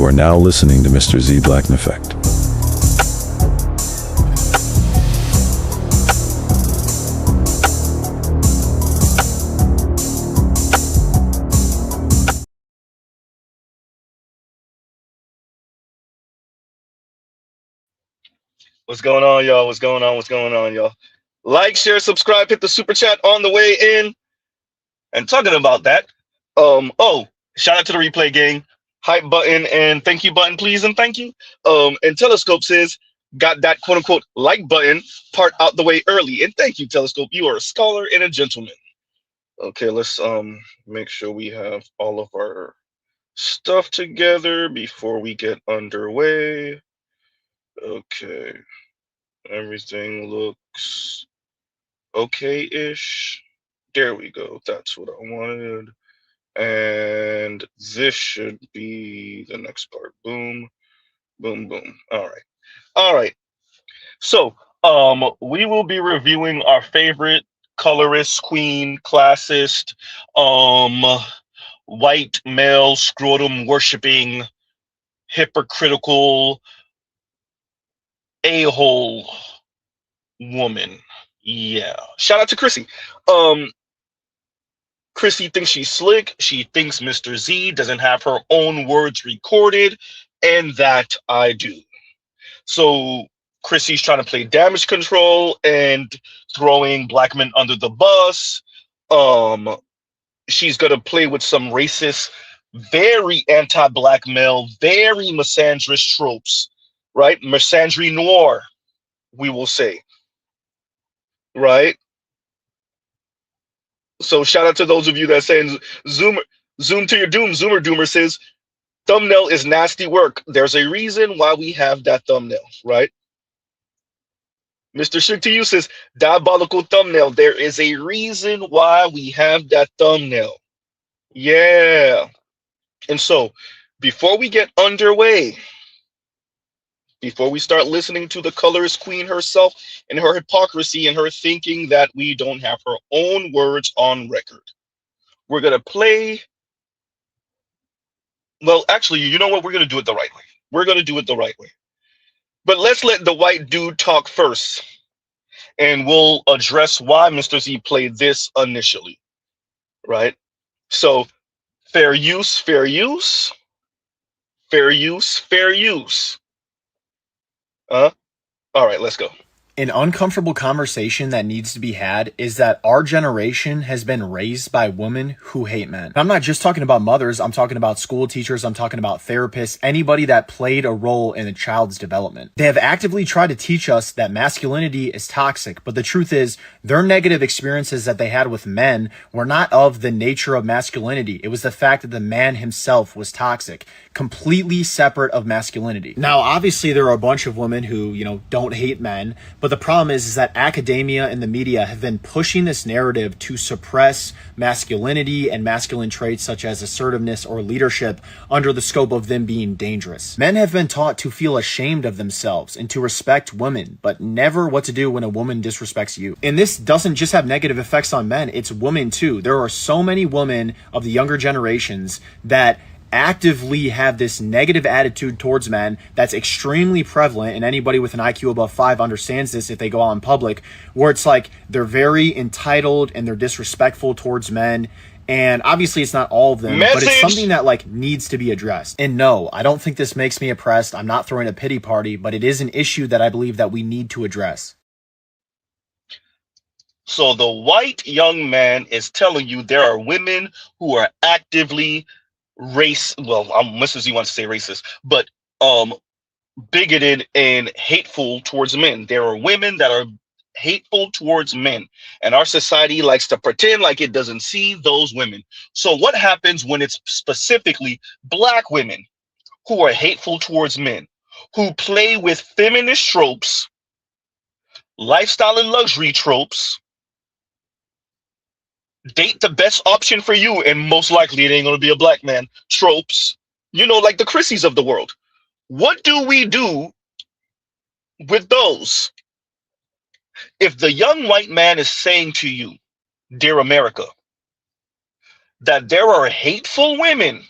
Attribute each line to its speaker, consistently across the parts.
Speaker 1: You are now listening to Mr. Z Blackneffect.
Speaker 2: What's going on, y'all? What's going on? What's going on, y'all? Like, share, subscribe, hit the super chat on the way in. And talking about that, shout out to the replay gang, hype button and thank you button, please and thank you. And Telescope says got that quote unquote like button part out the way early. And thank you, Telescope. You are a scholar and a gentleman. Okay, let's make sure we have all of our stuff together before we get underway. Okay. Everything looks okay-ish. There we go. That's what I wanted. And this should be the next part. Boom, boom, boom. All right. All right. So, we will be reviewing our favorite colorist, queen, classist, white male scrotum worshipping, hypocritical a-hole woman. Yeah. Shout out to Chrissie. Chrissie thinks she's slick. She thinks Mr. Z doesn't have her own words recorded, and that I do. So Chrissie's trying to play damage control and throwing black men under the bus. She's gonna play with some racist, very anti-black male, very misandrist tropes, right? Misandry noir, we will say. Right? So shout out to those of you that saying zoom to your doom. Zoomer Doomer says thumbnail is nasty work. There's a reason why we have that thumbnail, right? Mr. Shook to you says diabolical thumbnail. There is a reason why we have that thumbnail. Yeah. And so before we get underway, before we start listening to the colorist queen herself and her hypocrisy and her thinking that we don't have her own words on record, we're going to play. Well, actually, you know what? We're going to do it the right way. We're going to do it the right way. But let's let the white dude talk first. And we'll address why Mr. Z played this initially. Right? So, fair use, fair use. Fair use, fair use. All right, let's go.
Speaker 3: An uncomfortable conversation that needs to be had is that our generation has been raised by women who hate men. I'm not just talking about mothers. I'm talking about school teachers. I'm talking about therapists, anybody that played a role in a child's development. They have actively tried to teach us that masculinity is toxic, but the truth is their negative experiences that they had with men were not of the nature of masculinity. It was the fact that the man himself was toxic, completely separate of masculinity. Now, obviously, there are a bunch of women who, don't hate men, but the problem is that academia and the media have been pushing this narrative to suppress masculinity and masculine traits such as assertiveness or leadership under the scope of them being dangerous. Men have been taught to feel ashamed of themselves and to respect women, but never what to do when a woman disrespects you. And this doesn't just have negative effects on men, it's women too. There are so many women of the younger generations that actively have this negative attitude towards men that's extremely prevalent, and anybody with an IQ above 5 understands this if they go out in public, where it's like they're very entitled and they're disrespectful towards men. And obviously it's not all of them, but it's something that needs to be addressed. And no, I don't think this makes me oppressed. I'm not throwing a pity party, but it is an issue that I believe that we need to address.
Speaker 2: So the white young man is telling you there are women who are actively Mr. Z wants to say racist, but bigoted and hateful towards men. There are women that are hateful towards men, and our society likes to pretend like it doesn't see those women. So what happens when it's specifically black women who are hateful towards men, who play with feminist tropes, lifestyle and luxury tropes, date the best option for you, and most likely it ain't going to be a black man, tropes, like the Chrissies of the world? What do we do with those? If the young white man is saying to you, dear America, that there are hateful women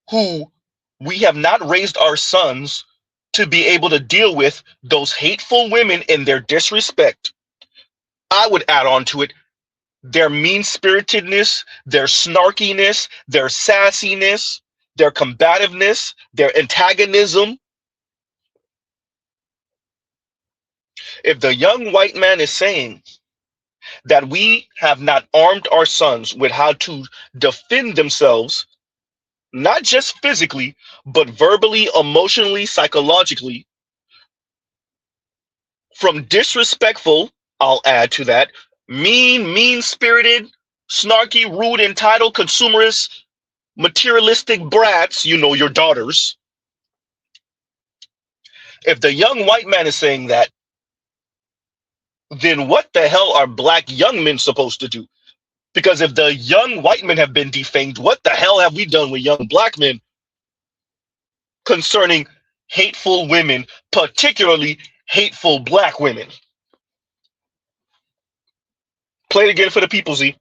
Speaker 2: who we have not raised our sons to be able to deal with those hateful women and their disrespect. I would add on to it their mean-spiritedness, their snarkiness, their sassiness, their combativeness, their antagonism. If the young white man is saying that we have not armed our sons with how to defend themselves, not just physically, but verbally, emotionally, psychologically, from disrespectful, I'll add to that, mean-spirited, snarky, rude, entitled, consumerist, materialistic brats, your daughters. If the young white man is saying that, then what the hell are black young men supposed to do? Because if the young white men have been defamed, what the hell have we done with young black men concerning hateful women, particularly hateful black women? Play it again for the people, Z.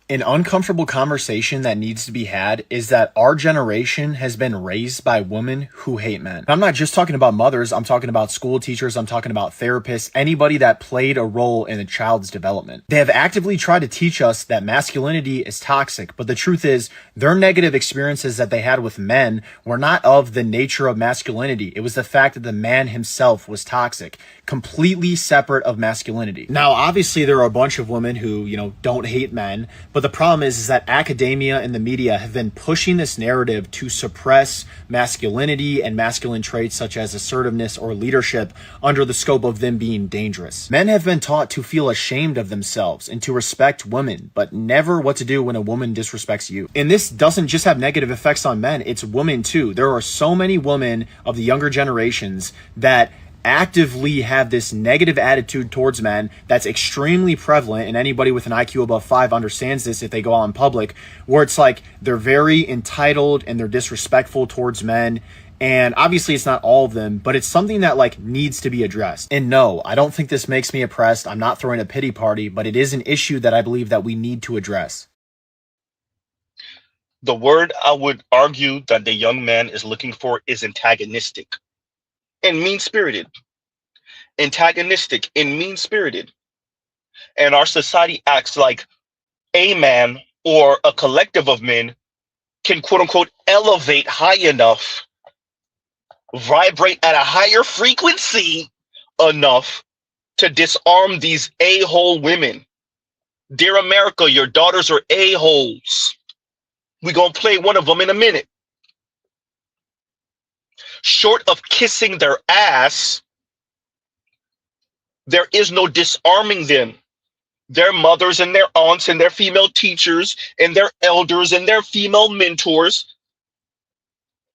Speaker 3: An uncomfortable conversation that needs to be had is that our generation has been raised by women who hate men. I'm not just talking about mothers. I'm talking about school teachers. I'm talking about therapists, anybody that played a role in a child's development. They have actively tried to teach us that masculinity is toxic, but the truth is their negative experiences that they had with men were not of the nature of masculinity. It was the fact that the man himself was toxic, completely separate of masculinity. Now, obviously, there are a bunch of women who, don't hate men, but the problem is that academia and the media have been pushing this narrative to suppress masculinity and masculine traits such as assertiveness or leadership under the scope of them being dangerous. Men have been taught to feel ashamed of themselves and to respect women, but never what to do when a woman disrespects you. And this doesn't just have negative effects on men, it's women too. There are so many women of the younger generations that actively have this negative attitude towards men that's extremely prevalent, and anybody with an IQ above 5 understands this if they go out in public, where it's like they're very entitled and they're disrespectful towards men. And obviously it's not all of them, but it's something that needs to be addressed. And no, I don't think this makes me oppressed. I'm not throwing a pity party, but it is an issue that I believe that we need to address.
Speaker 2: The word I would argue that the young man is looking for is antagonistic and mean-spirited. Antagonistic and mean-spirited. And our society acts like a man or a collective of men can quote-unquote elevate high enough, vibrate at a higher frequency enough to disarm these a-hole women. Dear America, your daughters are a-holes. We're going to play one of them in a minute. Short of kissing their ass, there is no disarming them. Their mothers and their aunts and their female teachers and their elders and their female mentors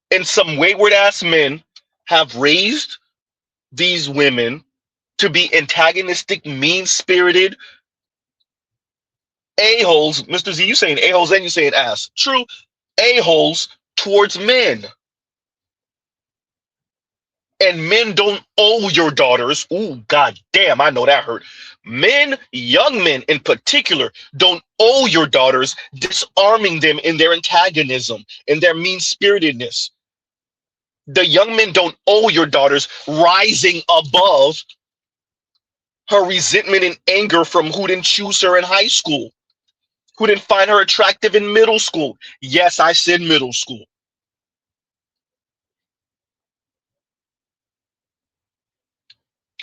Speaker 2: and some wayward ass men have raised these women to be antagonistic, mean-spirited a-holes. Mr. Z, you saying a-holes and you saying ass. True, a-holes towards men. And men don't owe your daughters. Ooh, god damn, I know that hurt. Men, young men in particular, don't owe your daughters disarming them in their antagonism, in their mean-spiritedness. The young men don't owe your daughters rising above her resentment and anger from who didn't choose her in high school, who didn't find her attractive in middle school. Yes, I said middle school.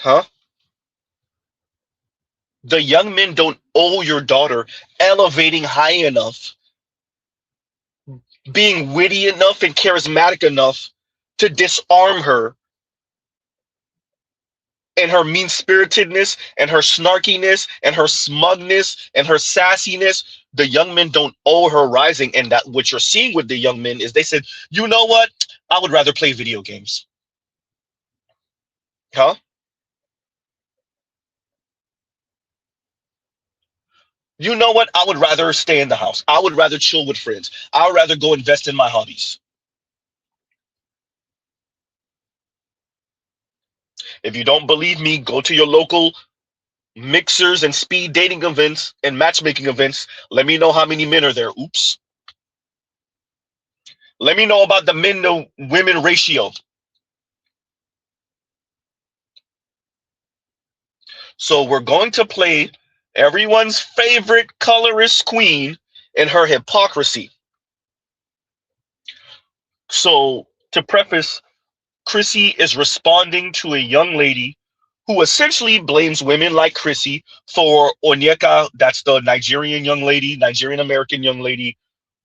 Speaker 2: Huh? The young men don't owe your daughter elevating high enough, being witty enough and charismatic enough to disarm her and her mean-spiritedness and her snarkiness and her smugness and her sassiness. The young men don't owe her rising. And that what you're seeing with the young men is they said, you know what? I would rather play video games. Huh? You know what? I would rather stay in the house. I would rather chill with friends. I would rather go invest in my hobbies. If you don't believe me, go to your local mixers and speed dating events and matchmaking events. Let me know how many men are there. Oops. Let me know about the men to women ratio. So we're going to play everyone's favorite colorist queen in her hypocrisy. So to preface, Chrissie is responding to a young lady who essentially blames women like Chrissie for Onyeka, that's the Nigerian young lady, Nigerian American young lady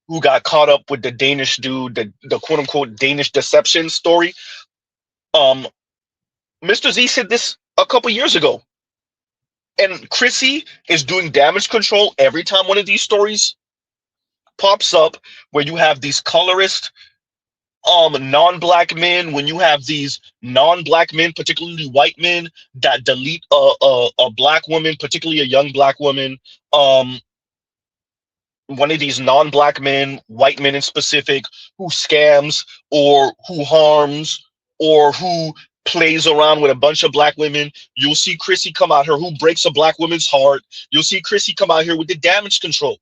Speaker 2: who got caught up with the Danish dude, the quote unquote Danish deception story. Um, Mr. Z said this a couple years ago. And Chrissie is doing damage control every time one of these stories pops up, where you have these colorist non-black men, when you have these non-black men, particularly white men, that delete a black woman, particularly a young black woman, um one of these non-black men, white men in specific, who scams or who harms or who plays around with a bunch of black women. You'll see Chrissie come out here who breaks a black woman's heart. You'll see Chrissie come out here with the damage control,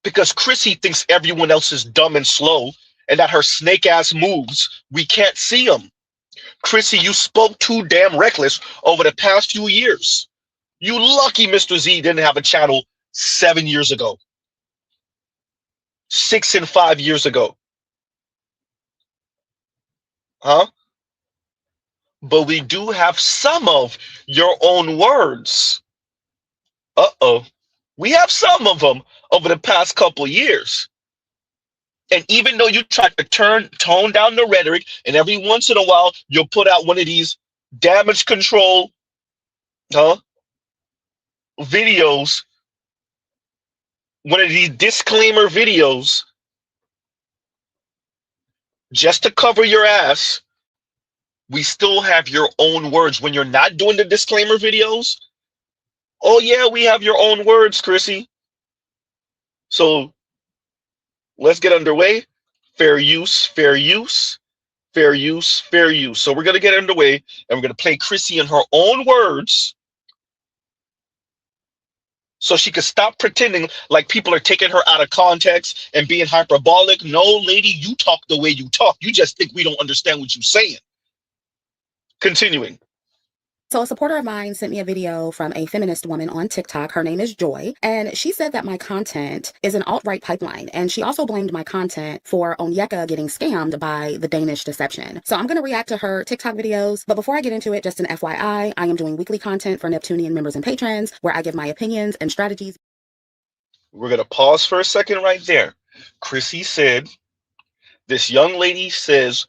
Speaker 2: because Chrissie thinks everyone else is dumb and slow, and that her snake ass moves, we can't see them. Chrissie, you spoke too damn reckless over the past few years. You lucky Mr. Z didn't have a channel 7 years ago, 6 and 5 years ago. Huh? But we do have some of your own words. Uh-oh. We have some of them over the past couple years. And even though you try to tone down the rhetoric, and every once in a while you'll put out one of these damage control videos, one of these disclaimer videos, just to cover your ass, we still have your own words. When you're not doing the disclaimer videos, oh yeah, we have your own words, Chrissie. So let's get underway. Fair use, fair use, fair use, fair use. So we're going to get underway, and we're going to play Chrissie in her own words so she could stop pretending like people are taking her out of context and being hyperbolic. No, lady, you talk the way you talk. You just think we don't understand what you're saying. Continuing.
Speaker 4: So a supporter of mine sent me a video from a feminist woman on TikTok. Her name is Joy, and she said that my content is an alt-right pipeline, and she also blamed my content for Onyeka getting scammed by the Danish deception. So I'm going to react to her TikTok videos, but before I get into it, just an FYI, I am doing weekly content for Neptunian members and patrons where I give my opinions and strategies.
Speaker 2: We're going to pause for a second right there. Chrissie said, this young lady says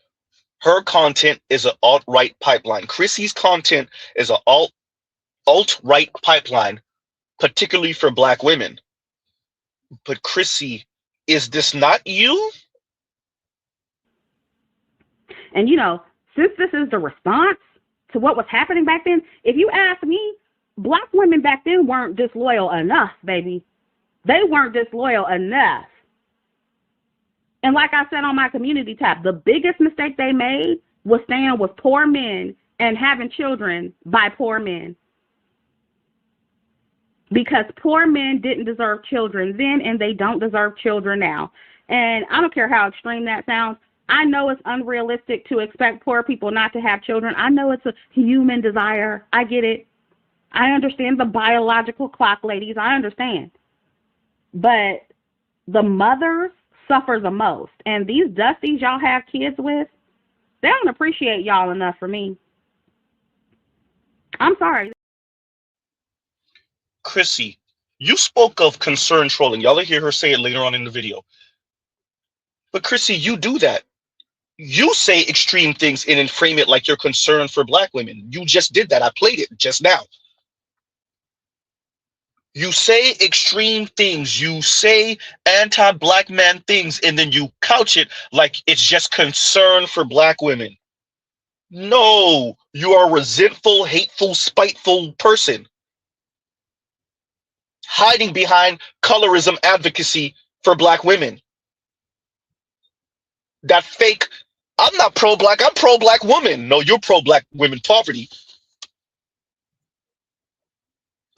Speaker 2: her content is an alt-right pipeline. Chrissie's content is an alt-right pipeline, particularly for black women. But Chrissie, is this not you?
Speaker 5: And you know, since this is the response to what was happening back then, if you ask me, black women back then weren't disloyal enough, baby. They weren't disloyal enough. And like I said on my community tab, the biggest mistake they made was staying with poor men and having children by poor men. Because poor men didn't deserve children then, and they don't deserve children now. And I don't care how extreme that sounds. I know it's unrealistic to expect poor people not to have children. I know it's a human desire. I get it. I understand the biological clock, ladies. I understand. But the mothers suffer the most. And these dusties y'all have kids with, they don't appreciate y'all enough for me. I'm sorry.
Speaker 2: Chrissie, you spoke of concern trolling. Y'all will hear her say it later on in the video. But Chrissie, you do that. You say extreme things and then frame it like you're concerned for black women. You just did that. I played it just now. You say extreme things. You say anti-black man things, and then you couch it like it's just concern for black women. No, you are a resentful, hateful, spiteful person, hiding behind colorism advocacy for black women. That fake, I'm not pro-black, I'm pro-black woman. No, you're pro-black women poverty.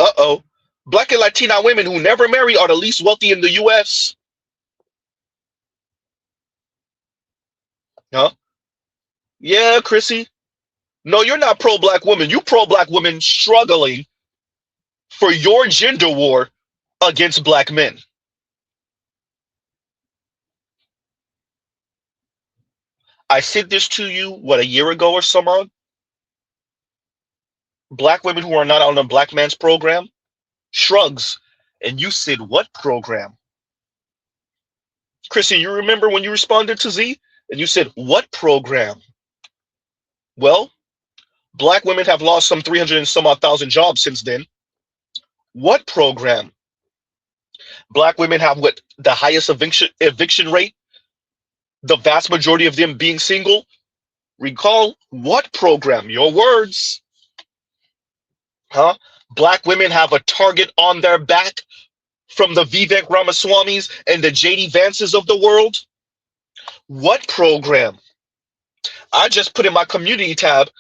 Speaker 2: Uh-oh. Black and Latina women who never marry are the least wealthy in the U.S. Huh? Yeah, Chrissy. No, you're not pro-black woman. You pro-black women struggling for your gender war against black men. I said this to you, what, a year ago or some odd? Black women who are not on a black man's program shrugs. And you said, what program? Chrissy, you remember when you responded to Z? And you said, what program? Well, black women have lost some 300 and some odd thousand jobs since then. What program? Black women have what, the highest eviction rate, the vast majority of them being single. Recall what program? Your words. Huh? Black women have a target on their back from the Vivek Ramaswamys and the JD Vances of the world. What program? I just put in my community tab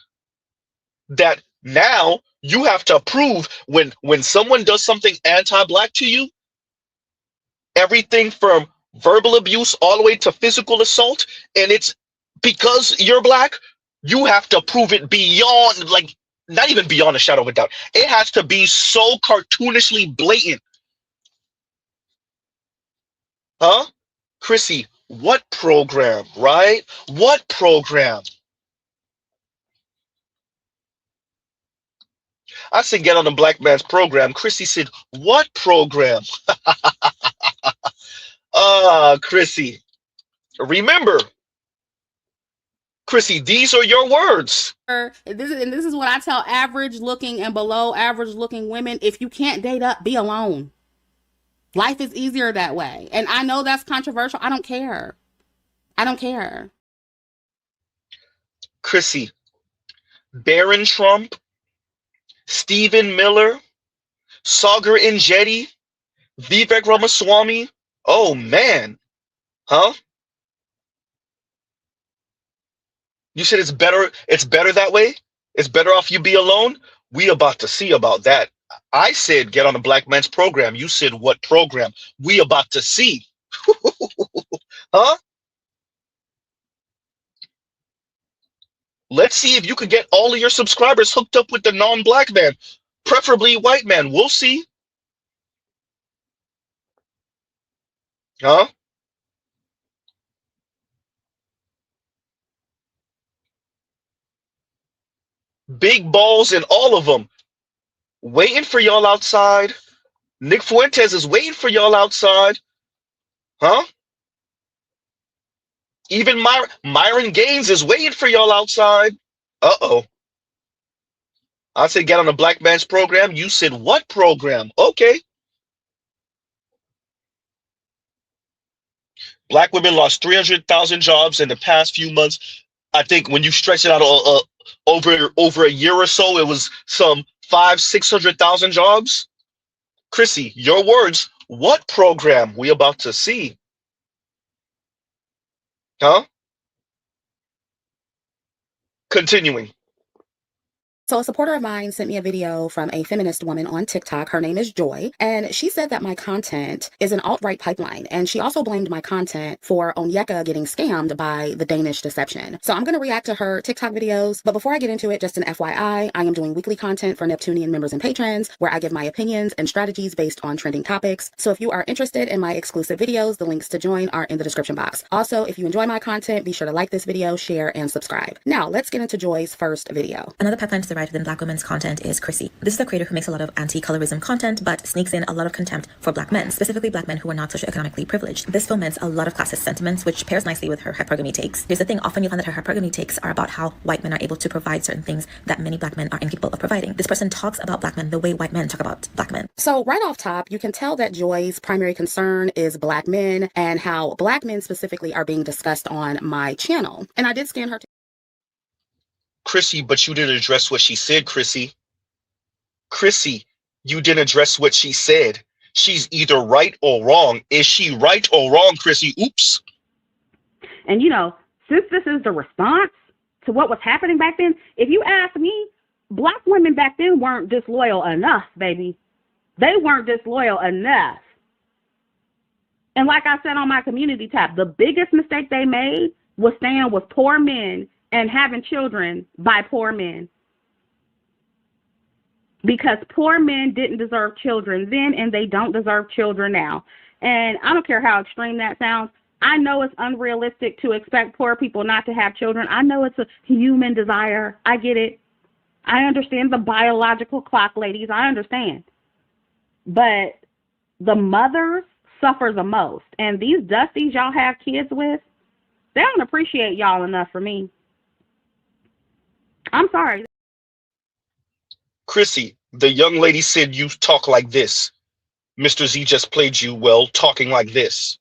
Speaker 2: that now you have to prove when someone does something anti-black to you, everything from verbal abuse all the way to physical assault, and it's because you're black, you have to prove it beyond, like, not even beyond a shadow of a doubt. It has to be so cartoonishly blatant. Huh? Chrissy, what program, right? What program? I said get on the black man's program. Chrissy said, what program? Chrissy. Remember, Chrissy, these are your words.
Speaker 4: This is what I tell average looking and below average looking women. If you can't date up, be alone. Life is easier that way. And I know that's controversial. I don't care. I don't care.
Speaker 2: Chrissy, Barron Trump, Stephen Miller, Sagar Enjeti, Vivek Ramaswamy. Oh man. Huh? You said it's better that way? It's better off you be alone? We about to see about that. I said get on a black man's program. You said what program? We about to see. Huh? Let's see if you can get all of your subscribers hooked up with the non-black man, preferably white man. We'll see. Huh? Big balls and all of them waiting for y'all outside. Nick Fuentes is waiting for y'all outside. Huh? Even Myron Gaines is waiting for y'all outside. Uh-oh. I said get on a black man's program. You said what program? Okay. Black women lost 300,000 jobs in the past few months. I think when you stretch it out over a year or so, it was some 500,000-600,000 jobs. Chrissy, your words. What program we about to see? Huh? Continuing.
Speaker 4: So a supporter of mine sent me a video from a feminist woman on TikTok. Her name is Joy, and she said that my content is an alt-right pipeline, and she also blamed my content for Onyeka getting scammed by the Danish deception. So I'm going to react to her TikTok videos, but before I get into it, just an FYI, I am doing weekly content for Neptunian members and patrons, where I give my opinions and strategies based on trending topics. So if you are interested in my exclusive videos, the links to join are in the description box. Also, if you enjoy my content, be sure to like this video, share, and subscribe. Now, let's get into Joy's first video.
Speaker 6: Another pipeline to the right within black women's content is Chrissie. This is a creator who makes a lot of anti-colorism content, but sneaks in a lot of contempt for black men, specifically black men who are not socioeconomically privileged. This foments a lot of classist sentiments, which pairs nicely with her hypergamy takes. Here's the thing, often you'll find that her hypergamy takes are about how white men are able to provide certain things that many black men are incapable of providing. This person talks about black men the way white men talk about black men.
Speaker 4: So right off top, you can tell that Joy's primary concern is black men and how black men specifically are being discussed on my channel. And I did scan her.
Speaker 2: Chrissy, but you didn't address what she said, Chrissy. Chrissy, you didn't address what she said. She's either right or wrong. Is she right or wrong, Chrissy? Oops.
Speaker 5: And you know, since this is the response to what was happening back then, if you ask me, black women back then weren't disloyal enough, baby. They weren't disloyal enough. And like I said on my community tab, the biggest mistake they made was staying with poor men and having children by poor men. Because poor men didn't deserve children then, and they don't deserve children now. And I don't care how extreme that sounds. I know it's unrealistic to expect poor people not to have children. I know it's a human desire. I get it. I understand the biological clock, ladies. I understand. But the mothers suffer the most. And these dusties y'all have kids with, they don't appreciate y'all enough for me. I'm sorry.
Speaker 2: Chrissie, the young lady said you talk like this. Mr. Z just played you well talking like this.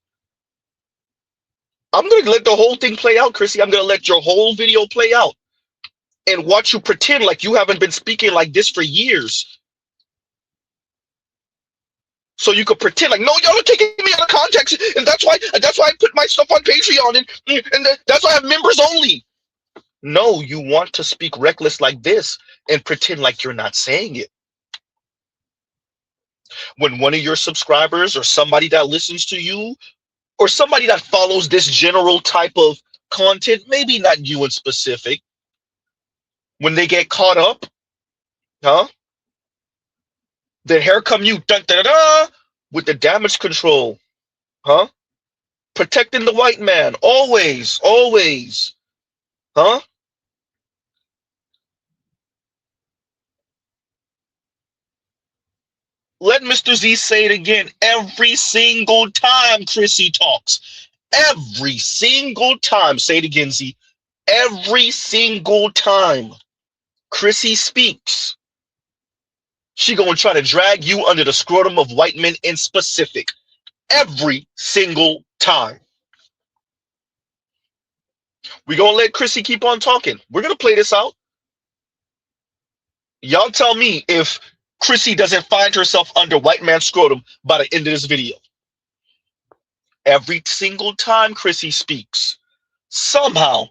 Speaker 2: I'm going to let the whole thing play out, Chrissie. I'm going to let your whole video play out and watch you pretend like you haven't been speaking like this for years. So you could pretend like, no, y'all are taking me out of context, and that's why I put my stuff on Patreon, and that's why I have members only. No, you want to speak reckless like this and pretend like you're not saying it. When one of your subscribers or somebody that listens to you or somebody that follows this general type of content, maybe not you in specific, when they get caught up, then here come you, with the damage control, protecting the white man, always, always, Let Mr. Z say it again every single time Chrissie talks. Every single time. Say it again, Z. Every single time Chrissie speaks, she gonna try to drag you under the scrotum of white men in specific. Every single time. We gonna let Chrissie keep on talking. We're gonna play this out. Y'all tell me if Chrissie doesn't find herself under white man's scrotum by the end of this video. Every single time Chrissie speaks, somehow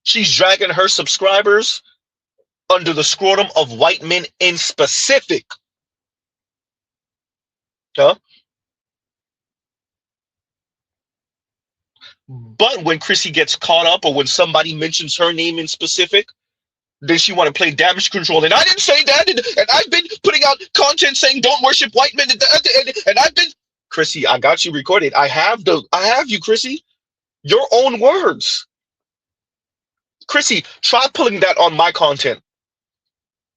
Speaker 2: she's dragging her subscribers under the scrotum of white men in specific. But when Chrissie gets caught up or when somebody mentions her name in specific, then she want to play damage control. And I didn't say that. And I've been putting out content saying don't worship white men. And I've been, Chrissie, I got you recorded. I have you, Chrissie. Your own words. Chrissie, try pulling that on my content.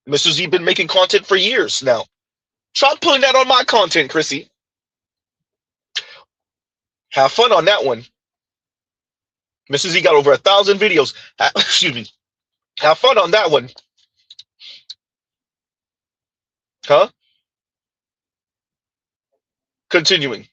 Speaker 2: Mr. Z been making content for years now. Try pulling that on my content, Chrissie. Have fun on that one. Mr. Z got over 1,000 videos. Excuse me. Have fun on that one. Continuing.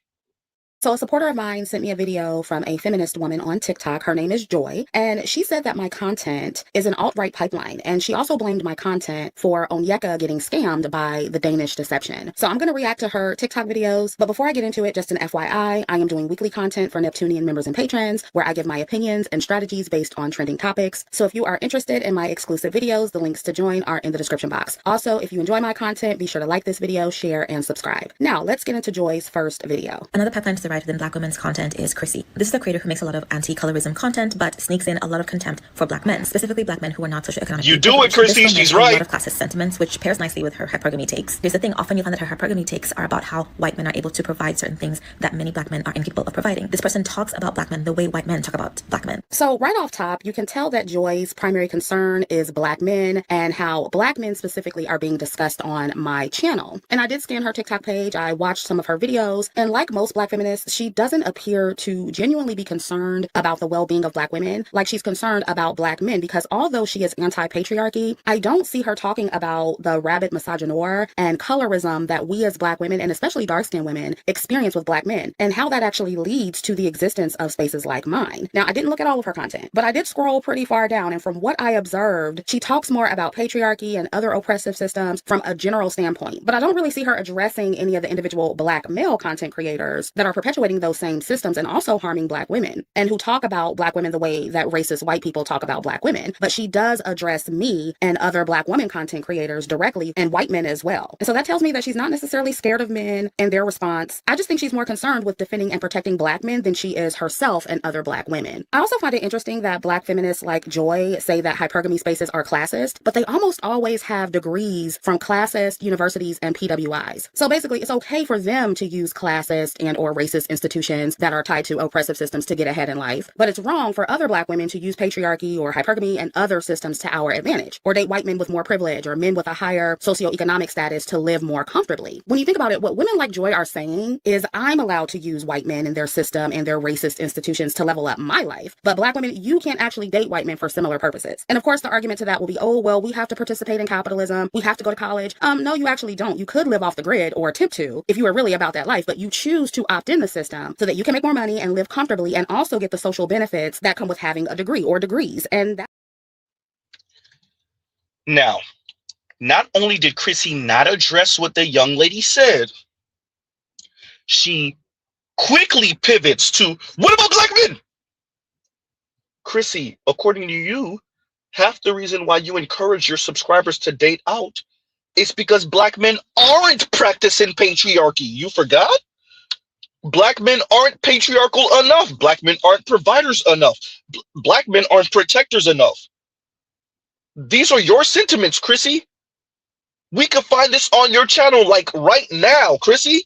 Speaker 4: So a supporter of mine sent me a video from a feminist woman on TikTok. Her name is Joy, and she said that my content is an alt-right pipeline, and she also blamed my content for Onyeka getting scammed by the Danish deception. So I'm going to react to her TikTok videos, but before I get into it, just an FYI, I am doing weekly content for Neptunian members and patrons where I give my opinions and strategies based on trending topics. So if you are interested in my exclusive videos, the links to join are in the description box. Also, if you enjoy my content, be sure to like this video, share, and subscribe. Now, let's get into Joy's first video.
Speaker 6: Another pipeline to the right within Black women's content is Chrissie. This is a creator who makes a lot of anti-colorism content, but sneaks in a lot of contempt for Black men, specifically Black men who are not socioeconomically
Speaker 2: You do it, Chrissie. She's right.
Speaker 6: A lot of classist sentiments, which pairs nicely with her hypergamy takes. Here's the thing: often you find that her hypergamy takes are about how white men are able to provide certain things that many Black men are incapable of providing. This person talks about Black men the way white men talk about Black men.
Speaker 4: So right off top, you can tell that Joy's primary concern is Black men and how Black men specifically are being discussed on my channel. And I did scan her TikTok page. I watched some of her videos, and like most Black feminists, she doesn't appear to genuinely be concerned about the well-being of Black women like she's concerned about Black men, because although she is anti-patriarchy, I don't see her talking about the rabid misogynoir and colorism that we as Black women, and especially dark-skinned women, experience with Black men, and how that actually leads to the existence of spaces like mine. Now, I didn't look at all of her content, but I did scroll pretty far down, and from what I observed, she talks more about patriarchy and other oppressive systems from a general standpoint, but I don't really see her addressing any of the individual Black male content creators that are perpetuating those same systems and also harming Black women, and who talk about Black women the way that racist white people talk about Black women. But she does address me and other Black women content creators directly, and white men as well. And so that tells me that she's not necessarily scared of men and their response. I just think she's more concerned with defending and protecting Black men than she is herself and other Black women. I also find it interesting that Black feminists like Joy say that hypergamy spaces are classist, but they almost always have degrees from classist universities and PWIs. So basically, it's okay for them to use classist and or racist institutions that are tied to oppressive systems to get ahead in life. But it's wrong for other Black women to use patriarchy or hypergamy and other systems to our advantage, or date white men with more privilege or men with a higher socioeconomic status to live more comfortably. When you think about it, what women like Joy are saying is, I'm allowed to use white men and their system and their racist institutions to level up my life, but Black women, you can't actually date white men for similar purposes. And of course, the argument to that will be, oh, well, we have to participate in capitalism. We have to go to college. No, you actually don't. You could live off the grid or attempt to if you were really about that life, but you choose to opt in the system so that you can make more money and live comfortably and also get the social benefits that come with having a degree or degrees. And that.
Speaker 2: Now, not only did Chrissie not address what the young lady said, she quickly pivots to, what about Black men? Chrissie, according to you, half the reason why you encourage your subscribers to date out is because Black men aren't practicing patriarchy. You forgot? Black men aren't patriarchal enough. Black men aren't providers enough. Black men aren't protectors enough. These are your sentiments, Chrissie. We could find this on your channel like right now, Chrissie.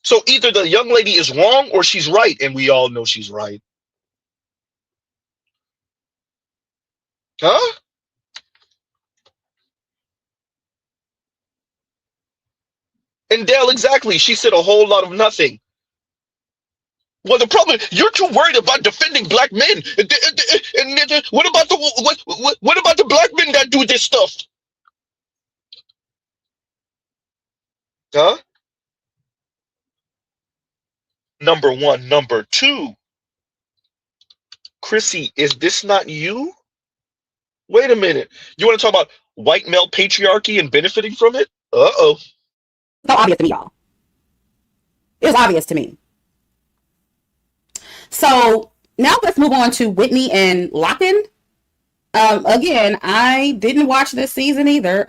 Speaker 2: So either the young lady is wrong or she's right, and we all know she's right. Huh? And Dale, exactly. She said a whole lot of nothing. Well, the problem, you're too worried about defending Black men. And what about the Black men that do this stuff? Huh? Number one. Number two, Chrissie, is this not you? Wait a minute. You want to talk about white male patriarchy and benefiting from it? Uh-oh.
Speaker 4: So obvious to me, y'all. It was obvious to me. So now let's move on to Whitney and Locken. Again, I didn't watch this season either.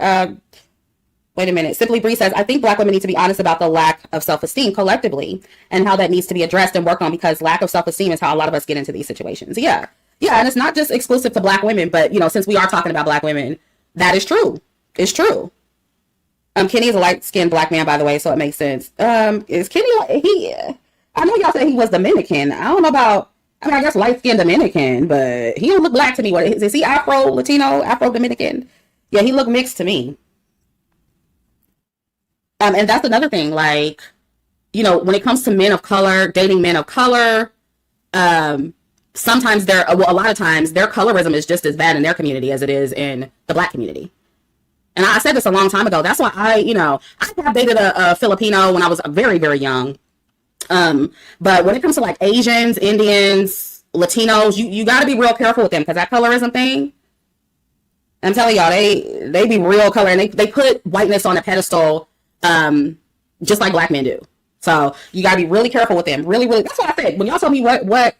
Speaker 4: Wait a minute. Simply Bree says, I think Black women need to be honest about the lack of self-esteem collectively and how that needs to be addressed and worked on, because lack of self-esteem is how a lot of us get into these situations. Yeah. Yeah. And it's not just exclusive to Black women, but, you know, since we are talking about Black women, that is true. It's true. Kenny is a light-skinned Black man, by the way, so it makes sense. Is Kenny, I know y'all said he was Dominican. I don't know about, I mean, I guess light-skinned Dominican, but he don't look Black to me. What is he? Afro, Latino, Afro-Dominican? Yeah, he looked mixed to me. And that's another thing, like, you know, when it comes to men of color, dating men of color, sometimes a lot of times their colorism is just as bad in their community as it is in the Black community. And I said this a long time ago. That's why I have dated a Filipino when I was very, very young. But when it comes to like Asians, Indians, Latinos, you got to be real careful with them, because that colorism thing, I'm telling y'all, they be real color, and they put whiteness on a pedestal, just like Black men do. So you got to be really careful with them. Really, really. That's what I said. When y'all told me what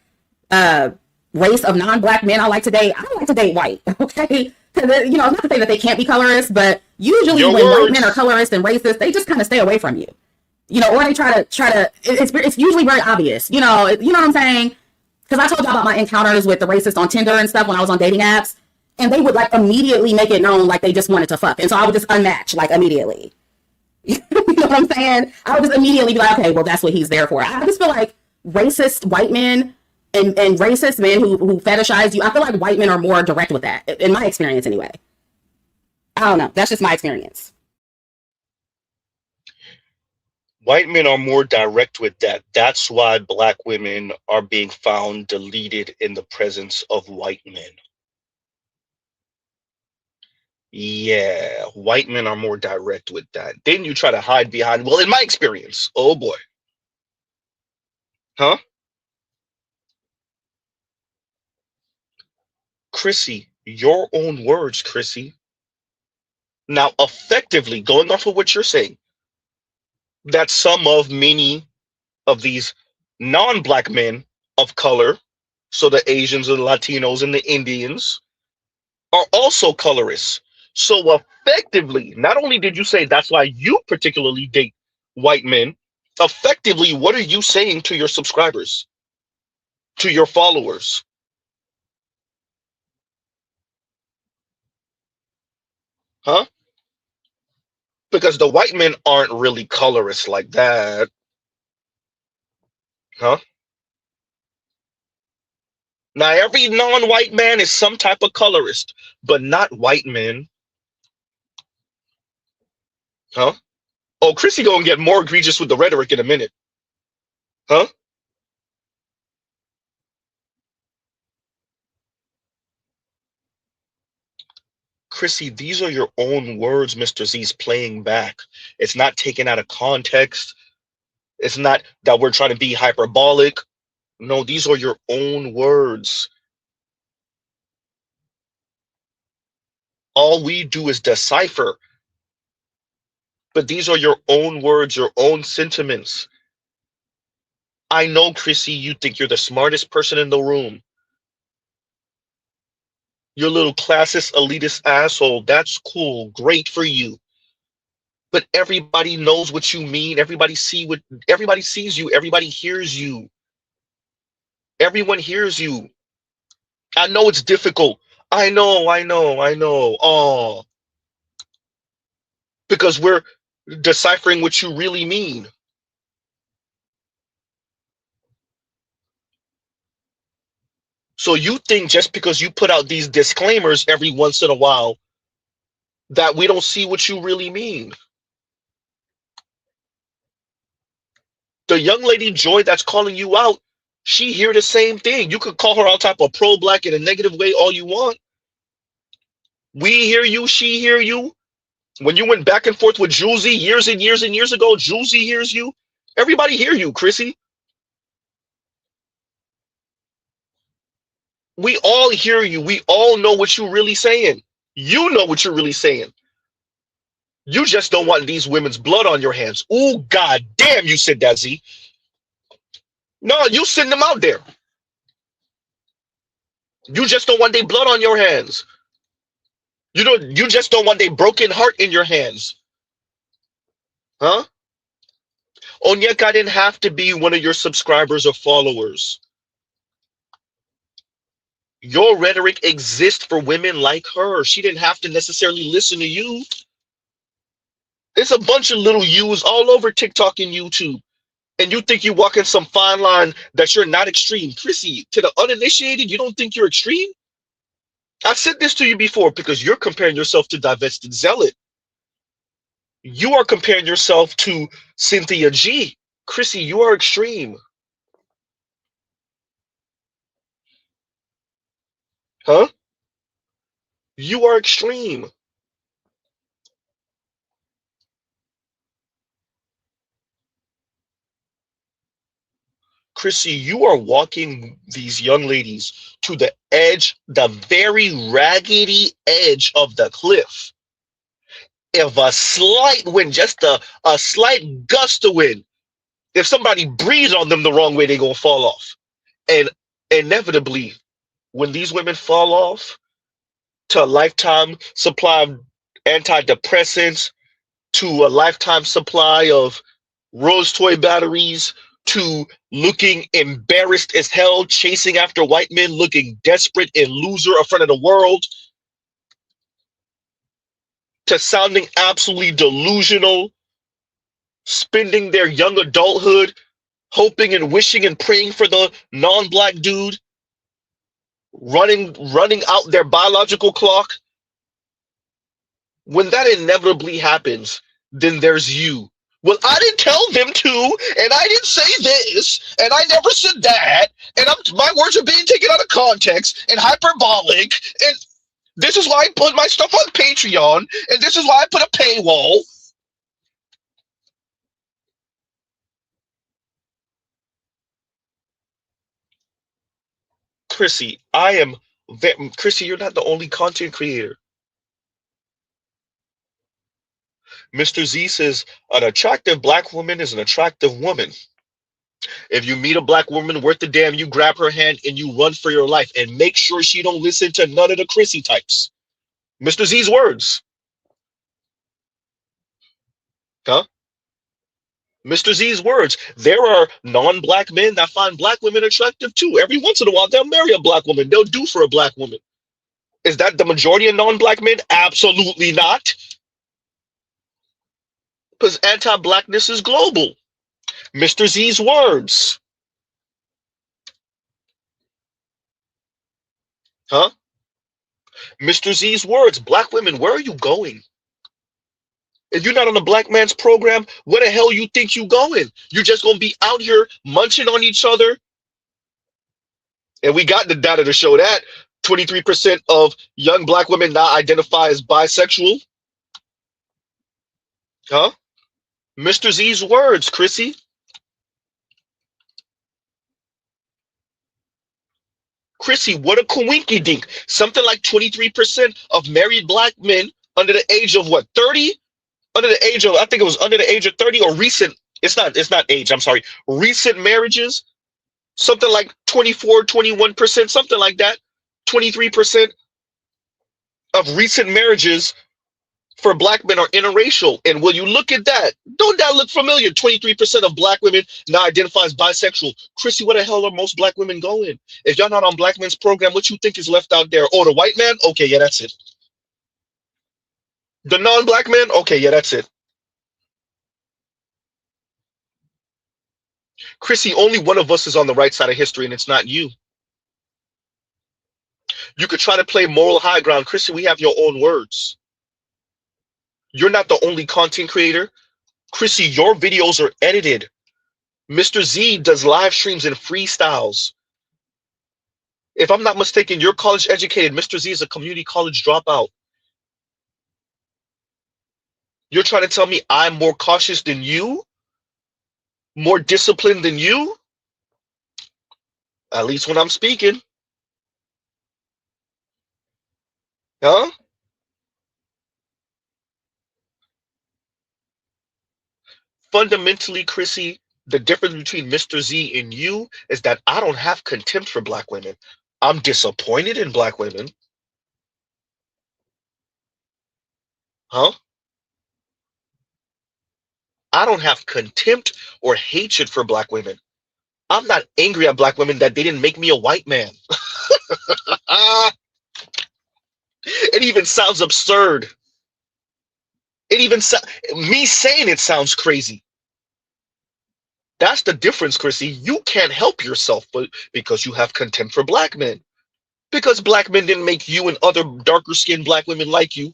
Speaker 4: race of non-Black men I like to date, I don't like to date white. Okay. Because, you know, it's not to say that they can't be colorist, but usually when white men are colorist and racist, they just kind of stay away from you. You know, or they try to. It's usually very obvious. You know what I'm saying? Because I told y'all about my encounters with the racist on Tinder and stuff when I was on dating apps, and they would like immediately make it known like they just wanted to fuck, and so I would just unmatch like immediately. You know what I'm saying? I would just immediately be like, okay, well, that's what he's there for. I just feel like racist white men and racist men who fetishize you, I feel like white men are more direct with that, in my experience anyway. I don't know. That's just my experience.
Speaker 2: White men are more direct with that. That's why Black women are being found deleted in the presence of white men. Yeah, white men are more direct with that. Then you try to hide behind, well, in my experience, oh boy. Huh? Chrissie, your own words, Chrissie. Now, effectively, going off of what you're saying, that some of many of these non-black men of color, so the Asians and the Latinos and the Indians, are also colorists. So effectively, not only did you say that's why you particularly date white men, effectively, what are you saying to your subscribers, to your followers? Huh? Because the white men aren't really colorists like that. Huh? Now, every non-white man is some type of colorist, but not white men. Huh? Oh, Chrissy gonna get more egregious with the rhetoric in a minute. Huh? Chrissy, these are your own words Mr. Z's playing back. It's not taken out of context. It's not that we're trying to be hyperbolic. No, these are your own words. All we do is decipher. But these are your own words, your own sentiments. I know, Chrissy, you think you're the smartest person in the room. Your little classist, elitist asshole. That's cool. Great for you. But everybody knows what you mean. Everybody sees you. Everybody hears you. Everyone hears you. I know it's difficult. I know. Oh, because we're deciphering what you really mean. So you think just because you put out these disclaimers every once in a while that we don't see what you really mean. The young lady Joy that's calling you out, she hear the same thing. You could call her all type of pro-black in a negative way all you want. We hear you, she hear you. When you went back and forth with Julesy years and years and years ago, Julesy hears you. Everybody hear you, Chrissy. We all hear you. We all know what you're really saying. You know what you're really saying. You just don't want these women's blood on your hands. Oh, God damn, you said that, Z. No, you send them out there. You just don't want their blood on your hands. You just don't want their broken heart in your hands. Huh? Onyeka didn't have to be one of your subscribers or followers. Your rhetoric exists for women like her. She didn't have to necessarily listen to you. There's a bunch of little yous all over TikTok and YouTube. And you think you're walking some fine line that you're not extreme. Chrissy, to the uninitiated, you don't think you're extreme? I said this to you before because you're comparing yourself to Divested Zealot. You are comparing yourself to Cynthia G. Chrissy, you are extreme. Huh? You are extreme. Chrissy, you are walking these young ladies to the edge, the very raggedy edge of the cliff. If a slight wind, just a slight gust of wind, if somebody breathes on them the wrong way, they're going to fall off. And inevitably, when these women fall off to a lifetime supply of antidepressants, to a lifetime supply of Rose toy batteries, to looking embarrassed as hell, chasing after white men, looking desperate and loser in front of the world, to sounding absolutely delusional, spending their young adulthood hoping and wishing and praying for the non-black dude, running out their biological clock. When that inevitably happens, then there's you. Well, I didn't tell them to, and I didn't say this, and I never said that, and my words are being taken out of context and hyperbolic, and this is why I put my stuff on Patreon, and this is why I put a paywall. Chrissy, Chrissy, you're not the only content creator. Mr. Z says, an attractive black woman is an attractive woman. If you meet a black woman worth the damn, you grab her hand and you run for your life and make sure she don't listen to none of the Chrissy types. Mr. Z's words. Huh? Mr. Z's words. There are non-black men that find black women attractive too. Every once in a while, they'll marry a black woman. They'll do for a black woman. Is that the majority of non-black men? Absolutely not. Because anti-blackness is global. Mr. Z's words. Huh? Mr. Z's words. Black women, where are you going? If you're not on a black man's program, where the hell you think you going? You're just going to be out here munching on each other. And we got the data to show that 23% of young black women now identify as bisexual. Huh? Mr. Z's words, Chrissy. Chrissy, what a coinky dink. Something like 23% of married black men under the age of what, 30? Under the age of, I think it was under the age of 30 or recent. It's not age, I'm sorry. Recent marriages, something like 24, 21%, something like that. 23% of recent marriages for black men are interracial. And when you look at that, don't that look familiar? 23% of black women now identify as bisexual. Chrissy, where the hell are most black women going? If y'all not on black men's program, what you think is left out there? Oh, the white man? Okay, yeah, that's it. The non-black man? Okay, yeah, that's it. Chrissy, only one of us is on the right side of history, and it's not you. You could try to play moral high ground. Chrissy, we have your own words. You're not the only content creator. Chrissy, your videos are edited. Mr. Z does live streams and freestyles. If I'm not mistaken, you're college educated. Mr. Z is a community college dropout. You're trying to tell me I'm more cautious than you? More disciplined than you? At least when I'm speaking. Huh? Fundamentally, Chrissy, the difference between Mr. Z and you is that I don't have contempt for black women. I'm disappointed in black women. Huh? I don't have contempt or hatred for black women. I'm not angry at black women that they didn't make me a white man. It even sounds absurd. Me saying it sounds crazy. That's the difference, Chrissy. You can't help yourself because you have contempt for black men. Because black men didn't make you and other darker skinned black women like you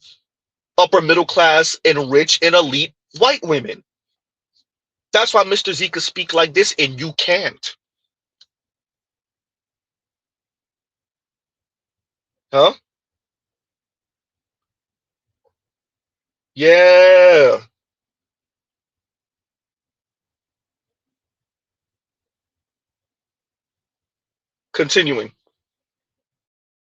Speaker 2: upper middle class and rich and elite white women. That's why Mr. Z could speak like this and you can't. Huh? Yeah. Continuing.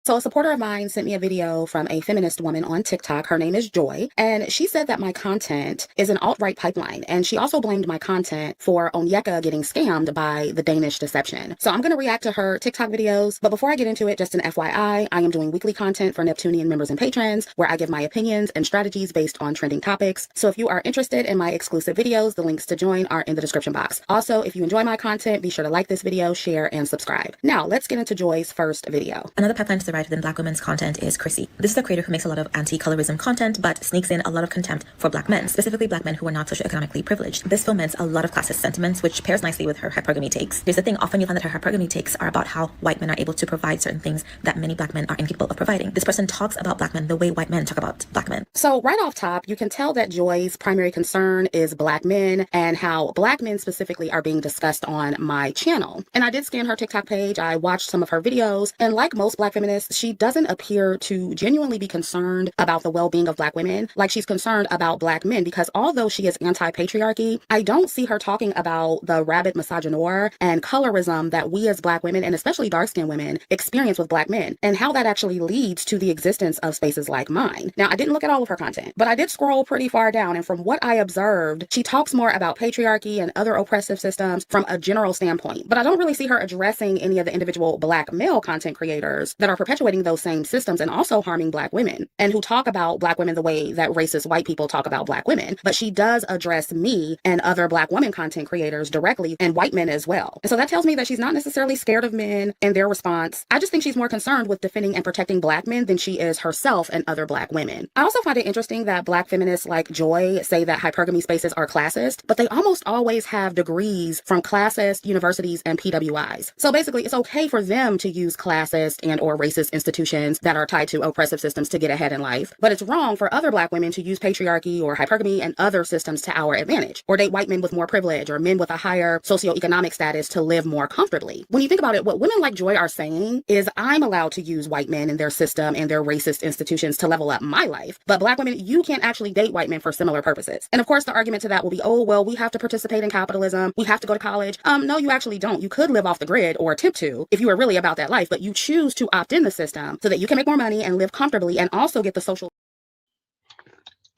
Speaker 4: So a supporter of mine sent me a video from a feminist woman on TikTok. Her name is Joy, and she said that my content is an alt-right pipeline, and she also blamed my content for Onyeka getting scammed by the Danish deception. So I'm going to react to her TikTok videos, but before I get into it, just an FYI, I am doing weekly content for Neptunian members and patrons where I give my opinions and strategies based on trending topics. So if you are interested in my exclusive videos, the links to join are in the description box. Also, if you enjoy my content, be sure to like this video, share, and subscribe. Now, let's get into Joy's first video.
Speaker 6: Another pipeline to the right within black women's content is Chrissie. This is a creator who makes a lot of anti-colorism content, but sneaks in a lot of contempt for black men, specifically black men who are not socioeconomically privileged. This foments a lot of classist sentiments, which pairs nicely with her hypocrisy takes. Here's the thing, often you'll find that her hypocrisy takes are about how white men are able to provide certain things that many black men are incapable of providing. This person talks about black men the way white men talk about black men.
Speaker 4: So right off top, you can tell that Joy's primary concern is black men and how black men specifically are being discussed on my channel. And I did scan her TikTok page, I watched some of her videos, and like most black feminists, this, she doesn't appear to genuinely be concerned about the well-being of Black women like she's concerned about Black men, because although she is anti-patriarchy, I don't see her talking about the rabid misogynoir and colorism that we as Black women, and especially dark-skinned women, experience with Black men, and how that actually leads to the existence of spaces like mine. Now, I didn't look at all of her content, but I did scroll pretty far down, and from what I observed, she talks more about patriarchy and other oppressive systems from a general standpoint, but I don't really see her addressing any of the individual Black male content creators that are perpetuating those same systems and also harming Black women, and who talk about Black women the way that racist white people talk about Black women. But she does address me and other Black women content creators directly, and white men as well. And so that tells me that she's not necessarily scared of men and their response. I just think she's more concerned with defending and protecting Black men than she is herself and other Black women. I also find it interesting that Black feminists like Joy say that hypergamy spaces are classist, but they almost always have degrees from classist universities and PWIs. So basically, it's okay for them to use classist and or racist institutions that are tied to oppressive systems to get ahead in life. But it's wrong for other Black women to use patriarchy or hypergamy and other systems to our advantage, or date white men with more privilege or men with a higher socioeconomic status to live more comfortably. When you think about it, what women like Joy are saying is, I'm allowed to use white men and their system and their racist institutions to level up my life, but Black women, you can't actually date white men for similar purposes. And of course, the argument to that will be, oh, well, we have to participate in capitalism. We have to go to college. No, you actually don't. You could live off the grid or attempt to if you were really about that life, but you choose to opt in the system so that you can make more money and live comfortably and also get the social.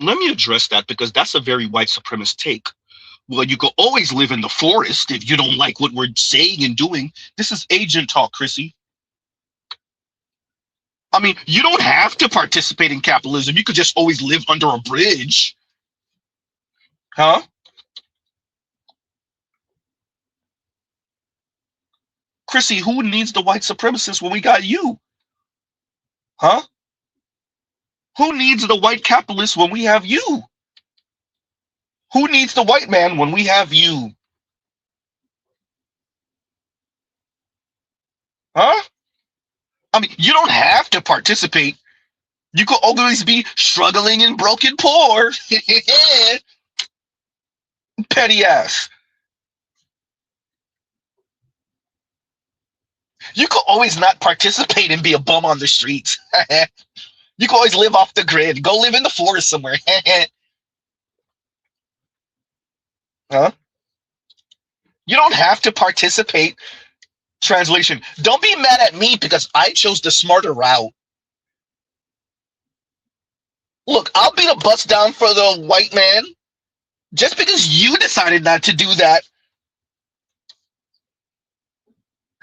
Speaker 2: Let me address that, because that's a very white supremacist take. Well, you could always live in the forest if you don't like what we're saying and doing. This is agent talk, Chrissy. I mean, you don't have to participate in capitalism. You could just always live under a bridge. Huh? Chrissy, who needs the white supremacists when we got you? Huh? Who needs the white capitalists when we have you? Who needs the white man when we have you? Huh? I mean, you don't have to participate. You could always be struggling and broken poor. Petty ass. You could always not participate and be a bum on the streets. You can always live off the grid. Go live in the forest somewhere. Huh? You don't have to participate. Translation. Don't be mad at me because I chose the smarter route. Look, I'll beat a bus down for the white man. Just because you decided not to do that.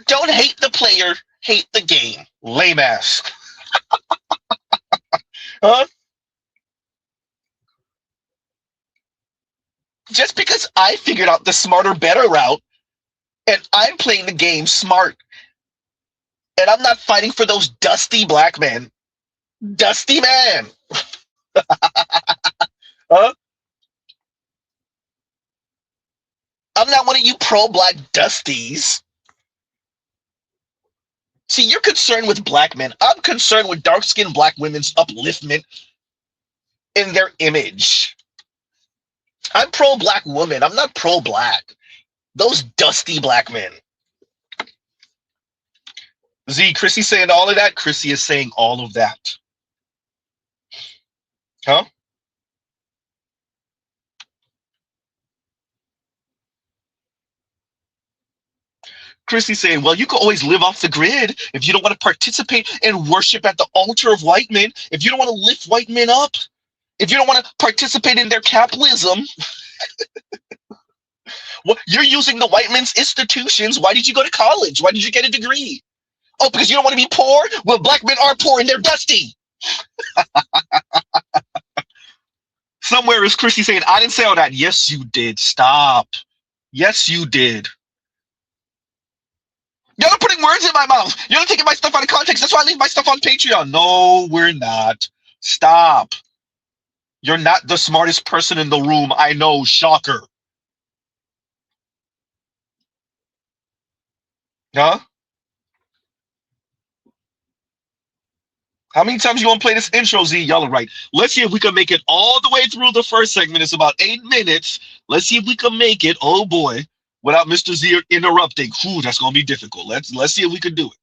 Speaker 2: Don't hate the player, hate the game. Lame ass. Huh? Just because I figured out the smarter, better route, and I'm playing the game smart, and I'm not fighting for those dusty Black men. Dusty man. Huh? I'm not one of you pro-Black dusties. See, you're concerned with Black men. I'm concerned with dark-skinned Black women's upliftment in their image. I'm pro-Black woman. I'm not pro-Black. Those dusty Black men. Z, Chrissy saying all of that? Chrissy is saying all of that. Huh? Chrissy saying, well, you can always live off the grid if you don't want to participate and worship at the altar of white men, if you don't want to lift white men up, if you don't want to participate in their capitalism. Well, you're using the white men's institutions. Why did you go to college? Why did you get a degree? Oh, because you don't want to be poor? Well, Black men are poor and they're dusty. Somewhere is Chrissy saying, I didn't say all that. Yes, you did. Stop. Yes, you did. You're not putting words in my mouth. You're not taking my stuff out of context. That's why I leave my stuff on Patreon. No, we're not. Stop. You're not the smartest person in the room. I know. Shocker. Huh? How many times you want to play this intro, Z? Y'all are right. Let's see if we can make it all the way through the first segment. It's about 8 minutes. Let's see if we can make it. Oh, boy. Without Mr. Z interrupting. Whew, that's going to be difficult. Let's see if we can do it.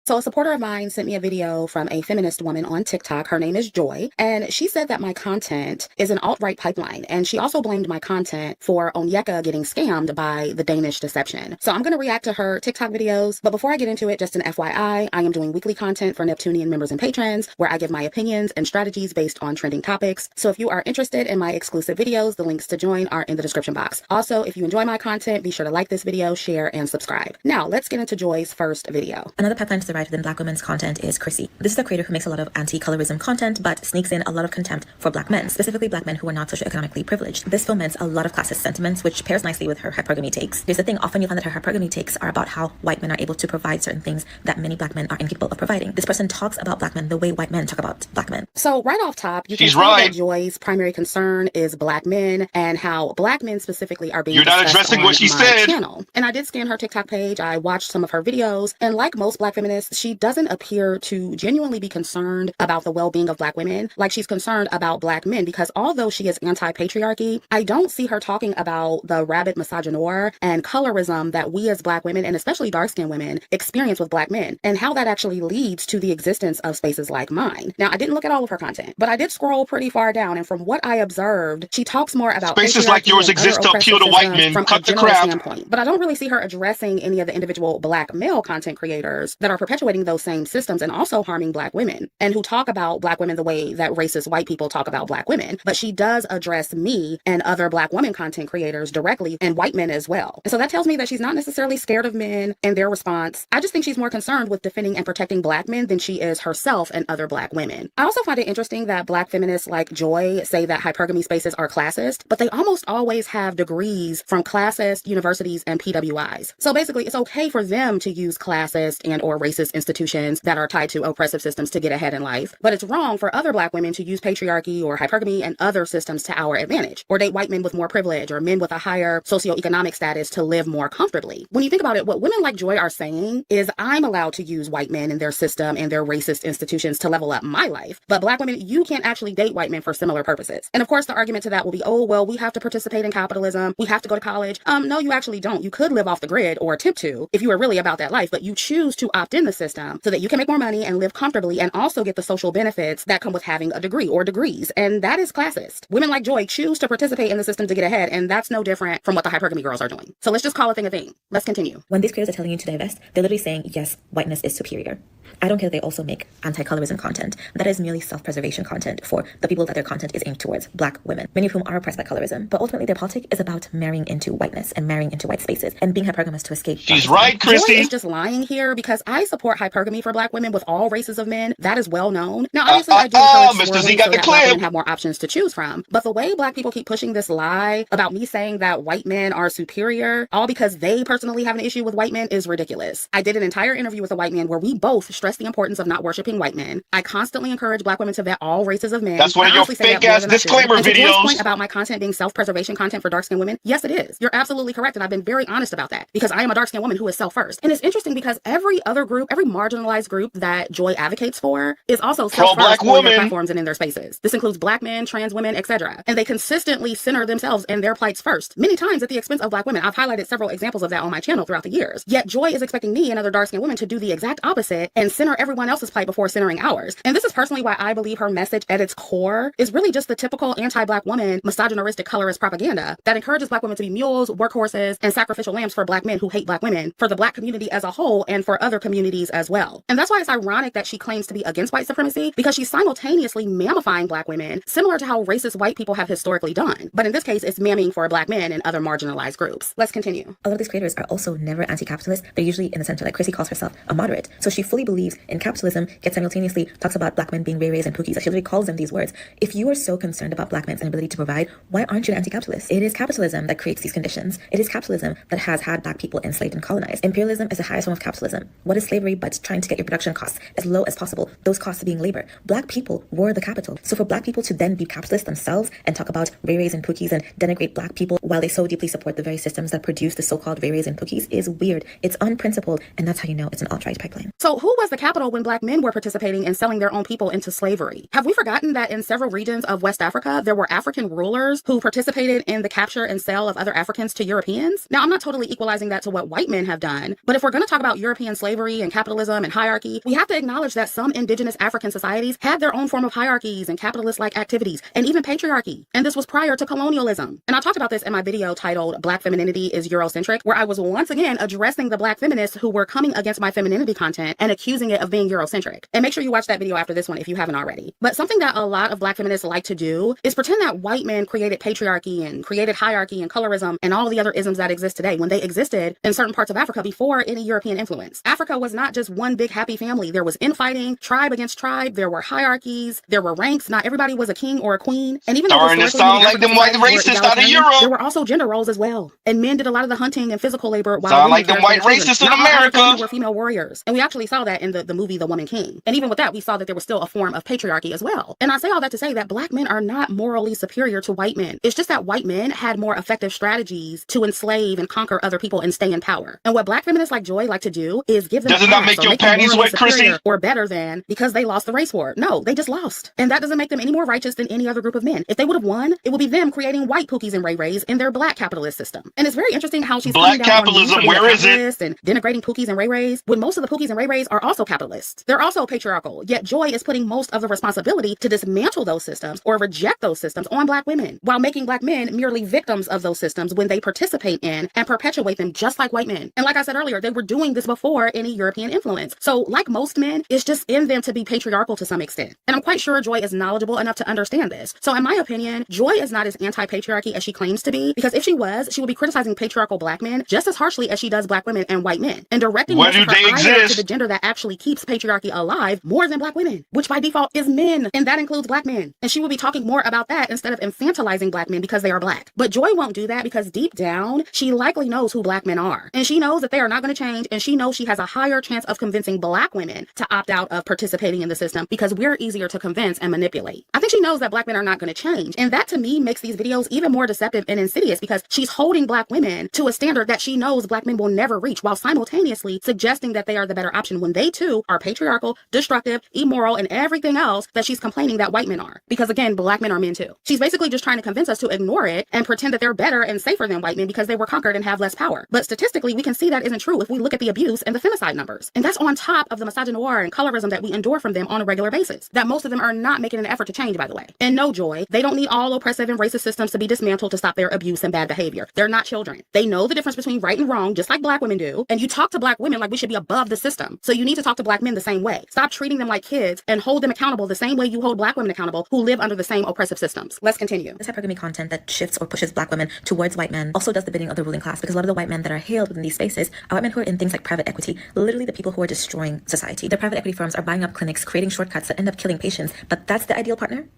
Speaker 4: So a supporter of mine sent me a video from a feminist woman on TikTok. Her name is Joy, and she said that my content is an alt-right pipeline, and she also blamed my content for Onyeka getting scammed by the Danish deception. So I'm going to react to her TikTok videos, but before I get into it, just an FYI, I am doing weekly content for Neptunian members and patrons, where I give my opinions and strategies based on trending topics. So if you are interested in my exclusive videos, the links to join are in the description box. Also, if you enjoy my content, be sure to like this video, share, and subscribe. Now, let's get into Joy's first video.
Speaker 6: Another pipeline to the right within Black women's content is Chrissie. This is a creator who makes a lot of anti-colorism content, but sneaks in a lot of contempt for Black men, specifically Black men who are not socioeconomically privileged. This foments a lot of classist sentiments, which pairs nicely with her hypergamy takes. Here's the thing, often you'll find that her hypergamy takes are about how white men are able to provide certain things that many Black men are incapable of providing. This person talks about Black men the way white men talk about Black men.
Speaker 4: So right off top, you can tell that Joy's primary concern is Black men and how Black men specifically are being
Speaker 2: You're not addressing what she said.
Speaker 4: Channel. And I did scan her TikTok page. I watched some of her videos, and like most Black feminists, she doesn't appear to genuinely be concerned about the well-being of Black women like she's concerned about Black men, because although she is anti-patriarchy, I don't see her talking about the rabid misogynoir and colorism that we as Black women, and especially dark-skinned women, experience with Black men, and how that actually leads to the existence of spaces like mine. Now, I didn't look at all of her content, but I did scroll pretty far down, and from what I observed, she talks more about
Speaker 2: spaces like yours exist to appeal to white men.
Speaker 4: From
Speaker 2: Cut
Speaker 4: a
Speaker 2: the crap.
Speaker 4: standpoint. But I don't really see her addressing any of the individual Black male content creators that are perpetuating those same systems and also harming Black women, and who talk about Black women the way that racist white people talk about Black women. But she does address me and other Black women content creators directly, and white men as well. And so that tells me that she's not necessarily scared of men and their response. I just think she's more concerned with defending and protecting Black men than she is herself and other Black women. I also find it interesting that Black feminists like Joy say that hypergamy spaces are classist, but they almost always have degrees from classist universities and PWIs. So basically, it's okay for them to use classist and or racist institutions that are tied to oppressive systems to get ahead in life. But it's wrong for other Black women to use patriarchy or hypergamy and other systems to our advantage, or date white men with more privilege or men with a higher socioeconomic status to live more comfortably. When you think about it, what women like Joy are saying is, I'm allowed to use white men and their system and their racist institutions to level up my life, but Black women, you can't actually date white men for similar purposes. And of course, the argument to that will be, oh, well, we have to participate in capitalism. We have to go to college. No, you actually don't. You could live off the grid or attempt to if you were really about that life, but you choose to opt in the system so that you can make more money and live comfortably and also get the social benefits that come with having a degree or degrees. And that is classist. Women like Joy choose to participate in the system to get ahead, and that's no different from what the hypergamy girls are doing. So let's just call a thing a thing. Let's continue.
Speaker 6: When these creators are telling you to divest, they're literally saying, yes, whiteness is superior. I don't care if they also make anti-colorism content. That is merely self-preservation content for the people that their content is aimed towards, Black women, many of whom are oppressed by colorism. But ultimately, their politic is about marrying into whiteness and marrying into white spaces and being hypergamous to escape.
Speaker 2: She's right, Chrissie.
Speaker 4: Joy is just lying here, because I support hypergamy for Black women with all races of men. That is well known. Now, obviously, I do encourage
Speaker 2: Mr. Z got
Speaker 4: so
Speaker 2: the
Speaker 4: that Black
Speaker 2: clip.
Speaker 4: women have more options to choose from. But the way Black people keep pushing this lie about me saying that white men are superior, all because they personally have an issue with white men, is ridiculous. I did an entire interview with a white man where we both stressed the importance of not worshiping white men. I constantly encourage Black women to vet all races of men.
Speaker 2: That's one of your fake ass disclaimer
Speaker 4: videos. To Joy's point about my content being self-preservation content for dark-skinned women, yes, it is. You're absolutely correct, and I've been very honest about that, because I am a dark-skinned woman who is self-first. And it's interesting because every other group, every marginalized group that Joy advocates for is also self-first on their platforms and in their spaces. This includes Black men, trans women, etc. And they consistently center themselves and their plights first, many times at the expense of Black women. I've highlighted several examples of that on my channel throughout the years. Yet Joy is expecting me and other dark-skinned women to do the exact opposite and center everyone else's plight before centering ours. And this is personally why I believe her message at its core is really just the typical anti-Black woman, misogynistic, colorist propaganda that encourages Black women to be mules, workhorses, and sacrificial lambs for Black men who hate Black women, for the Black community as a whole, and for other communities as well. And that's why it's ironic that she claims to be against white supremacy, because she's simultaneously mammifying Black women, similar to how racist white people have historically done. But in this case, it's mamming for Black men and other marginalized groups. Let's continue.
Speaker 6: A lot of these creators are also never anti-capitalist. They're usually in the center, like Chrissie calls herself a moderate. So she fully believes in capitalism, yet simultaneously talks about Black men being rays and pookies. She literally calls them these words. If you are so concerned about Black men's inability to provide, why aren't you an anti-capitalist? It is capitalism that creates these conditions. It is capitalism that has had Black people enslaved and colonized. Imperialism is the highest form of capitalism. What is slavery but trying to get your production costs as low as possible? Those costs being labor. Black people were the capital. So for Black people to then be capitalists themselves and talk about rays and pookies and denigrate Black people while they so deeply support the very systems that produce the so-called rays and pookies is weird. It's unprincipled, and that's how you know it's an alt-right pipeline.
Speaker 4: So who was the capital when black men were participating in selling their own people into slavery. Have we forgotten that in several regions of West Africa, there were African rulers who participated in the capture and sale of other Africans to Europeans? Now, I'm not totally equalizing that to what white men have done, but if we're going to talk about European slavery and capitalism and hierarchy, we have to acknowledge that some indigenous African societies had their own form of hierarchies and capitalist-like activities, and even patriarchy. And this was prior to colonialism. And I talked about this in my video titled Black Femininity is Eurocentric, where I was once again addressing the black feminists who were coming against my femininity content and accusing it of being Eurocentric. And make sure you watch that video after this one if you haven't already. But something that a lot of black feminists like to do is pretend that white men created patriarchy and created hierarchy and colorism and all the other isms that exist today when they existed in certain parts of Africa before any European influence. Africa was not just one big happy family. There was infighting, tribe against tribe. There were hierarchies. There were ranks. Not everybody was a king or a queen. And even though
Speaker 2: Starting to sound like them white racists out of Europe,
Speaker 4: there were also gender roles as well. And men did a lot of the hunting and physical labor while
Speaker 2: sound like them white racists in America
Speaker 4: were female warriors. And we actually saw that in the movie The Woman King. And even with that, we saw that there was still a form of patriarchy as well. And I say all that to say that black men are not morally superior to white men. It's just that white men had more effective strategies to enslave and conquer other people and stay in power. And what black feminists like Joy like to do is give them
Speaker 2: does it not make your panties wet, Chrissie?
Speaker 4: Or better than because they lost the race war. No, they just lost. And that doesn't make them any more righteous than any other group of men. If they would have won, it would be them creating white pookies and ray-rays in their black capitalist system. And it's very interesting how she's
Speaker 2: black capitalism, where is it?
Speaker 4: And denigrating pookies and ray-rays when most of the pookies and ray-rays are also capitalists. They're also patriarchal, yet Joy is putting most of the responsibility to dismantle those systems or reject those systems on black women while making black men merely victims of those systems when they participate in and perpetuate them just like white men. And like I said earlier, they were doing this before any European influence. So like most men, it's just in them to be patriarchal to some extent. And I'm quite sure Joy is knowledgeable enough to understand this. So in my opinion, Joy is not as anti-patriarchy as she claims to be, because if she was, she would be criticizing patriarchal black men just as harshly as she does black women and white men, and directing most of her ire to the gender that actually keeps patriarchy alive more than black women, which by default is men, and that includes black men. And she will be talking more about that instead of infantilizing black men because they are black. But Joy won't do that because deep down, she likely knows who black men are. And she knows that they are not going to change, and she knows she has a higher chance of convincing black women to opt out of participating in the system because we're easier to convince and manipulate. I think she knows that black men are not going to change. And that to me makes these videos even more deceptive and insidious because she's holding black women to a standard that she knows black men will never reach while simultaneously suggesting that they are the better option when they too are patriarchal, destructive, immoral, and everything else that she's complaining that white men are. Because again, black men are men too. She's basically just trying to convince us to ignore it and pretend that they're better and safer than white men because they were conquered and have less power. But statistically, we can see that isn't true if we look at the abuse and the femicide numbers. And that's on top of the misogynoir and colorism that we endure from them on a regular basis, that most of them are not making an effort to change, by the way. And no, Joy, they don't need all oppressive and racist systems to be dismantled to stop their abuse and bad behavior. They're not children. They know the difference between right and wrong, just like black women do. And you talk to black women like we should be above the system. So you need to talk to black men the same way. Stop treating them like kids and hold them accountable the same way you hold black women accountable who live under the same oppressive systems. Let's continue.
Speaker 6: This hypergamy content that shifts or pushes black women towards white men also does the bidding of the ruling class, because a lot of the white men that are hailed within these spaces are white men who are in things like private equity, literally the people who are destroying society. The private equity firms are buying up clinics, creating shortcuts that end up killing patients, but that's the ideal partner?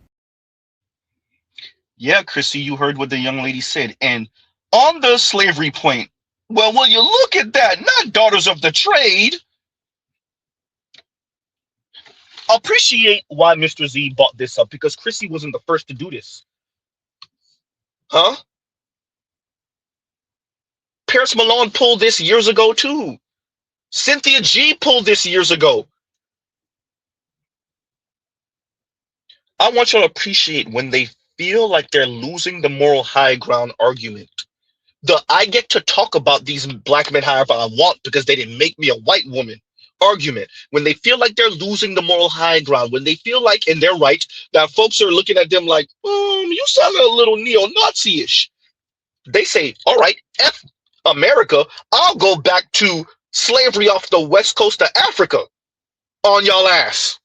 Speaker 2: Yeah, Chrissy, you heard what the young lady said. And on the slavery point, well, will you look at that? Not daughters of the trade. Appreciate why Mr. Z brought this up, because Chrissy wasn't the first to do this. Huh? Paris Malone pulled this years ago too. Cynthia G pulled this years ago. I want you to appreciate when they feel like they're losing the moral high ground argument. I get to talk about these black men however I want because they didn't make me a white woman argument. When they feel like they're losing the moral high ground, when they feel like, and they're right, that folks are looking at them like, you sound a little neo-Nazi-ish. They say, all right, F America, I'll go back to slavery off the west coast of Africa on y'all ass.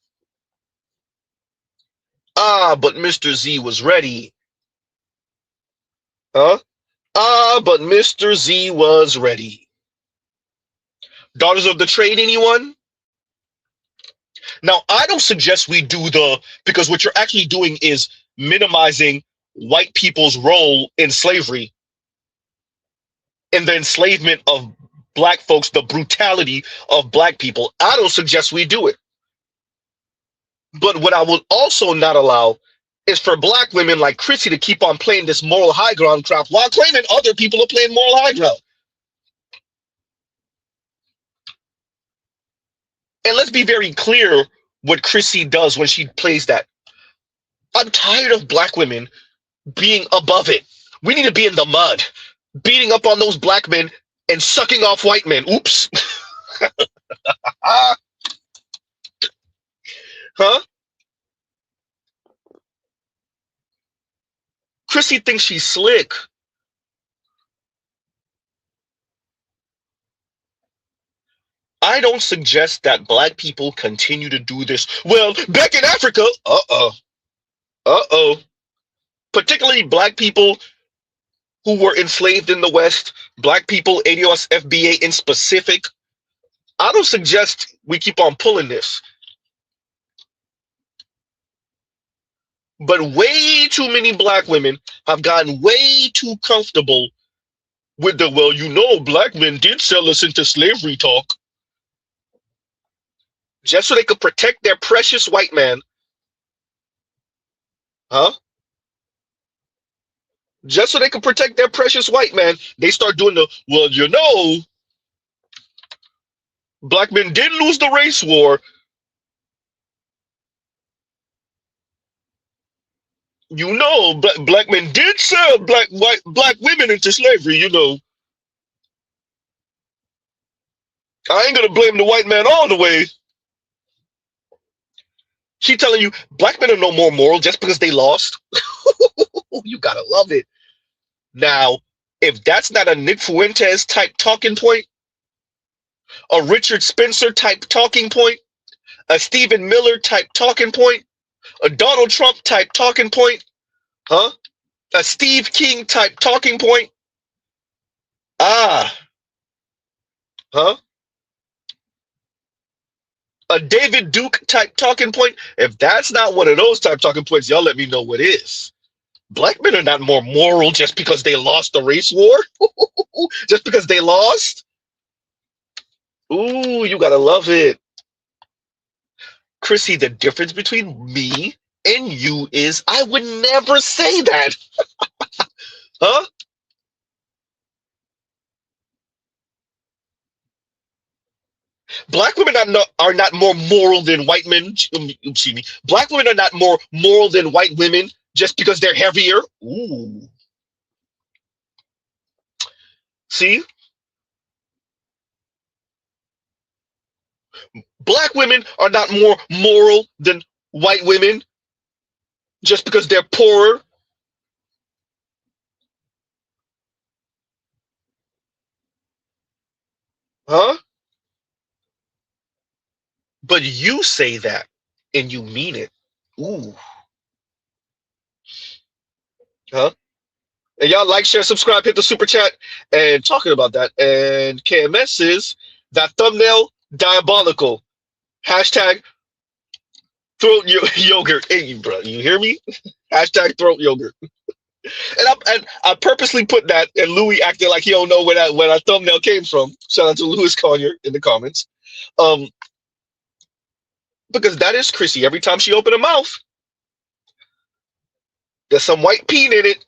Speaker 2: Ah, but Mr. Z was ready. Huh? Ah, but Mr. Z was ready. Daughters of the trade, anyone? Now, I don't suggest we do because what you're actually doing is minimizing white people's role in slavery, in the enslavement of black folks, the brutality of black people. I don't suggest we do it. But what I will also not allow is for black women like Chrissy to keep on playing this moral high ground crap while claiming other people are playing moral high ground. And let's be very clear what Chrissie does when she plays that. I'm tired of black women being above it. We need to be in the mud, beating up on those black men and sucking off white men. Oops. Huh? Chrissie thinks she's slick. I don't suggest that black people continue to do this. Well, back in Africa, particularly black people who were enslaved in the West, black people, ADOS, FBA in specific. I don't suggest we keep on pulling this. But way too many black women have gotten way too comfortable with the, well, you know, black men did sell us into slavery talk. Just so they could protect their precious white man. Huh? Just so they could protect their precious white man, they start doing the, well, you know, black men did lose the race war. You know, black men did sell black women into slavery, you know. I ain't gonna blame the white man all the way. She telling you black men are no more moral just because they lost. You gotta love it. Now, if that's not a Nick Fuentes type talking point, a Richard Spencer type talking point, a Stephen Miller type talking point, a Donald Trump type talking point, huh? A Steve King type talking point. Huh? A David Duke type talking point. If that's not one of those type talking points, y'all let me know what is. Black men are not more moral just because they lost the race war. Just because they lost. Ooh, you gotta love it. Chrissie, the difference between me and you is I would never say that. Huh? Black women are not more moral than white men. Excuse me. Black women are not more moral than white women just because they're heavier. Ooh. See? Black women are not more moral than white women just because they're poorer. Huh? But you say that and you mean it. Ooh. Huh? And y'all like, share, subscribe, hit the super chat. And talking about that, and KMS says that thumbnail diabolical. Hashtag throat yogurt. Hey, bro, you hear me? Hashtag throat yogurt. And I purposely put that, and Louis acted like he don't know where that thumbnail came from. Shout out to Louis Conyer in the comments. Because that is Chrissie. Every time she opened her mouth, there's some white peen in it.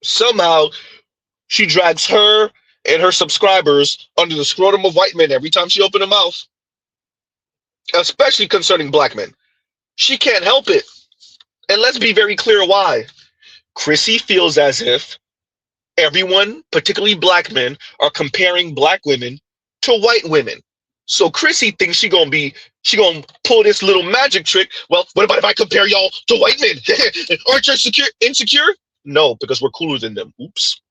Speaker 2: Somehow, she drags her and her subscribers under the scrotum of white men every time she opened her mouth. Especially concerning black men. She can't help it. And let's be very clear why. Chrissie feels as if everyone, particularly black men, are comparing black women to white women. So Chrissie thinks she gonna pull this little magic trick. Well, what about if I compare y'all to white men? Aren't you insecure? No, because we're cooler than them. Oops.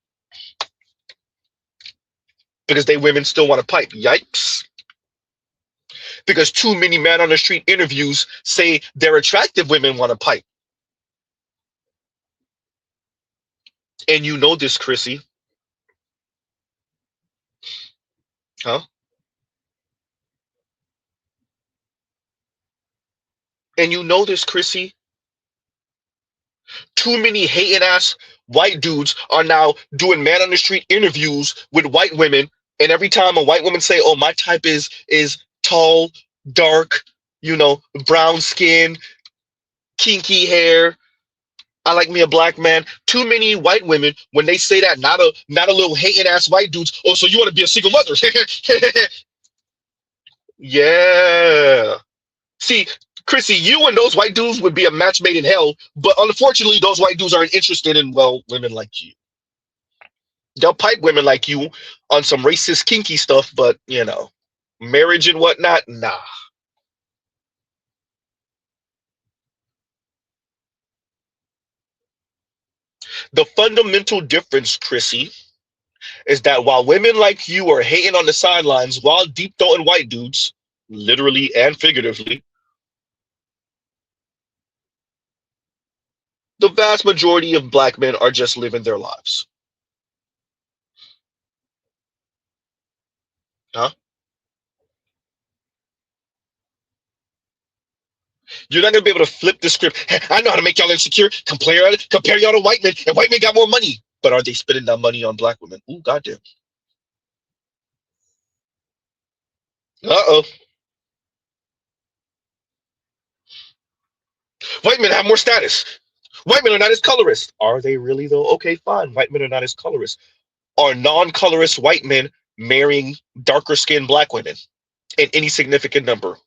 Speaker 2: Because they women still want to pipe. Yikes. Because too many man on the street interviews say they're attractive women want to pipe. And you know this, Chrissie. Huh? And you know this, Chrissie. Too many hating ass white dudes are now doing man on the street interviews with white women, and every time a white woman say, "Oh, my type is tall, dark, brown skin, kinky hair. I like me a black man." Too many white women, when they say that, not a little hating ass white dudes. Oh, so you want to be a single mother? Yeah. See, Chrissy, you and those white dudes would be a match made in hell, but unfortunately, those white dudes aren't interested in, well, women like you. They'll pipe women like you on some racist, kinky stuff, but, marriage and whatnot, nah. The fundamental difference, Chrissy, is that while women like you are hating on the sidelines, while deep throating white dudes, literally and figuratively, the vast majority of black men are just living their lives. Huh? You're not gonna be able to flip the script. Hey, I know how to make y'all insecure. Compare y'all to white men, and white men got more money. But are they spending that money on black women? Ooh, goddamn. Uh-oh. White men have more status. White men are not as colorist. Are they really though? Okay, fine. White men are not as colorist. Are non-colorist white men marrying darker skinned black women in any significant number?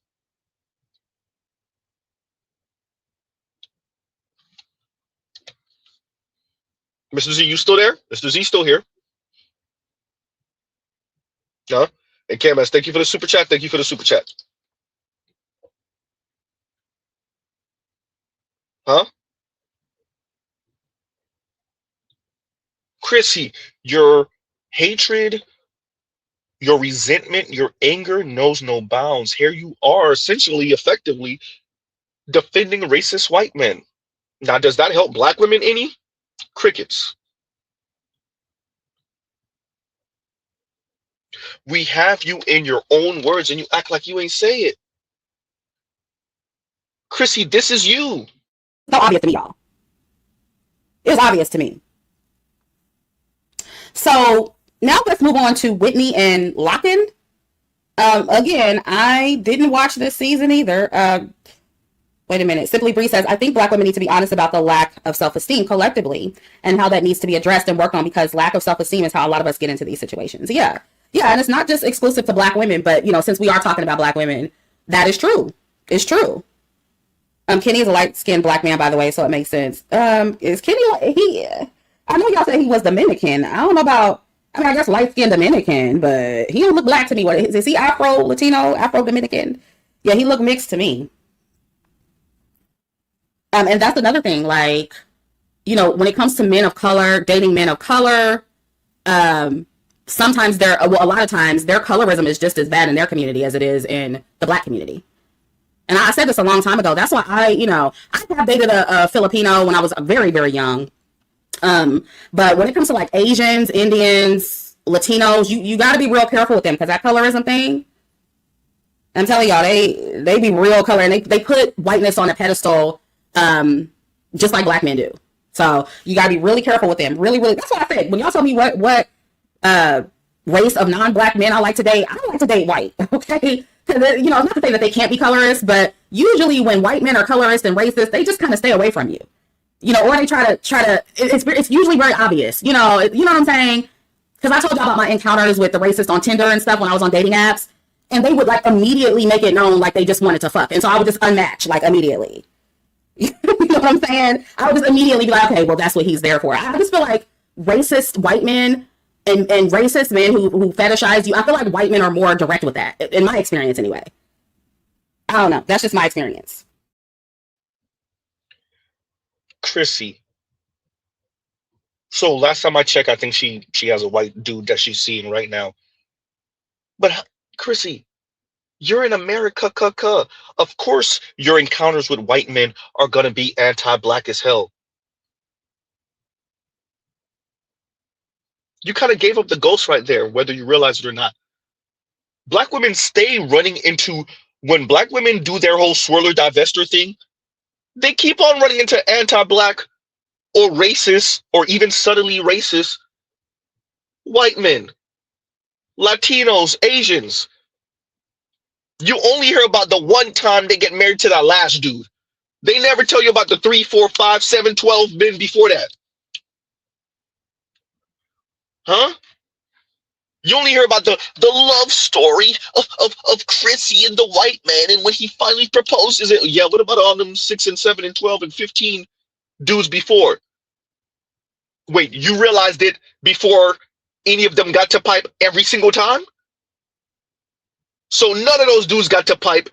Speaker 2: Mr. Z, you still there? Mr. Z still here? Huh? And KMS, thank you for the super chat. Thank you for the super chat. Huh? Chrissy, your hatred, your resentment, your anger knows no bounds. Here you are, essentially, effectively defending racist white men. Now, does that help black women any? Crickets. We have you in your own words and you act like you ain't say it. Chrissy, this is you.
Speaker 4: So obvious to me, y'all. It was obvious to me. So now let's move on to Whitney and Locken. Again, I didn't watch this season either. Wait a minute. Simply Bree says, I think black women need to be honest about the lack of self-esteem collectively and how that needs to be addressed and worked on, because lack of self-esteem is how a lot of us get into these situations. Yeah. Yeah. And it's not just exclusive to black women, but since we are talking about black women, that is true. It's true. Kenny is a light-skinned black man, by the way, so it makes sense. Is Kenny, I know y'all said he was Dominican. I don't know about, I guess light-skinned Dominican, but he don't look black to me. What is he? Afro, Latino, Afro Dominican? Yeah, he looked mixed to me. And that's another thing, like, when it comes to men of color, dating men of color, sometimes a lot of times their colorism is just as bad in their community as it is in the black community. And I said this a long time ago. That's why I have dated a Filipino when I was very, very young. But when it comes to like Asians, Indians, Latinos, you got to be real careful with them, because that colorism thing, I'm telling y'all, they be real color, and they put whiteness on a pedestal, just like black men do. So you got to be really careful with them. Really, really. That's what I said. When y'all tell me what race of non-black men I like to date, I don't like to date white. Okay. It's not to say that they can't be colorist, but usually when white men are colorist and racist, they just kind of stay away from you, or they try to, it's usually very obvious, you know what I'm saying? Because I told y'all about my encounters with the racist on Tinder and stuff when I was on dating apps, and they would like immediately make it known like they just wanted to fuck. And so I would just unmatch like immediately. You know what I'm saying? I would just immediately be like, okay, well, that's what he's there for. I just feel like racist white men and racist men who fetishize you, I feel like white men are more direct with that, in my experience anyway. I don't know. That's just my experience.
Speaker 2: Chrissy. So last time I checked, I think she has a white dude that she's seeing right now. But Chrissy, you're in America, Of course, your encounters with white men are gonna be anti-black as hell. You kind of gave up the ghost right there, whether you realize it or not. Black women stay running into, when black women do their whole swirler divester thing, they keep on running into anti-black or racist or even subtly racist white men, Latinos, Asians. You only hear about the one time they get married to that last dude. They never tell you about the 3, 4, 5, 7, 12 men before that. Huh? You only hear about the love story of Chrissie and the white man, and when he finally proposes it. Yeah, what about all them 6 and 7 and 12 and 15 dudes before? Wait, you realized it before any of them got to pipe every single time? So none of those dudes got to pipe.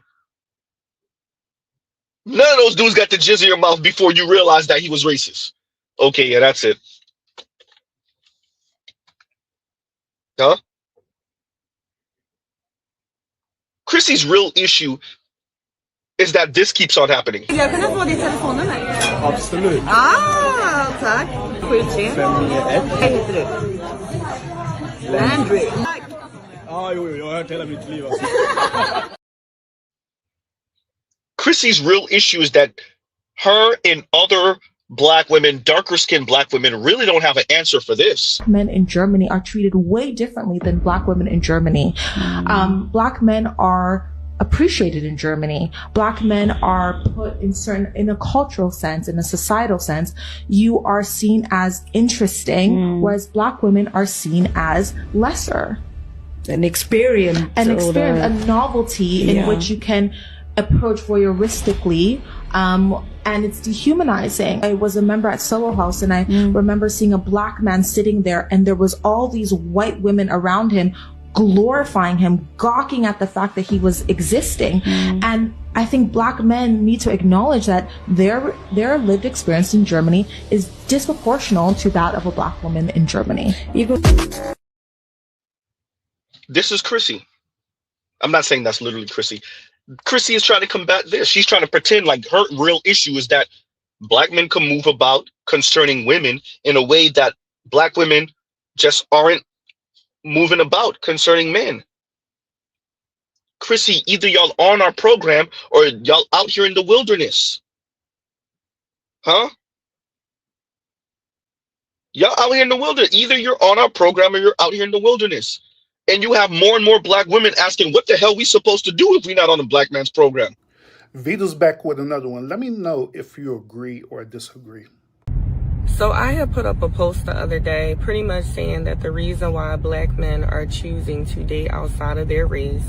Speaker 2: None of those dudes got the jizz in your mouth before you realized that he was racist. Okay, yeah, that's it. Huh? Chrissie's real issue is that this keeps on happening.
Speaker 7: Jag kan få din telefonnummer.
Speaker 8: Absolut.
Speaker 7: Tack. 73.
Speaker 8: 591.
Speaker 7: Vad heter du? Landry.
Speaker 8: Jo, jag har hört hela mitt liv.
Speaker 2: Chrissie's real issue is that her and other black women, darker skinned black women, really don't have an answer for this.
Speaker 9: Men in Germany are treated way differently than black women in Germany. Black men are appreciated in Germany. Black men are put in a cultural sense, in a societal sense, you are seen as interesting, whereas black women are seen as lesser.
Speaker 7: An experience.
Speaker 9: A novelty in which you can approach voyeuristically, and it's dehumanizing. I was a member at Soho House, and I remember seeing a black man sitting there, and there was all these white women around him glorifying him, gawking at the fact that he was existing. And I think black men need to acknowledge that their lived experience in Germany is disproportional to that of a black woman in Germany.
Speaker 2: This is Chrissie. I'm not saying that's literally Chrissie. Chrissie is trying to combat this. She's trying to pretend like her real issue is that black men can move about concerning women in a way that black women just aren't moving about concerning men. Chrissie, either y'all on our program or y'all out here in the wilderness. Huh? Y'all out here in the wilderness. Either you're on our program or you're out here in the wilderness. And you have more and more black women asking, what the hell we supposed to do if we're not on the black man's program?
Speaker 10: Vito's back with another one. Let me know if you agree or disagree.
Speaker 11: So I had put up a post the other day pretty much saying that the reason why black men are choosing to date outside of their race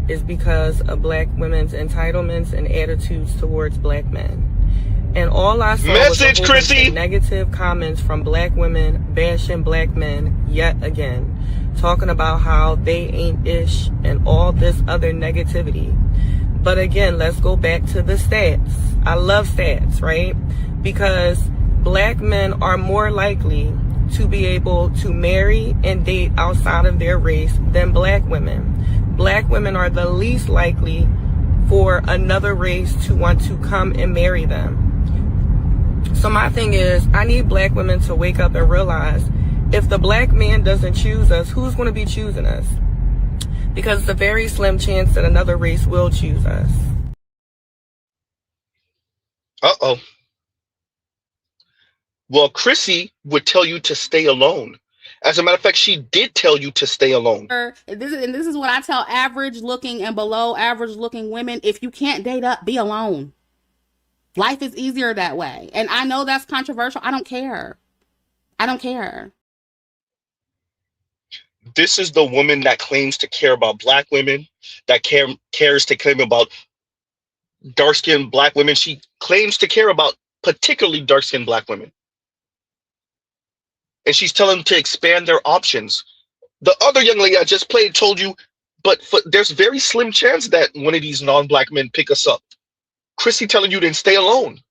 Speaker 11: is because of black women's entitlements and attitudes towards black men. And all I saw was a whole bunch of negative comments from black women bashing black men yet again, talking about how they ain't ish and all this other negativity. But again, let's go back to the stats. I love stats, right? Because black men are more likely to be able to marry and date outside of their race than black women. Black women are the least likely for another race to want to come and marry them. So my thing is, I need black women to wake up and realize if the black man doesn't choose us, who's going to be choosing us? Because it's a very slim chance that another race will choose us.
Speaker 2: Uh-oh. Well, Chrissie would tell you to stay alone. As a matter of fact, she did tell you to stay alone.
Speaker 4: This is what I tell average looking and below average looking women. If you can't date up, be alone. Life is easier that way. And I know that's controversial. I don't care. I don't care.
Speaker 2: This is the woman that claims to care about black women, that cares to claim about dark-skinned black women. She claims to care about particularly dark-skinned black women. And she's telling them to expand their options. The other young lady I just played told you, but there's very slim chance that one of these non-black men pick us up. Chrissie telling you to stay alone.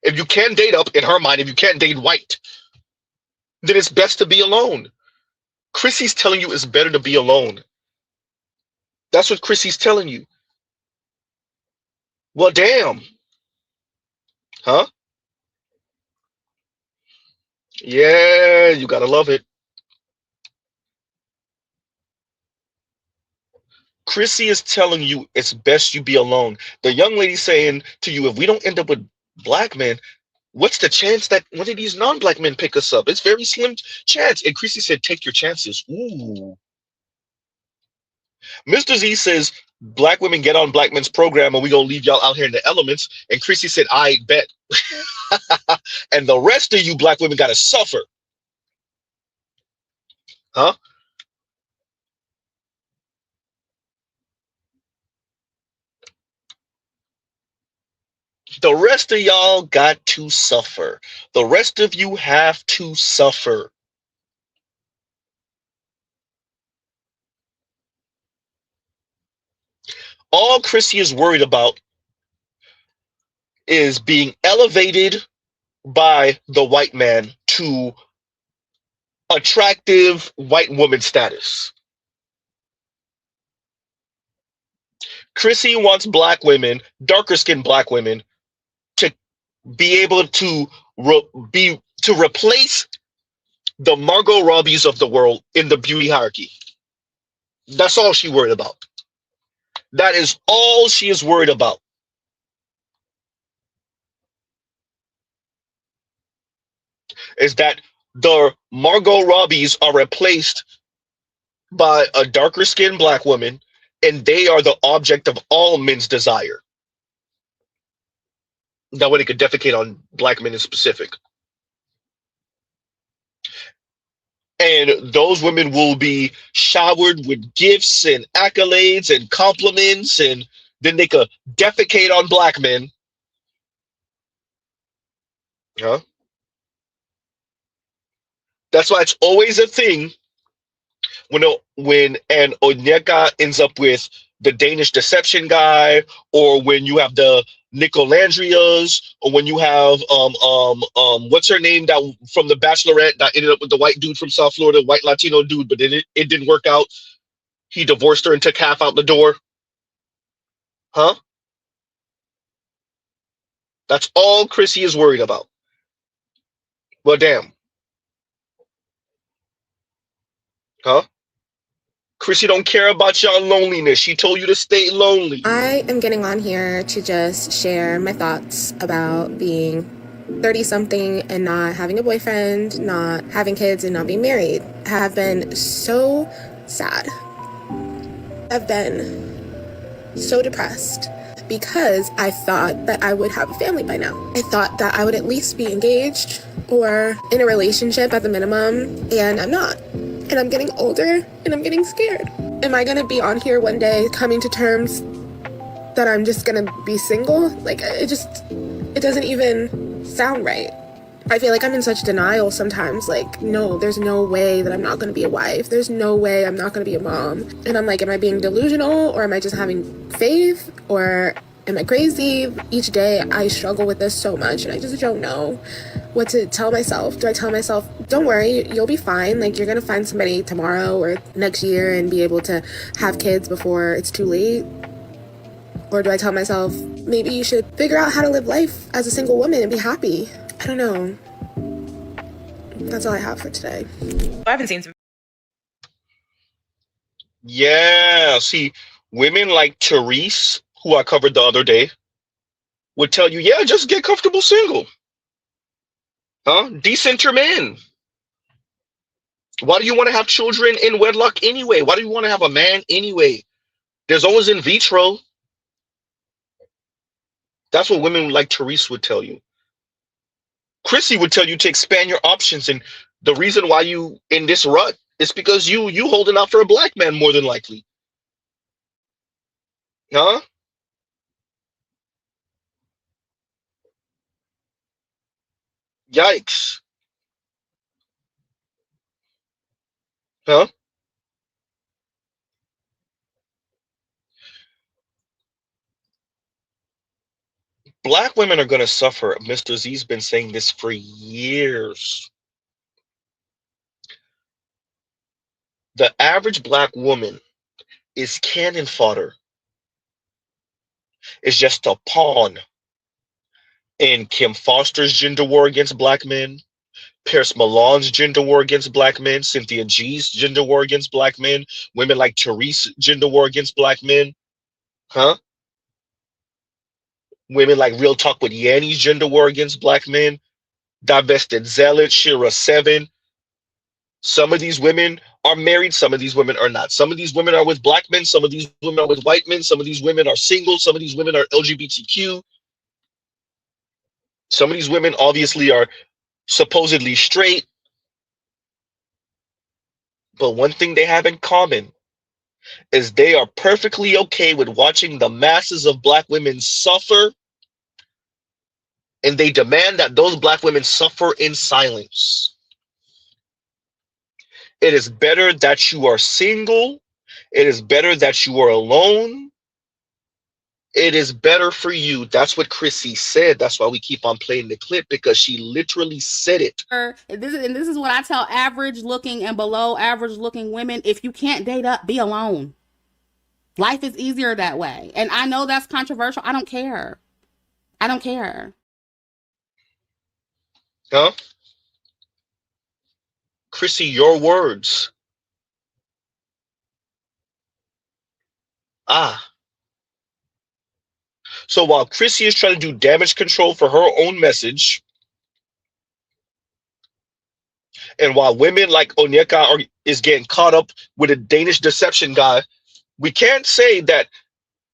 Speaker 2: If you can't date up, in her mind, if you can't date white, then it's best to be alone. Chrissie's telling you it's better to be alone. That's what Chrissie's telling you. Well, damn. Huh? Yeah, you gotta love it. Chrissie is telling you it's best you be alone. The young lady saying to you, if we don't end up with black men, what's the chance that one of these non-black men pick us up? It's very slim chance. And Chrissie said, take your chances. Ooh. Mr. Z says, black women get on black men's program and we gonna leave y'all out here in the elements. And Chrissie said, I bet. And the rest of you black women gotta suffer. Huh? The rest of y'all got to suffer. The rest of you have to suffer. All Chrissie is worried about is being elevated by the white man to attractive white woman status. Chrissie wants black women, darker skinned black women, to be able to replace the Margot Robbies of the world in the beauty hierarchy. That's all she's worried about. That is all she is worried about. Is that the Margot Robbies are replaced by a darker skinned black woman, and they are the object of all men's desire. That way they could defecate on black men in specific. And those women will be showered with gifts and accolades and compliments, and then they could defecate on black men. Huh? That's why it's always a thing when an Onyeka ends up with the Danish deception guy, or when you have the Nicolandrias, or when you have what's her name that from the Bachelorette that ended up with the white dude from South Florida, white Latino dude, but it didn't work out. He divorced her and took half out the door. Huh? That's all Chrissie is worried about. Well, damn. Huh? Chrissie don't care about your loneliness. She told you to stay lonely.
Speaker 12: I am getting on here to just share my thoughts about being 30-something and not having a boyfriend, not having kids, and not being married. I have been so sad. I've been so depressed because I thought that I would have a family by now. I thought that I would at least be engaged or in a relationship at the minimum, and I'm not. And I'm getting older, and I'm getting scared. Am I gonna be on here one day coming to terms that I'm just gonna be single? Like, it doesn't even sound right. I feel like I'm in such denial sometimes. Like, no, there's no way that I'm not gonna be a wife. There's no way I'm not gonna be a mom. And I'm like, am I being delusional, or am I just having faith, or am I crazy? Each day I struggle with this so much, and I just don't know what to tell myself. Do I tell myself, don't worry, you'll be fine, like you're gonna find somebody tomorrow or next year and be able to have kids before it's too late? Or do I tell myself, maybe you should figure out how to live life as a single woman and be happy? I don't know. That's all I have for today.
Speaker 11: I haven't seen some.
Speaker 2: Yeah, see, women like Therese, who I covered the other day, would tell you, yeah, just get comfortable single. Huh? Decenter men. Why do you want to have children in wedlock anyway? Why do you want to have a man anyway? There's always in vitro. That's what women like Therese would tell you. Chrissie would tell you to expand your options, and the reason why you in this rut is because you holding out for a black man more than likely. Huh? Yikes. Huh? Black women are going to suffer. Mr. Z's been saying this for years. The average black woman is cannon fodder. It's just a pawn in Kim Foster's gender war against black men, Pierce Malone's gender war against black men, Cynthia G's gender war against black men, women like Therese gender war against black men. Huh? Women like Real Talk with Yanni's gender war against black men, Divested Zealot, Shira 7. Some of these women are married, some of these women are not. Some of these women are with black men, some of these women are with white men, some of these women are single, some of these women are LGBTQ. Some of these women obviously are supposedly straight. But one thing they have in common is they are perfectly okay with watching the masses of black women suffer and they demand that those black women suffer in silence. It is better that you are single. It is better that you are alone. It is better for you. That's what Chrissie said. That's why we keep on playing the clip, because she literally said it.
Speaker 4: This is what I tell average looking and below average looking women. If you can't date up, be alone. Life is easier that way. And I know that's controversial. I don't care. I don't care.
Speaker 2: Huh? Chrissie, your words. So while Chrissie is trying to do damage control for her own message, and while women like Onyeka is getting caught up with a Danish deception guy, we can't say that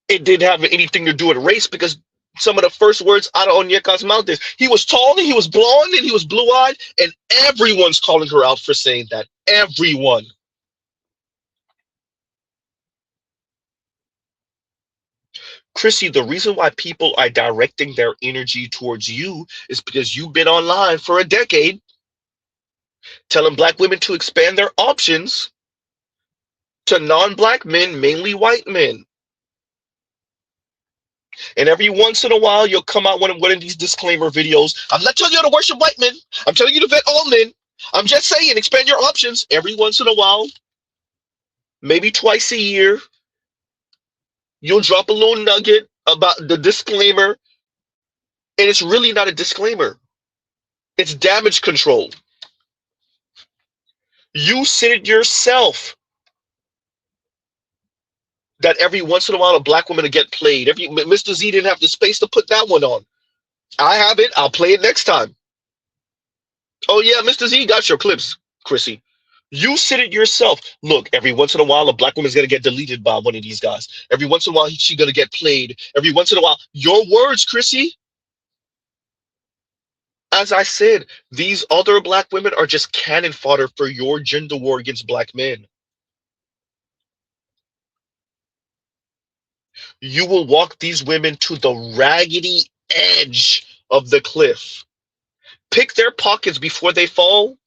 Speaker 2: it didn't have anything to do with race, because some of the first words out of Onyeka's mouth is he was tall and he was blonde and he was blue-eyed, and everyone's calling her out for saying that. Everyone. Chrissie, the reason why people are directing their energy towards you is because you've been online for a decade telling black women to expand their options to non-black men, mainly white men. And every once in a while, you'll come out with one of these disclaimer videos. I'm not telling you to worship white men. I'm telling you to vet all men. I'm just saying, expand your options. Every once in a while, maybe twice a year, you'll drop a little nugget about the disclaimer. And it's really not a disclaimer. It's damage control. You said it yourself that every once in a while a black woman will get played. Mr. Z didn't have the space to put that one on. I have it. I'll play it next time. Oh yeah, Mr. Z got your clips, Chrissie. You said it yourself. Look, every once in a while a black woman's gonna get deleted by one of these guys. Every once in a while she's gonna get played. Every once in a while. Your words, Chrissie. As I said, these other black women are just cannon fodder for your gender war against black men. You will walk these women to the raggedy edge of the cliff. Pick their pockets before they fall,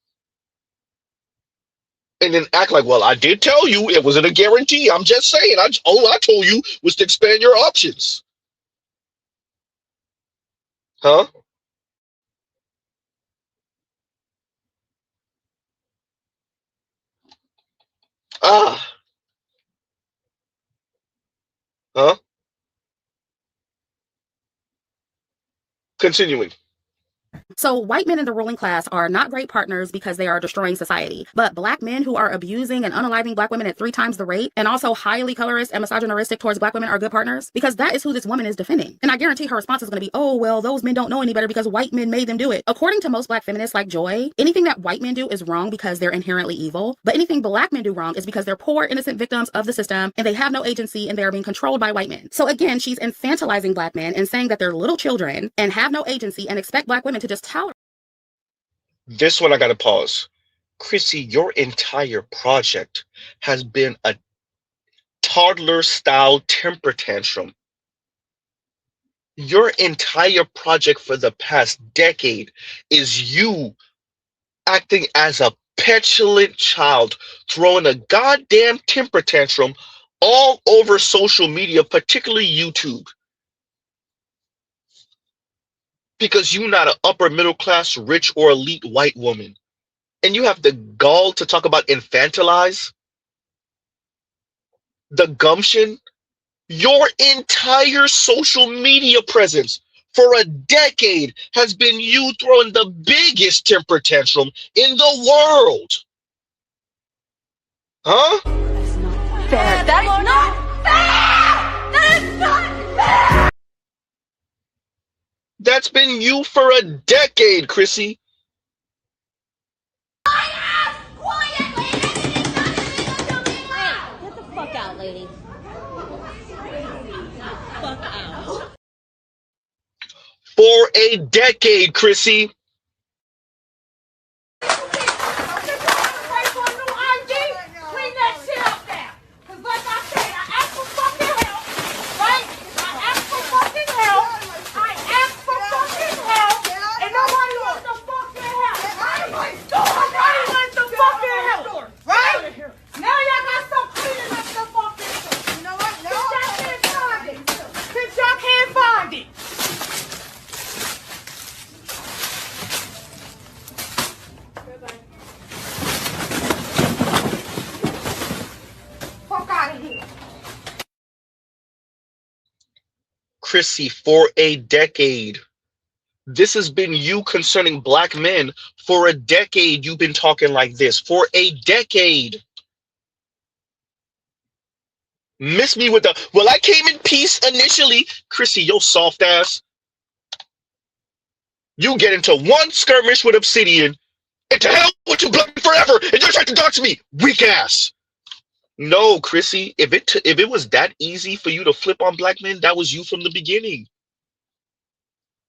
Speaker 2: and then act like, well, I did tell you it wasn't a guarantee. I'm just saying. All I told you was to expand your options. Huh? Huh? Continuing.
Speaker 4: So white men in the ruling class are not great partners because they are destroying society. But black men who are abusing and unaliving black women at 3 times the rate, and also highly colorist and misogynistic towards black women, are good partners, because that is who this woman is defending. And I guarantee her response is going to be, oh, well, those men don't know any better because white men made them do it. According to most black feminists like Joy, anything that white men do is wrong because they're inherently evil. But anything black men do wrong is because they're poor, innocent victims of the system, and they have no agency, and they are being controlled by white men. So again, she's infantilizing black men and saying that they're little children and have no agency and expect black women to just tolerate.
Speaker 2: This one I gotta pause. Chrissie, your entire project has been a toddler-style temper tantrum. Your entire project for the past decade is you acting as a petulant child, throwing a goddamn temper tantrum all over social media, particularly YouTube. Because you're not an upper middle class, rich or elite white woman. And you have the gall to talk about infantilize? The gumption? Your entire social media presence for a decade has been you throwing the biggest temper tantrum in the world. Huh?
Speaker 7: That's not fair. That's not fair! That is not fair!
Speaker 2: That's been you for a decade, Chrissie.
Speaker 13: Get the fuck out, lady. Fuck out.
Speaker 2: For a decade, Chrissie. Chrissy, for a decade. This has been you concerning black men. For a decade, you've been talking like this. For a decade. Miss me with the, well, I came in peace initially. Chrissy, yo soft ass. You get into one skirmish with Obsidian, and to hell with you black forever, and you're trying to talk to me. Weak ass. No, Chrissy, if it was that easy for you to flip on black men, that was you from the beginning.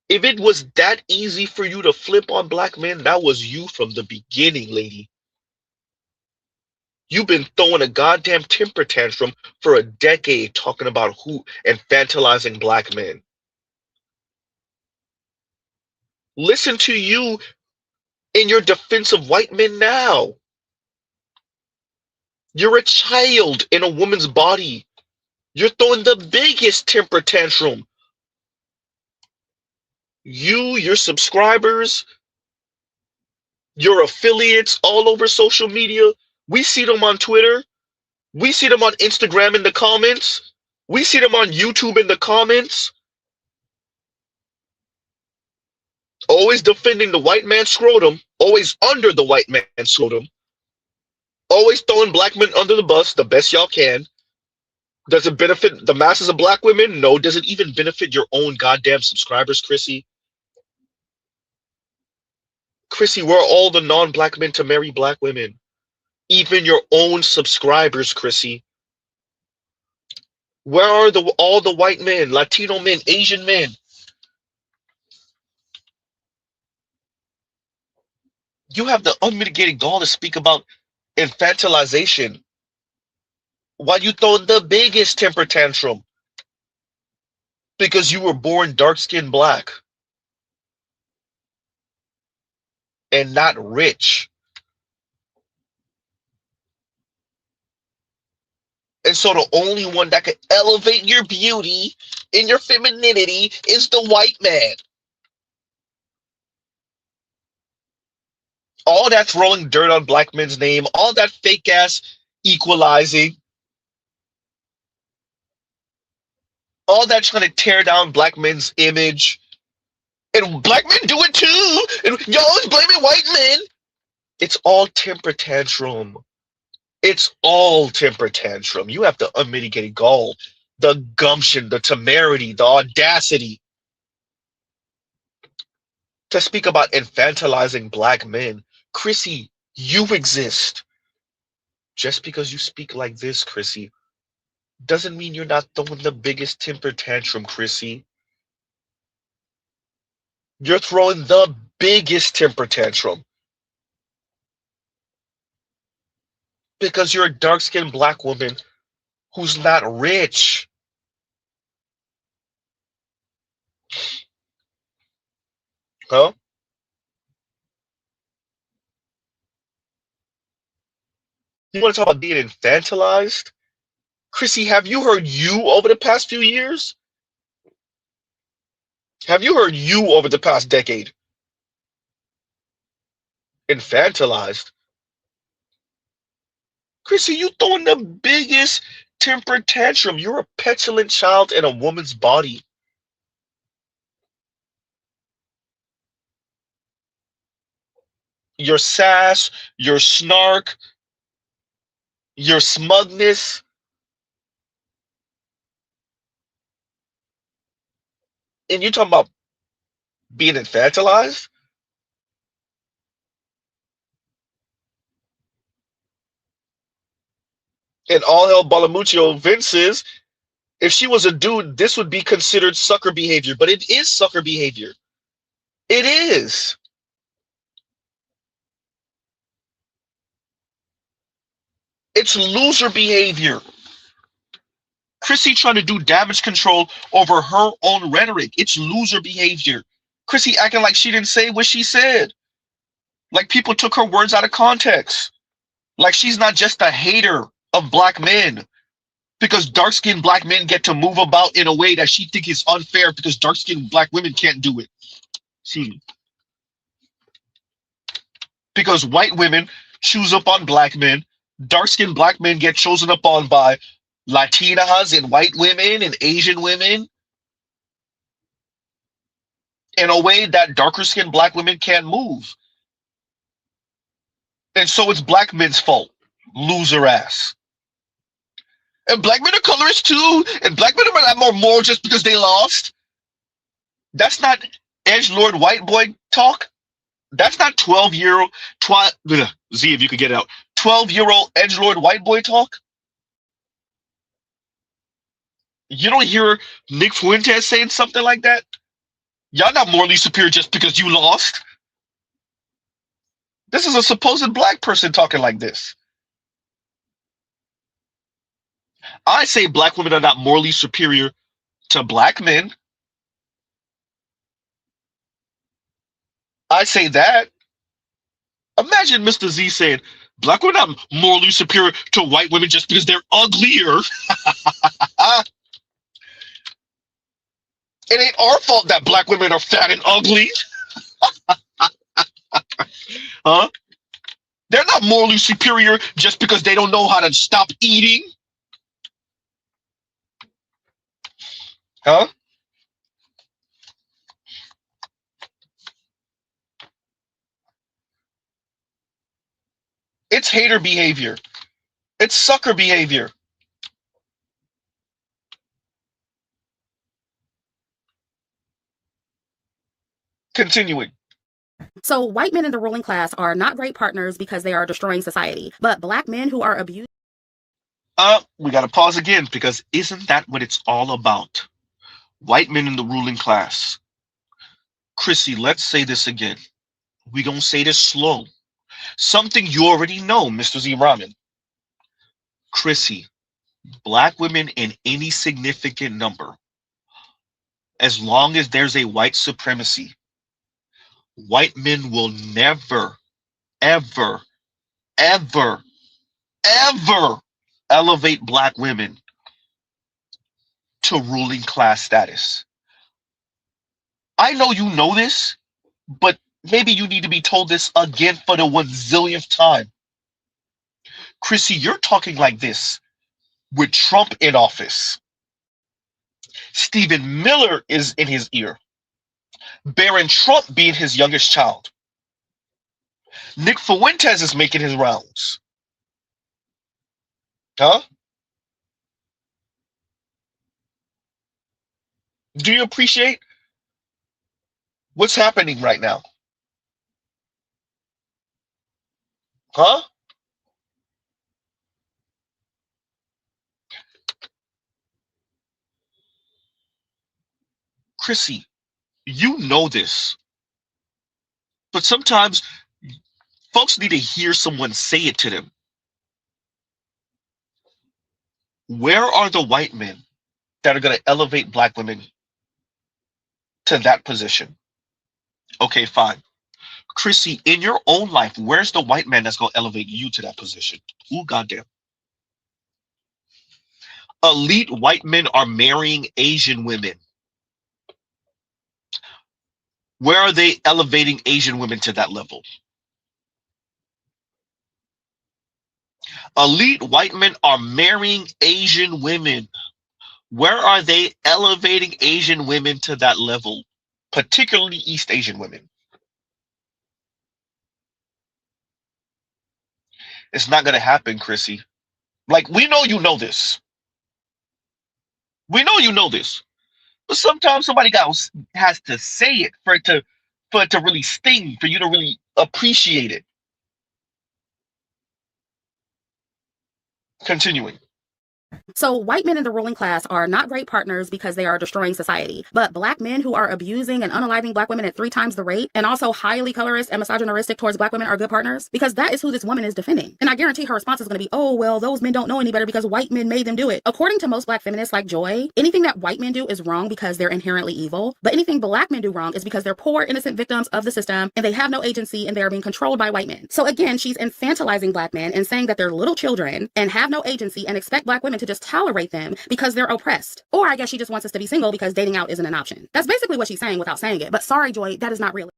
Speaker 2: If it was that easy for you to flip on black men, that was you from the beginning, lady. You've been throwing a goddamn temper tantrum for a decade talking about who infantilizing black men. Listen to you in your defense of white men now. You're a child in a woman's body. You're throwing the biggest temper tantrum. You, your subscribers, your affiliates all over social media, we see them on Twitter. We see them on Instagram in the comments. We see them on YouTube in the comments. Always defending the white man's scrotum. Always under the white man's scrotum. Always throwing black men under the bus the best y'all can. Does it benefit the masses of black women? No. Does it even benefit your own goddamn subscribers, Chrissy? Chrissy, we're all the non-black men to marry black women. Even your own subscribers, Chrissy. Where are all the white men, Latino men, Asian men? You have the unmitigated gall to speak about infantilization while you throw the biggest temper tantrum because you were born dark-skinned black and not rich. And so the only one that could elevate your beauty and your femininity is the white man. All that throwing dirt on black men's name, all that fake ass equalizing, all that trying to tear down black men's image, and black men do it too, and y'all always blaming white men. It's all temper tantrum. It's all temper tantrum. You have the unmitigated gall, the gumption, the temerity, the audacity to speak about infantilizing black men. Chrissy, you exist. Just because you speak like this, Chrissy, doesn't mean you're not throwing the biggest temper tantrum, Chrissy. You're throwing the biggest temper tantrum. Because you're a dark-skinned black woman who's not rich. Huh? You want to talk about being infantilized? Chrissy, have you heard you over the past few years? Have you heard you over the past decade? Infantilized? Chrissy, you throwing the biggest temper tantrum. You're a petulant child in a woman's body. Your sass, your snark, your smugness. And you're talking about being infantilized? And all hell Balamuccio Vince's, if she was a dude, this would be considered sucker behavior. But it is sucker behavior. It is. It's loser behavior. Chrissy trying to do damage control over her own rhetoric. It's loser behavior. Chrissy acting like she didn't say what she said. Like people took her words out of context. Like she's not just a hater of black men because dark-skinned black men get to move about in a way that she thinks is unfair because dark-skinned black women can't do it. See, because white women choose up on black men, dark-skinned black men get chosen up on by Latinas and white women and Asian women. in a way that darker skinned black women can't move. And so it's black men's fault. Loser ass. And black men are colorist too. And black men are more moral just because they lost. That's not edgelord white boy talk. That's not 12-year-old Z, if you could get it out. 12-year-old edgelord white boy talk. You don't hear Nick Fuentes saying something like that? Y'all not morally superior just because you lost. This is a supposed black person talking like this. I say black women are not morally superior to black men. I say that. Imagine Mr. Z saying, black women are not morally superior to white women just because they're uglier. It ain't our fault that black women are fat and ugly. Huh? They're not morally superior just because they don't know how to stop eating. Huh? It's hater behavior. It's sucker behavior. Continuing.
Speaker 4: So white men in the ruling class are not great partners because they are destroying society, but black men who are abused.
Speaker 2: We gotta pause again because isn't that what it's all about? White men in the ruling class. Chrissy, let's say this again. We gonna say this slow. Something you already know, Mr. Z Ramen. Chrissy, black women in any significant number, as long as there's a white supremacy, white men will never, ever, ever, ever elevate black women to ruling class status. I know you know this, but maybe you need to be told this again for the 1,000,000th time. Chrissy, you're talking like this with Trump in office. Stephen Miller is in his ear. Barron Trump being his youngest child. Nick Fuentes is making his rounds. Huh? Do you appreciate what's happening right now? Huh? Chrissy, you know this. But sometimes folks need to hear someone say it to them. Where are the white men that are going to elevate black women to that position? Okay, fine. Chrissy, in your own life, where's the white man that's going to elevate you to that position? Ooh, goddamn. Elite white men are marrying Asian women. Where are they elevating Asian women to that level? Elite white men are marrying Asian women. Where are they elevating Asian women to that level? Particularly East Asian women. It's not going to happen, Chrissy. Like, we know you know this. We know you know this. But sometimes somebody has to say it for it to really sting, for you to really appreciate it. Continuing.
Speaker 4: So white men in the ruling class are not great partners because they are destroying society, but black men who are abusing and unaliving black women at 3 times the rate and also highly colorist and misogynistic towards black women are good partners, because that is who this woman is defending. And I guarantee her response is going to be, oh, well, those men don't know any better because white men made them do it. According to most black feminists like Joy, anything that white men do is wrong because they're inherently evil, but anything black men do wrong is because they're poor, innocent victims of the system and they have no agency and they are being controlled by white men. So again, she's infantilizing black men and saying that they're little children and have no agency and expect black women to just tolerate them because they're oppressed. Or I guess she just wants us to be single because dating out isn't an option. That's basically what she's saying without saying it. But sorry, Joy, that is not real.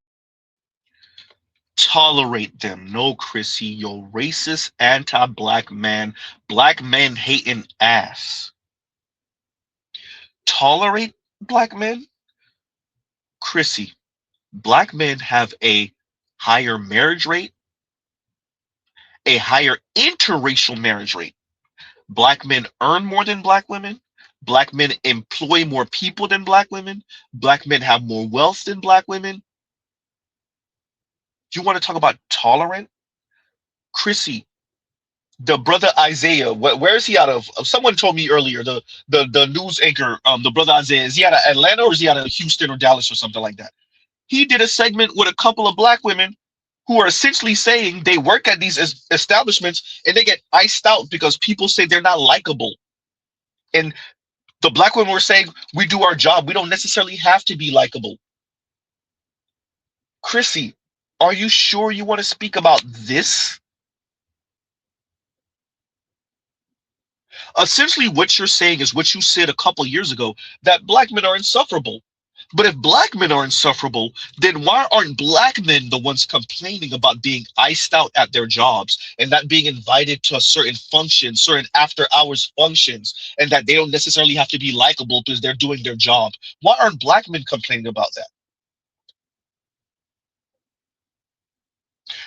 Speaker 2: Tolerate them. No, Chrissy, you're racist, anti-black man, black men hating ass. Tolerate black men? Chrissy, Black men have a higher marriage rate, a higher interracial marriage rate. Black men earn more than black women. Black men employ more people than black women. Black men have more wealth than black women. You want to talk about tolerant? Chrissie, the brother Isaiah, where is he out of? Someone told me earlier, the news anchor, the brother Isaiah, is he out of Atlanta or is he out of Houston or Dallas or something like that? He did a segment with a couple of black women who are essentially saying they work at these establishments and they get iced out because people say they're not likable. And the black women were saying, we do our job. We don't necessarily have to be likable. Chrissie, are you sure you want to speak about this? Essentially, what you're saying is what you said a couple years ago, that black men are insufferable. But if black men are insufferable, then why aren't black men the ones complaining about being iced out at their jobs and not being invited to certain functions, certain after hours functions, and that they don't necessarily have to be likable because they're doing their job? Why aren't black men complaining about that?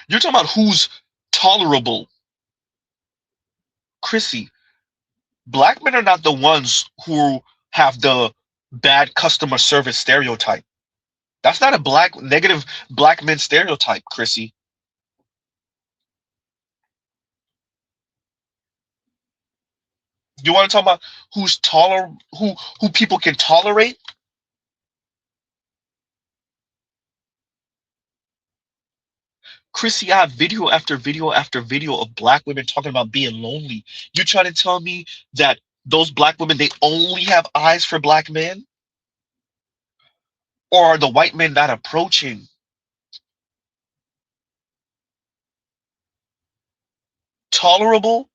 Speaker 2: You're talking about who's tolerable. Chrissie, black men are not the ones who have the bad customer service stereotype. That's not a negative black men stereotype, Chrissie. You want to talk about who people can tolerate? Chrissie, I have video after video after video of black women talking about being lonely. You're trying to tell me that those black women, they only have eyes for black men? Or are the white men not approaching? Tolerable?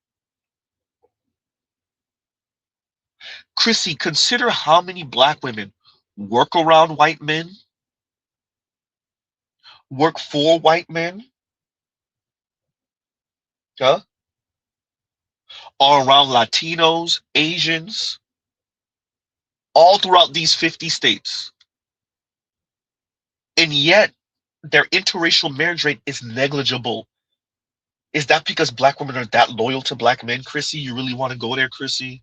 Speaker 2: Chrissie, consider how many black women work around white men, work for white men, are around Latinos, Asians, all throughout these 50 states. And yet their interracial marriage rate is negligible. Is that because black women are that loyal to black men, Chrissie? You really want to go there, Chrissie?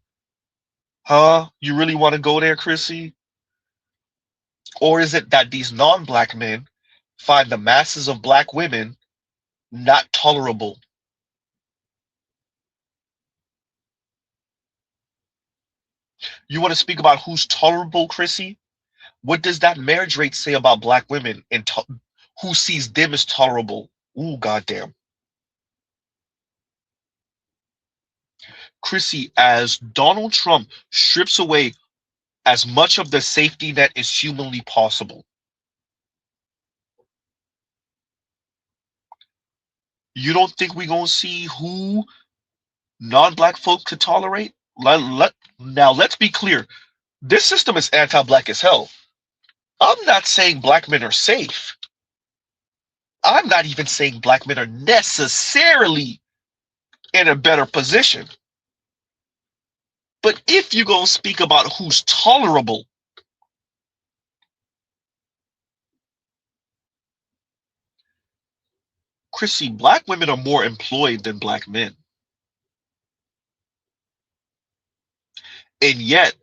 Speaker 2: Huh? You really want to go there, Chrissie? Or is it that these non-black men find the masses of black women not tolerable? You want to speak about who's tolerable, Chrissie? What does that marriage rate say about black women and who sees them as tolerable? Ooh, goddamn. Chrissie, as Donald Trump strips away as much of the safety net as humanly possible, you don't think we're going to see who non-black folk could tolerate? Now, let's be clear. This system is anti-black as hell. I'm not saying black men are safe. I'm not even saying black men are necessarily in a better position. But if you're going to speak about who's tolerable, Chrissie, black women are more employed than black men. And yet,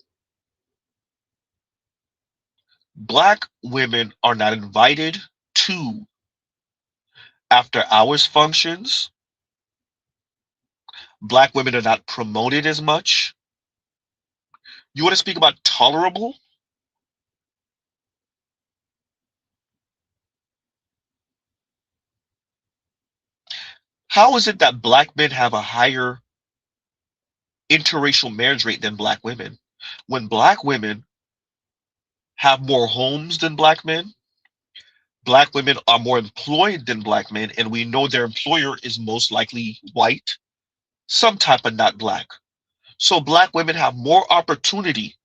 Speaker 2: black women are not invited to after hours functions. Black women are not promoted as much. You want to speak about tolerable? How is it that black men have a higher interracial marriage rate than black women when black women have more homes than black men? Black women are more employed than black men, and we know their employer is most likely white, some type of not black. So black women have more opportunity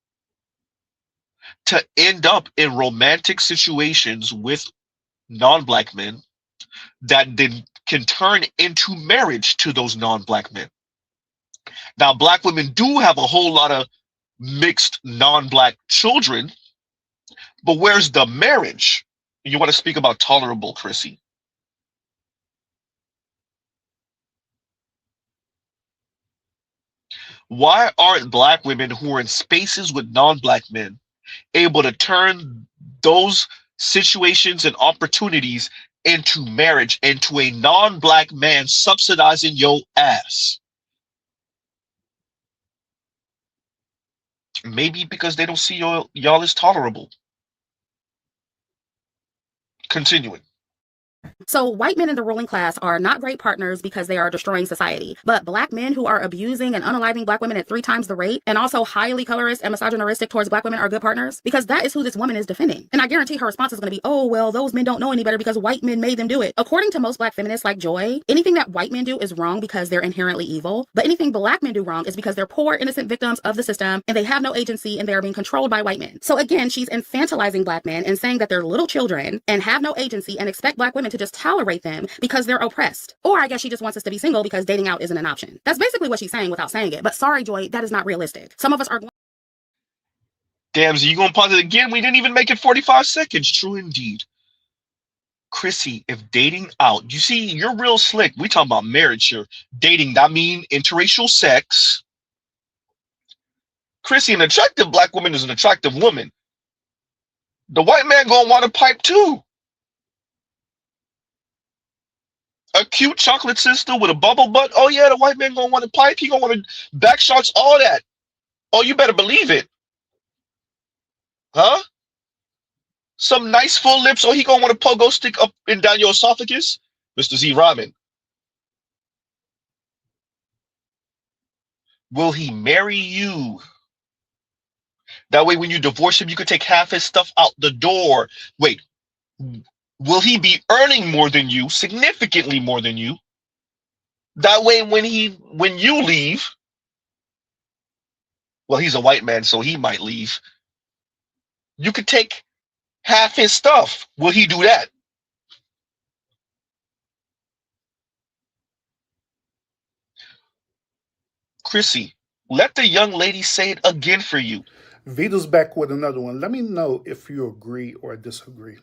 Speaker 2: to end up in romantic situations with non-black men that then can turn into marriage to those non-black men. Now, black women do have a whole lot of mixed non-black children, but where's the marriage? You want to speak about tolerable, Chrissy. Why aren't black women who are in spaces with non-black men able to turn those situations and opportunities into marriage, into a non-black man subsidizing your ass? Maybe because they don't see y'all as tolerable. Continuing.
Speaker 4: So white men in the ruling class are not great partners because they are destroying society. But black men who are abusing and unaliving black women at 3 times the rate and also highly colorist and misogynistic towards black women are good partners, because that is who this woman is defending. And I guarantee her response is going to be, oh, well, those men don't know any better because white men made them do it. According to most black feminists like Joy, anything that white men do is wrong because they're inherently evil. But anything black men do wrong is because they're poor, innocent victims of the system and they have no agency and they are being controlled by white men. So again, she's infantilizing black men and saying that they're little children and have no agency and expect black women to just tolerate them because they're oppressed. Or I guess she just wants us to be single because dating out isn't an option. That's basically what she's saying without saying it. But sorry, Joy, that is not realistic. Some of us are.
Speaker 2: Damn, so you gonna pause it again? We didn't even make it 45 seconds. True indeed. Chrissy, if dating out, you see, you're real slick. We talking about marriage here. Dating, that mean interracial sex. Chrissy, an attractive black woman is an attractive woman. The white man gonna want a pipe too. A cute chocolate sister with a bubble butt. Oh yeah, the white man gonna want a pipe. He gonna want to back shots, all that. Oh, you better believe it. Huh? Some nice full lips. Oh, he gonna want a pogo stick up and down your esophagus. Mr. Z Ramen. Will he marry you? That way when you divorce him, you could take half his stuff out the door. Wait. Will he be earning more than you, significantly more than you? That way when you leave, well, he's a white man, so he might leave. You could take half his stuff. Will he do that? Chrissy, let the young lady say it again for you.
Speaker 10: Vita's back with another one. Let me know if you agree or disagree.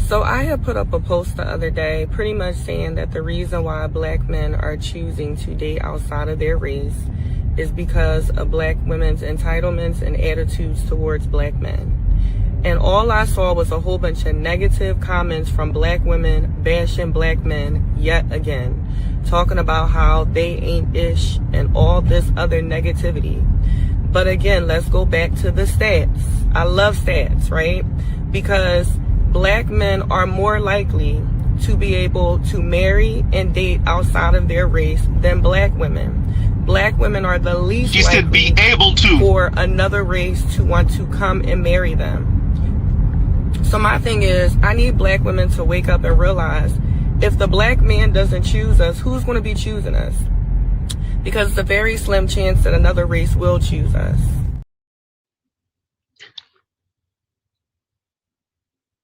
Speaker 11: So I had put up a post the other day pretty much saying that the reason why black men are choosing to date outside of their race is because of black women's entitlements and attitudes towards black men. And all I saw was a whole bunch of negative comments from black women bashing black men yet again, talking about how they ain't ish and all this other negativity. But again, let's go back to the stats. I love stats, right? Because black men are more likely to be able to marry and date outside of their race than black women. Black women are the least likely for another race to want to come and marry them. So my thing is, I need black women to wake up and realize if the black man doesn't choose us, who's going to be choosing us? Because it's a very slim chance that another race will choose us.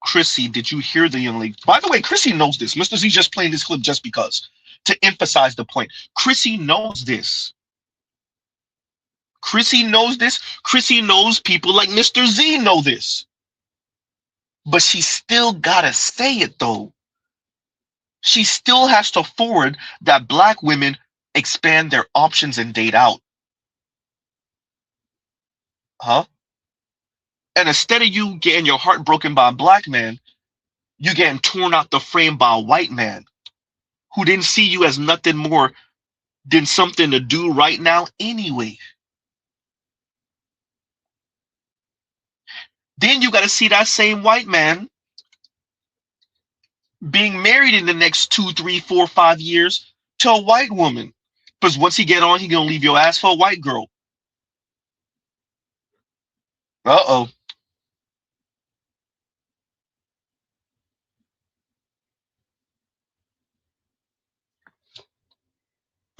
Speaker 2: Chrissy, did you hear the young lady? By the way, Chrissy knows this. Mr. Z just playing this clip just because, to emphasize the point. Chrissy knows this. Chrissy knows this. Chrissy knows people like Mr. Z know this. But she still gotta say it though. She still has to forward that black women expand their options and date out. Huh? And instead of you getting your heart broken by a black man, you getting torn out the frame by a white man who didn't see you as nothing more than something to do right now anyway. Then you got to see that same white man being married in the next 2, 3, 4, 5 years to a white woman. Because once he get on, he gonna leave your ass for a white girl. Uh-oh.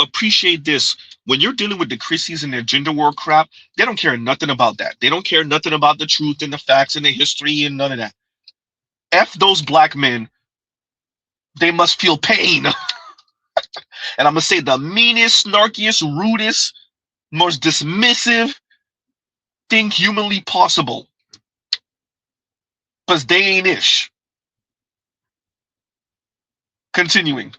Speaker 2: Appreciate this. When you're dealing with the Chrissies and their gender war crap, they don't care nothing about that. They don't care nothing about the truth and the facts and the history and none of that. F those black men. They must feel pain. And I'm going to say the meanest, snarkiest, rudest, most dismissive thing humanly possible. Because they ain't ish. Continuing.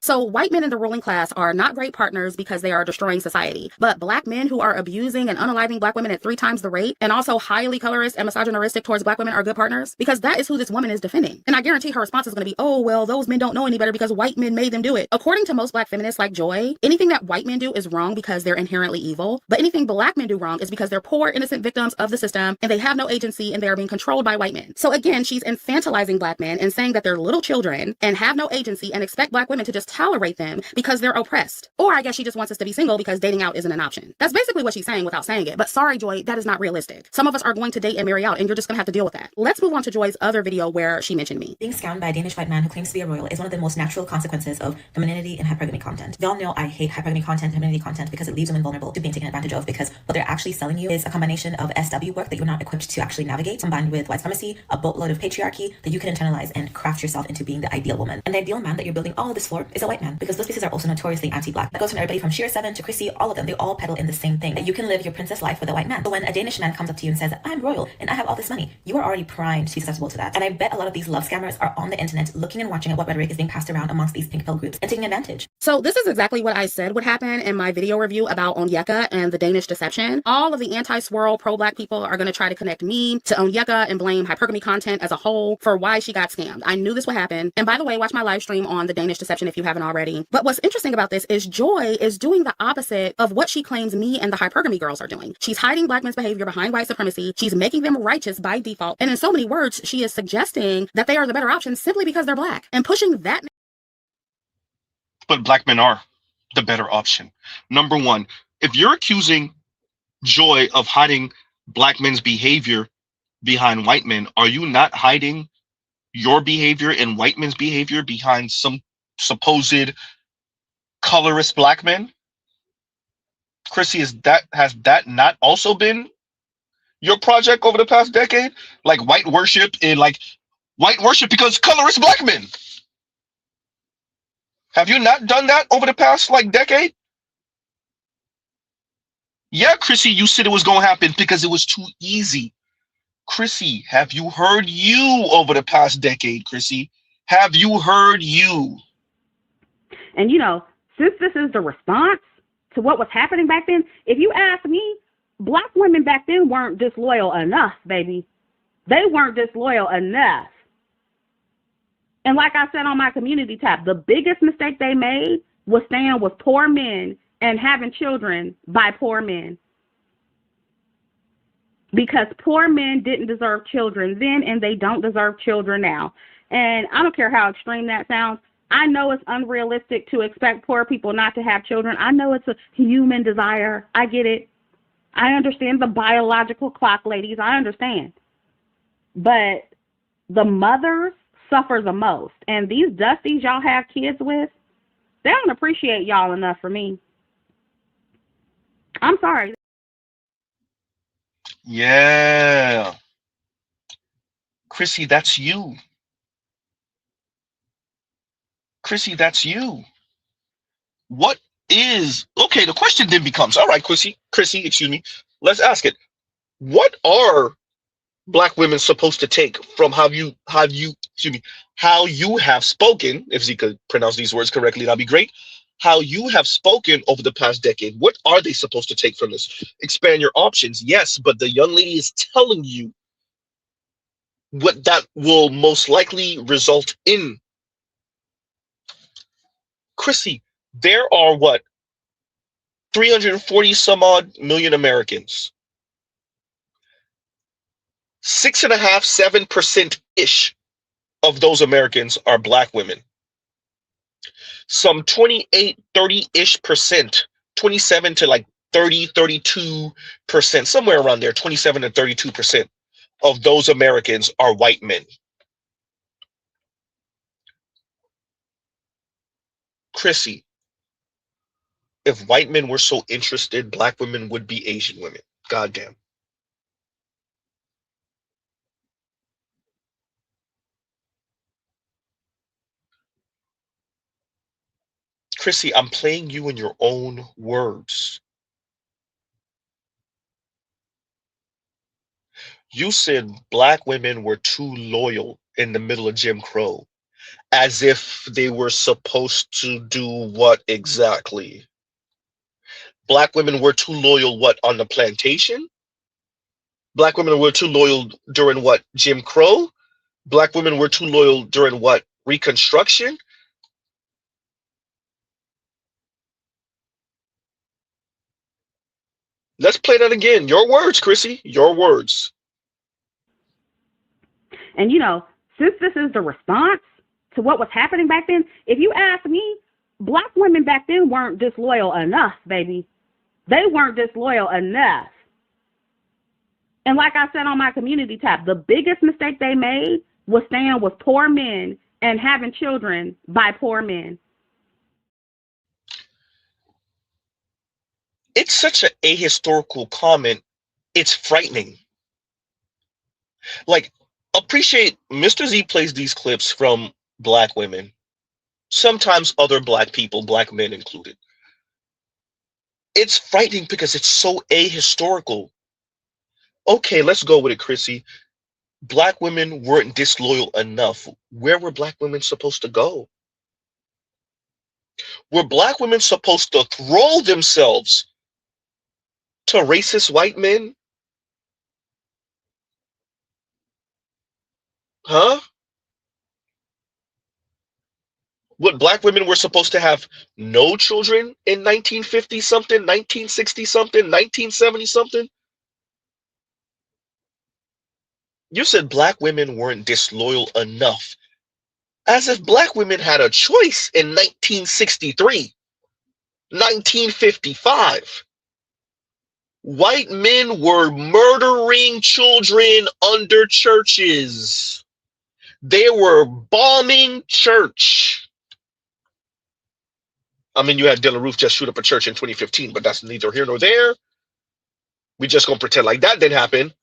Speaker 4: So white men in the ruling class are not great partners because they are destroying society. But black men who are abusing and unaliving black women at 3 times the rate and also highly colorist and misogynistic towards black women are good partners because that is who this woman is defending. And I guarantee her response is going to be, oh, well, those men don't know any better because white men made them do it. According to most black feminists like Joy, anything that white men do is wrong because they're inherently evil. But anything black men do wrong is because they're poor, innocent victims of the system and they have no agency and they are being controlled by white men. So again, she's infantilizing black men and saying that they're little children and have no agency and expect black women to just tolerate them because they're oppressed. Or I guess she just wants us to be single because dating out isn't an option. That's basically what she's saying without saying it. But sorry, Joy, that is not realistic. Some of us are going to date and marry out and you're just going to have to deal with that. Let's move on to Joy's other video where she mentioned me.
Speaker 6: Being scammed by a Danish white man who claims to be a royal is one of the most natural consequences of femininity and hypergamy content. We all know I hate hypergamy content, femininity content, because it leaves women vulnerable to being taken advantage of, because what they're actually selling you is a combination of SW work that you're not equipped to actually navigate, combined with white supremacy, a boatload of patriarchy that you can internalize and craft yourself into being the ideal woman. And the ideal man that you're building all of this for is a white man, because those pieces are also notoriously anti-black. That goes from everybody from Sheer 7 to Chrissie, all of them. They all peddle in the same thing, that you can live your princess life with a white man. So when a Danish man comes up to you and says, I'm royal and I have all this money, you are already primed to be susceptible to that. And I bet a lot of these love scammers are on the internet looking and watching at what rhetoric is being passed around amongst these pink pill groups and taking advantage.
Speaker 4: So this is exactly what I said would happen in my video review about Onyeka and the Danish deception. All of the anti-swirl pro-black people are going to try to connect me to Onyeka and blame hypergamy content as a whole for why she got scammed. I knew this would happen. And by the way, watch my live stream on the Danish deception if you haven't already. But what's interesting about this is Joy is doing the opposite of what she claims me and the hypergamy girls are doing. She's hiding black men's behavior behind white supremacy. She's making them righteous by default. And in so many words, she is suggesting that they are the better option simply because they're black and pushing that.
Speaker 2: But black men are the better option. Number one, if you're accusing Joy of hiding black men's behavior behind white men, are you not hiding your behavior and white men's behavior behind some supposed colorist black men? Chrissy, has that not also been your project over the past decade? Like white worship because colorist black men. Have you not done that over the past decade? Yeah, Chrissy, you said it was going to happen because it was too easy. Chrissy, have you heard you over the past decade, Chrissy? Have you heard you?
Speaker 5: And, since this is the response to what was happening back then, if you ask me, black women back then weren't disloyal enough, baby. They weren't disloyal enough. And like I said on my community tab, the biggest mistake they made was staying with poor men and having children by poor men. Because poor men didn't deserve children then, and they don't deserve children now. And I don't care how extreme that sounds. I know it's unrealistic to expect poor people not to have children. I know it's a human desire. I get it. I understand the biological clock, ladies. I understand. But the mothers suffer the most. And these dusties y'all have kids with, they don't appreciate y'all enough for me. I'm sorry.
Speaker 2: Yeah. Chrissy, that's you. Chrissy, that's you. What is, okay, the question then becomes, all right, Chrissy, excuse me, let's ask it. What are black women supposed to take from how you have spoken, if you could pronounce these words correctly, that'd be great. How you have spoken over the past decade. What are they supposed to take from this? Expand your options, yes, but the young lady is telling you what that will most likely result in. Chrissy, there are 340 some odd million Americans. 6.5%, 7% ish of those Americans are black women. Some 28, 30-ish percent, 27 to 30, 32%, somewhere around there, 27 to 32% of those Americans are white men. Chrissy, if white men were so interested, black women would be Asian women. Goddamn. Chrissy, I'm playing you in your own words. You said black women were too loyal in the middle of Jim Crow. As if they were supposed to do what exactly? Black women were too loyal, what, on the plantation? Black women were too loyal during what, Jim Crow? Black women were too loyal during what, Reconstruction? Let's play that again. Your words, Chrissy. Your words.
Speaker 5: And, since this is the response to what was happening back then, if you ask me, black women back then weren't disloyal enough, baby. They weren't disloyal enough. And like I said on my community tab, the biggest mistake they made was staying with poor men and having children by poor men.
Speaker 2: It's such an ahistorical comment. It's frightening. Like, appreciate Mr. Z plays these clips from black women, sometimes other black people, black men included. It's frightening because it's so ahistorical. Okay, let's go with it, Chrissy. Black women weren't disloyal enough. Where were black women supposed to go? Were black women supposed to throw themselves to racist white men? Huh? What, black women were supposed to have no children in 1950 something, 1960 something, 1970 something? You said black women weren't disloyal enough. As if black women had a choice in 1963, 1955. White men were murdering children under churches. They were bombing church. I mean, you had Dylann Roof just shoot up a church in 2015, but that's neither here nor there. We just gonna pretend like that didn't happen.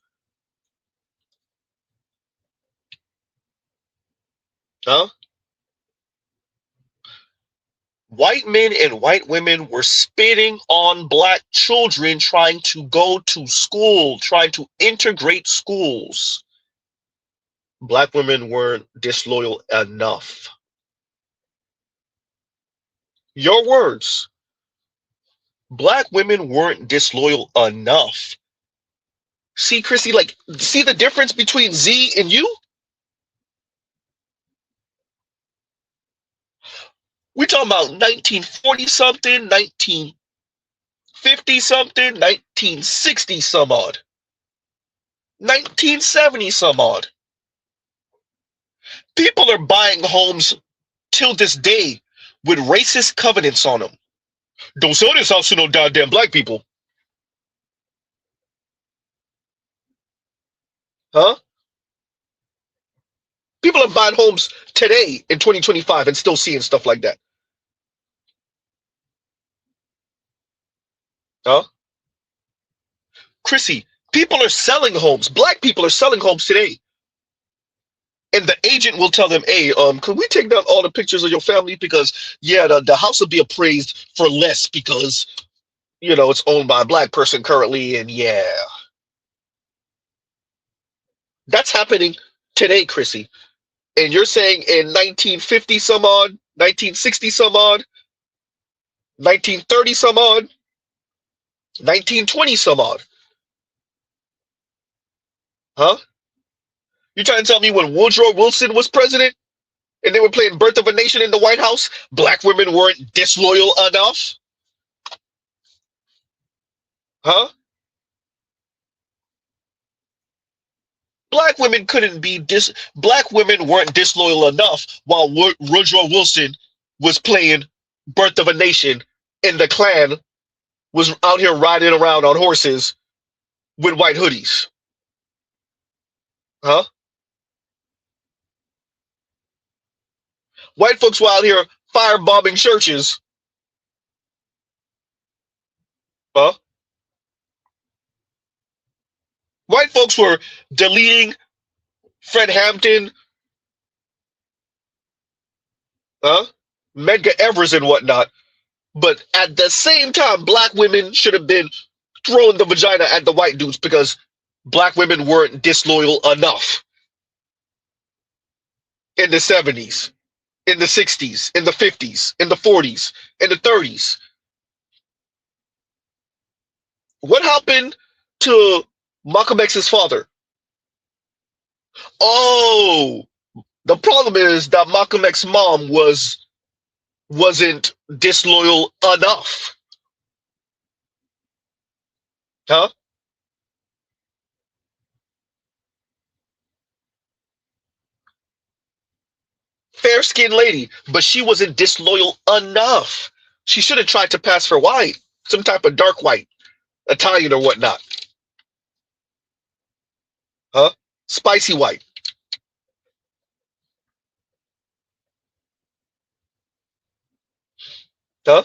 Speaker 2: Huh? White men and white women were spitting on black children trying to go to school, trying to integrate schools. Black women weren't disloyal enough. Your words. Black women weren't disloyal enough. See, Chrissy, see the difference between Z and you? We talking about 1940 something, 1950 something, 1960 some odd, 1970 some odd. People are buying homes till this day with racist covenants on them. Don't sell this house to no goddamn black people. Huh? People are buying homes today in 2025 and still seeing stuff like that. Huh? Chrissy, people are selling homes. Black people are selling homes today. And the agent will tell them, hey, could we take down all the pictures of your family? Because, yeah, the house will be appraised for less because, it's owned by a black person currently. And yeah. That's happening today, Chrissy. And you're saying in 1950 some odd, 1960 some odd, 1930 some odd, 1920 some odd. Huh? You trying to tell me when Woodrow Wilson was president and they were playing Birth of a Nation in the White House, black women weren't disloyal enough? Huh? Black women black women weren't disloyal enough while Woodrow Wilson was playing Birth of a Nation and the Klan was out here riding around on horses with white hoodies. Huh? White folks were out here firebombing churches. Huh? White folks were deleting Fred Hampton, Medgar Evers and whatnot. But at the same time, black women should have been throwing the vagina at the white dudes because black women weren't disloyal enough in the 70s. in the 60s, in the 50s, in the 40s, in the 30s. What happened to Malcolm X's father? Oh, the problem is that Malcolm X's mom wasn't disloyal enough. Huh? Fair-skinned lady, but she wasn't disloyal enough. She should have tried to pass for white, some type of dark white, Italian or whatnot. Huh? Spicy white. Huh?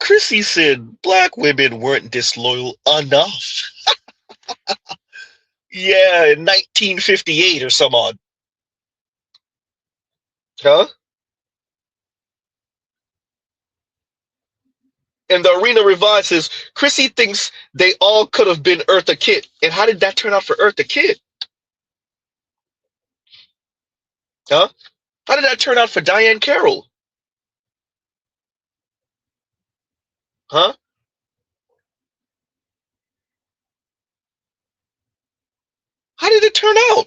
Speaker 2: Chrissie said black women weren't disloyal enough. Yeah, in 1958 or some odd. Huh? And the Arena Revive says, Chrissie thinks they all could have been Eartha Kitt. And how did that turn out for Eartha Kitt? Huh? How did that turn out for Diane Carroll? Huh? How did it turn out?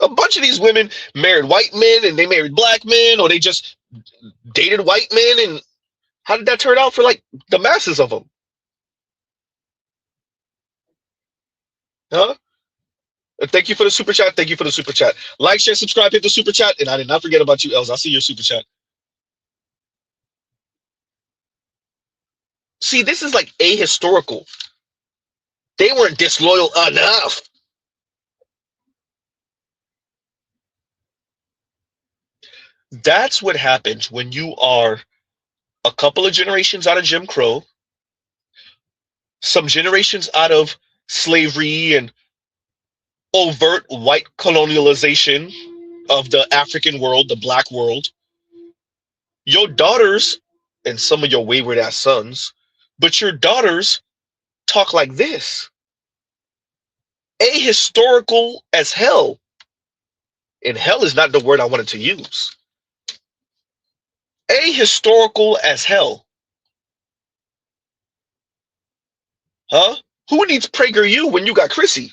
Speaker 2: A bunch of these women married white men and they married black men, or they just dated white men. And how did that turn out for like the masses of them? Huh? Thank you for the super chat. Thank you for the super chat. Like, share, subscribe, hit the super chat. And I did not forget about you, Els. I see your super chat. See, this is like ahistorical. They weren't disloyal enough. That's what happens when you are a couple of generations out of Jim Crow, some generations out of slavery and overt white colonialization of the African world, the black world. Your daughters, and some of your wayward ass sons, but your daughters talk like this. Ahistorical as hell. And hell is not the word I wanted to use. Ahistorical as hell. Huh? Who needs PragerU when you got Chrissie?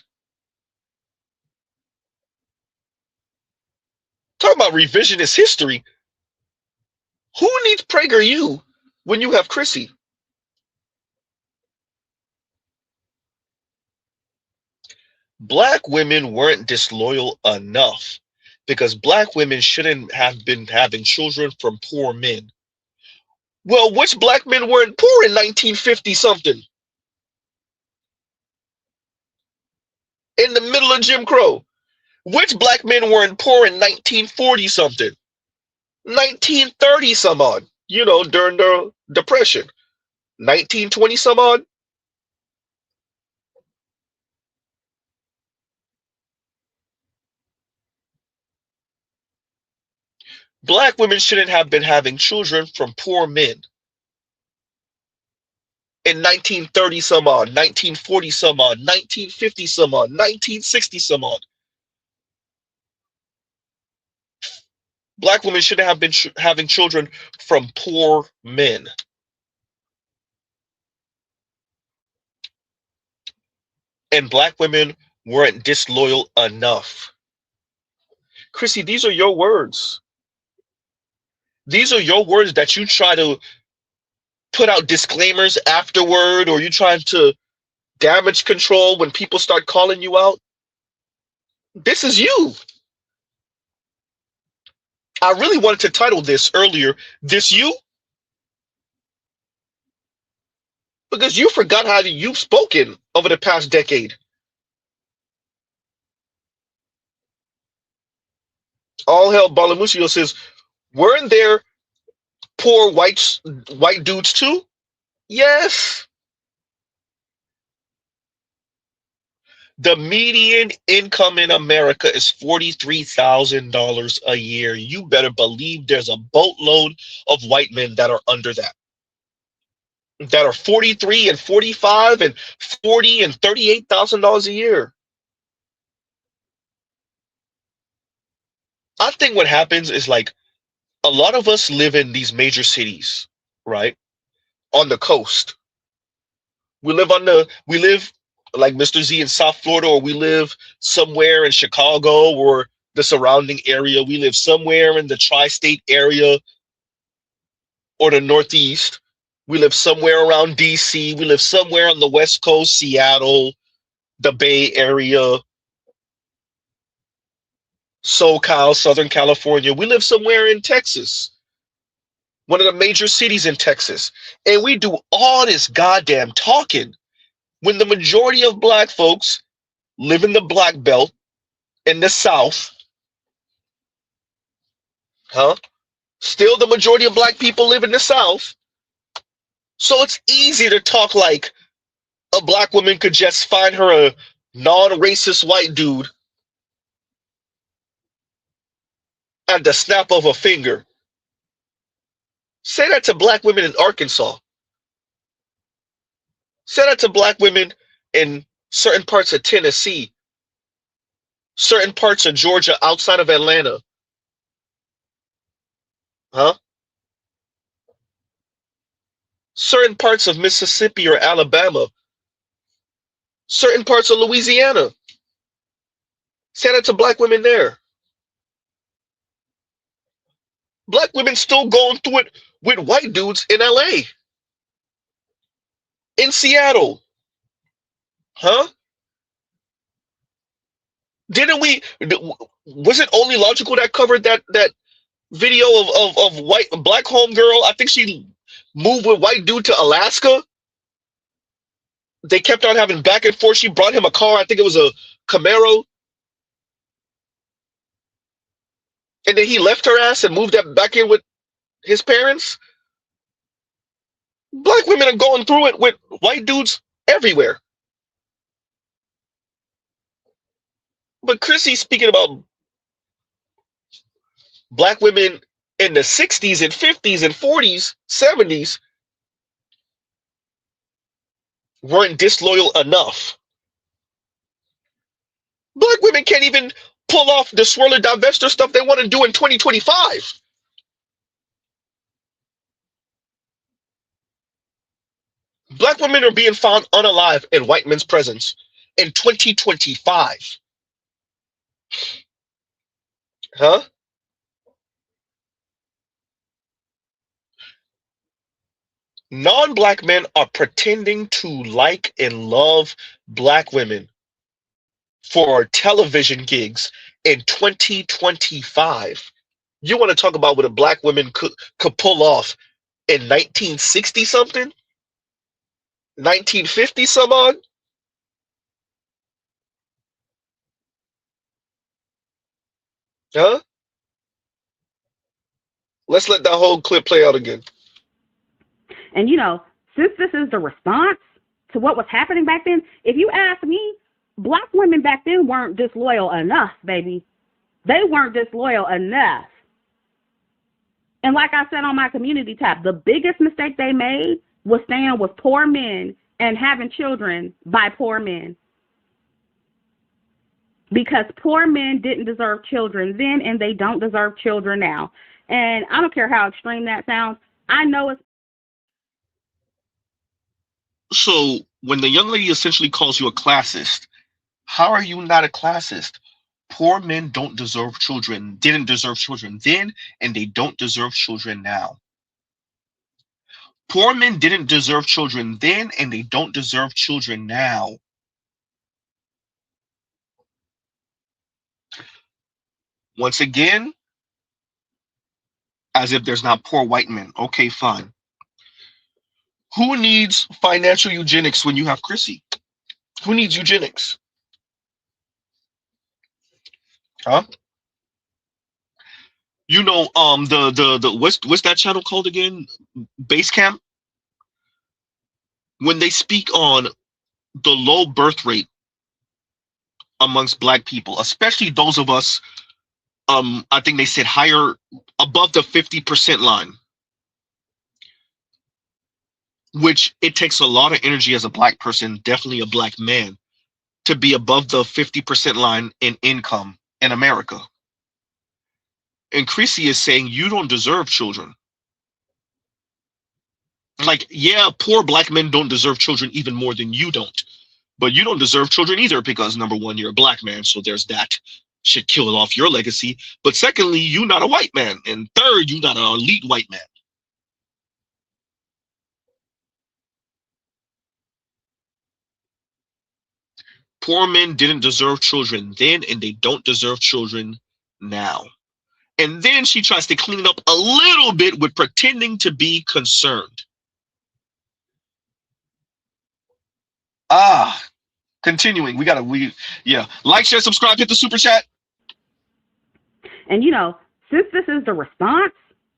Speaker 2: Talk about revisionist history. Who needs PragerU when you have Chrissie? Black women weren't disloyal enough because black women shouldn't have been having children from poor men. Well, which black men weren't poor in 1950 something? In the middle of Jim Crow. Which black men weren't poor in 1940 something? 1930 some odd, you know, during the Depression. 1920 some odd. Black women shouldn't have been having children from poor men. In 1930 some odd, 1940 some odd, 1950 some odd, 1960 some odd. Black women shouldn't have been having children from poor men. And black women weren't disloyal enough. Chrissie, these are your words. These are your words that you try to put out disclaimers afterward, or you trying to damage control when people start calling you out. This is you. I really wanted to title this earlier, This You? Because you forgot how you've spoken over the past decade. All hell Balamusio says, weren't there poor white dudes too? Yes. The median income in America is $43,000 a year. You better believe there's a boatload of white men that are under that. That are 43 and 45 and 40 and $38,000 a year. I think what happens is like a lot of us live in these major cities, right? On the coast. We live like Mr. Z in South Florida, or we live somewhere in Chicago or the surrounding area. We live somewhere in the tri-state area or the Northeast. We live somewhere around DC. We live somewhere on the West Coast, Seattle, the Bay Area, SoCal, Southern California. We live somewhere in Texas, one of the major cities in Texas. And we do all this goddamn talking when the majority of black folks live in the black belt in the South. Huh? Still the majority of black people live in the South. So it's easy to talk like a black woman could just find her a non-racist white dude at the snap of a finger. Say that to black women in Arkansas. Say that to black women in certain parts of Tennessee, certain parts of Georgia outside of Atlanta. Huh? Certain parts of Mississippi or Alabama, certain parts of Louisiana. Say that to black women there. Black women still going through it with white dudes in LA, in Seattle. Huh? Was it Only Logical that covered that video of black homegirl? I think she moved with white dude to Alaska. They kept on having back and forth. She brought him a car. I think it was a Camaro. And then he left her ass and moved that back in with his parents. Black women are going through it with white dudes everywhere. But Chrissy speaking about black women in the 60s and 50s and 40s, 70s weren't disloyal enough. Black women can't even pull off the swirler divester stuff they want to do in 2025. Black women are being found unalive in white men's presence in 2025. Huh? Non-black men are pretending to like and love black women for television gigs in 2025. You want to talk about what a black woman could pull off in 1960 something? 1950 some odd? Huh? Let's let that whole clip play out again.
Speaker 5: And since this is the response to what was happening back then, if you ask me, black women back then weren't disloyal enough, baby. They weren't disloyal enough. And like I said on my community tab, the biggest mistake they made was staying with poor men and having children by poor men. Because poor men didn't deserve children then, and they don't deserve children now. And I don't care how extreme that sounds. I know it's...
Speaker 2: So when the young lady essentially calls you a classist, how are you not a classist? Poor men don't deserve children, didn't deserve children then, and they don't deserve children now. Poor men didn't deserve children then, and they don't deserve children now. Once again, as if there's not poor white men. Okay, fine. Who needs financial eugenics when you have Chrissy? Who needs eugenics? Huh? What's that channel called again? Basecamp? When they speak on the low birth rate amongst black people, especially those of us, I think they said higher, above the 50% line, which it takes a lot of energy as a black person, definitely a black man, to be above the 50% line in income in America. And Chrissie is saying you don't deserve children. Like, yeah, poor black men don't deserve children even more than you don't. But you don't deserve children either because, number one, you're a black man, so there's that. Should kill off your legacy. But secondly, you're not a white man. And third, you're not an elite white man. Poor men didn't deserve children then, and they don't deserve children now. And then she tries to clean it up a little bit with pretending to be concerned. Continuing. Yeah. Like, share, subscribe, hit the super chat.
Speaker 5: And, since this is the response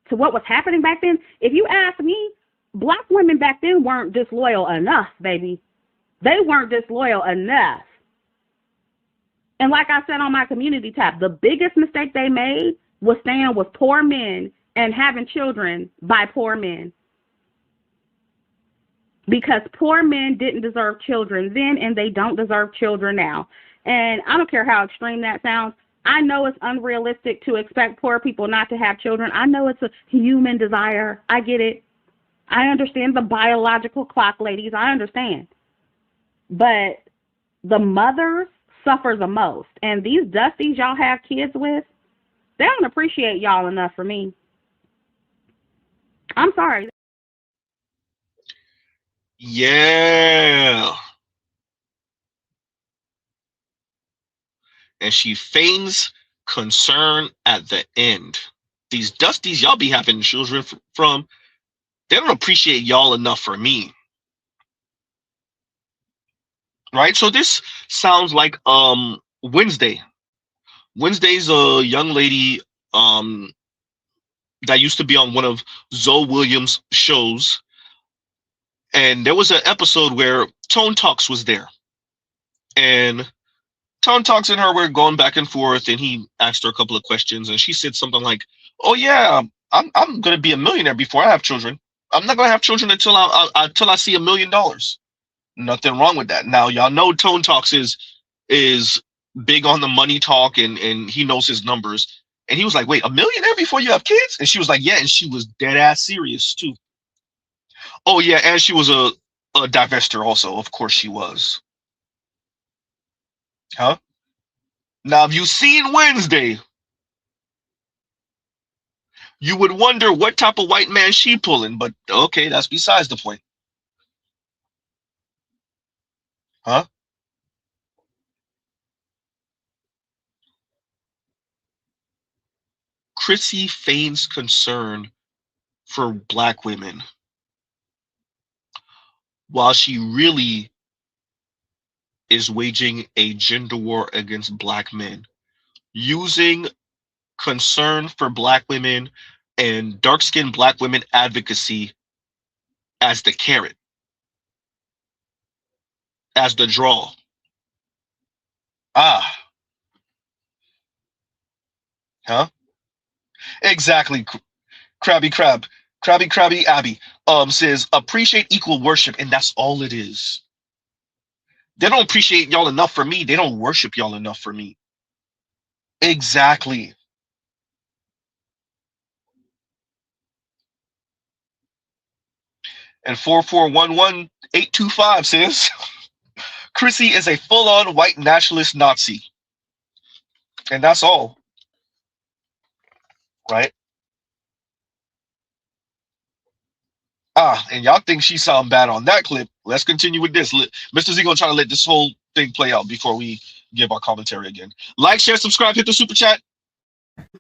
Speaker 5: to what was happening back then, if you ask me, black women back then weren't disloyal enough, baby. They weren't disloyal enough. And like I said on my community tab, the biggest mistake they made was staying with poor men and having children by poor men. Because poor men didn't deserve children then, and they don't deserve children now. And I don't care how extreme that sounds. I know it's unrealistic to expect poor people not to have children. I know it's a human desire. I get it. I understand the biological clock, ladies. I understand. But the mothers suffer the most. And these dusties y'all have kids with, they don't appreciate y'all enough for me. I'm sorry.
Speaker 2: Yeah. And she feigns concern at the end. These dusties y'all be having children from, they don't appreciate y'all enough for me. Right? So this sounds like Wednesday. Wednesday's a young lady that used to be on one of Zoe Williams' shows. And there was an episode where Tone Talks was there. And Tone Talks and her were going back and forth, and he asked her a couple of questions, and she said something like, "Oh yeah, I'm gonna be a millionaire before I have children. I'm not gonna have children until I see $1 million." Nothing wrong with that. Now y'all know Tone Talks is big on the money talk, and he knows his numbers. And he was like, "Wait, $1 millionaire before you have kids?" And she was like, "Yeah," and she was dead ass serious too. Oh yeah, and she was a divester also. Of course she was. Huh? Now, have you seen Wednesday? You would wonder what type of white man she pulling, but okay, that's besides the point. Huh? Chrissie feigns concern for black women, while she really is waging a gender war against black men, using concern for black women and dark-skinned black women advocacy as the carrot, as the draw. Huh? Exactly. Crabby Abby says appreciate equal worship, and that's all it is. They don't appreciate y'all enough for me. They don't worship y'all enough for me. Exactly. And 4411825 says Chrissie is a full-on white nationalist Nazi. And that's all. Right? And y'all think she sound bad on that clip. Let's continue with this. Mr. Z gonna try to let this whole thing play out before we give our commentary again. Like, share, subscribe, hit the super chat.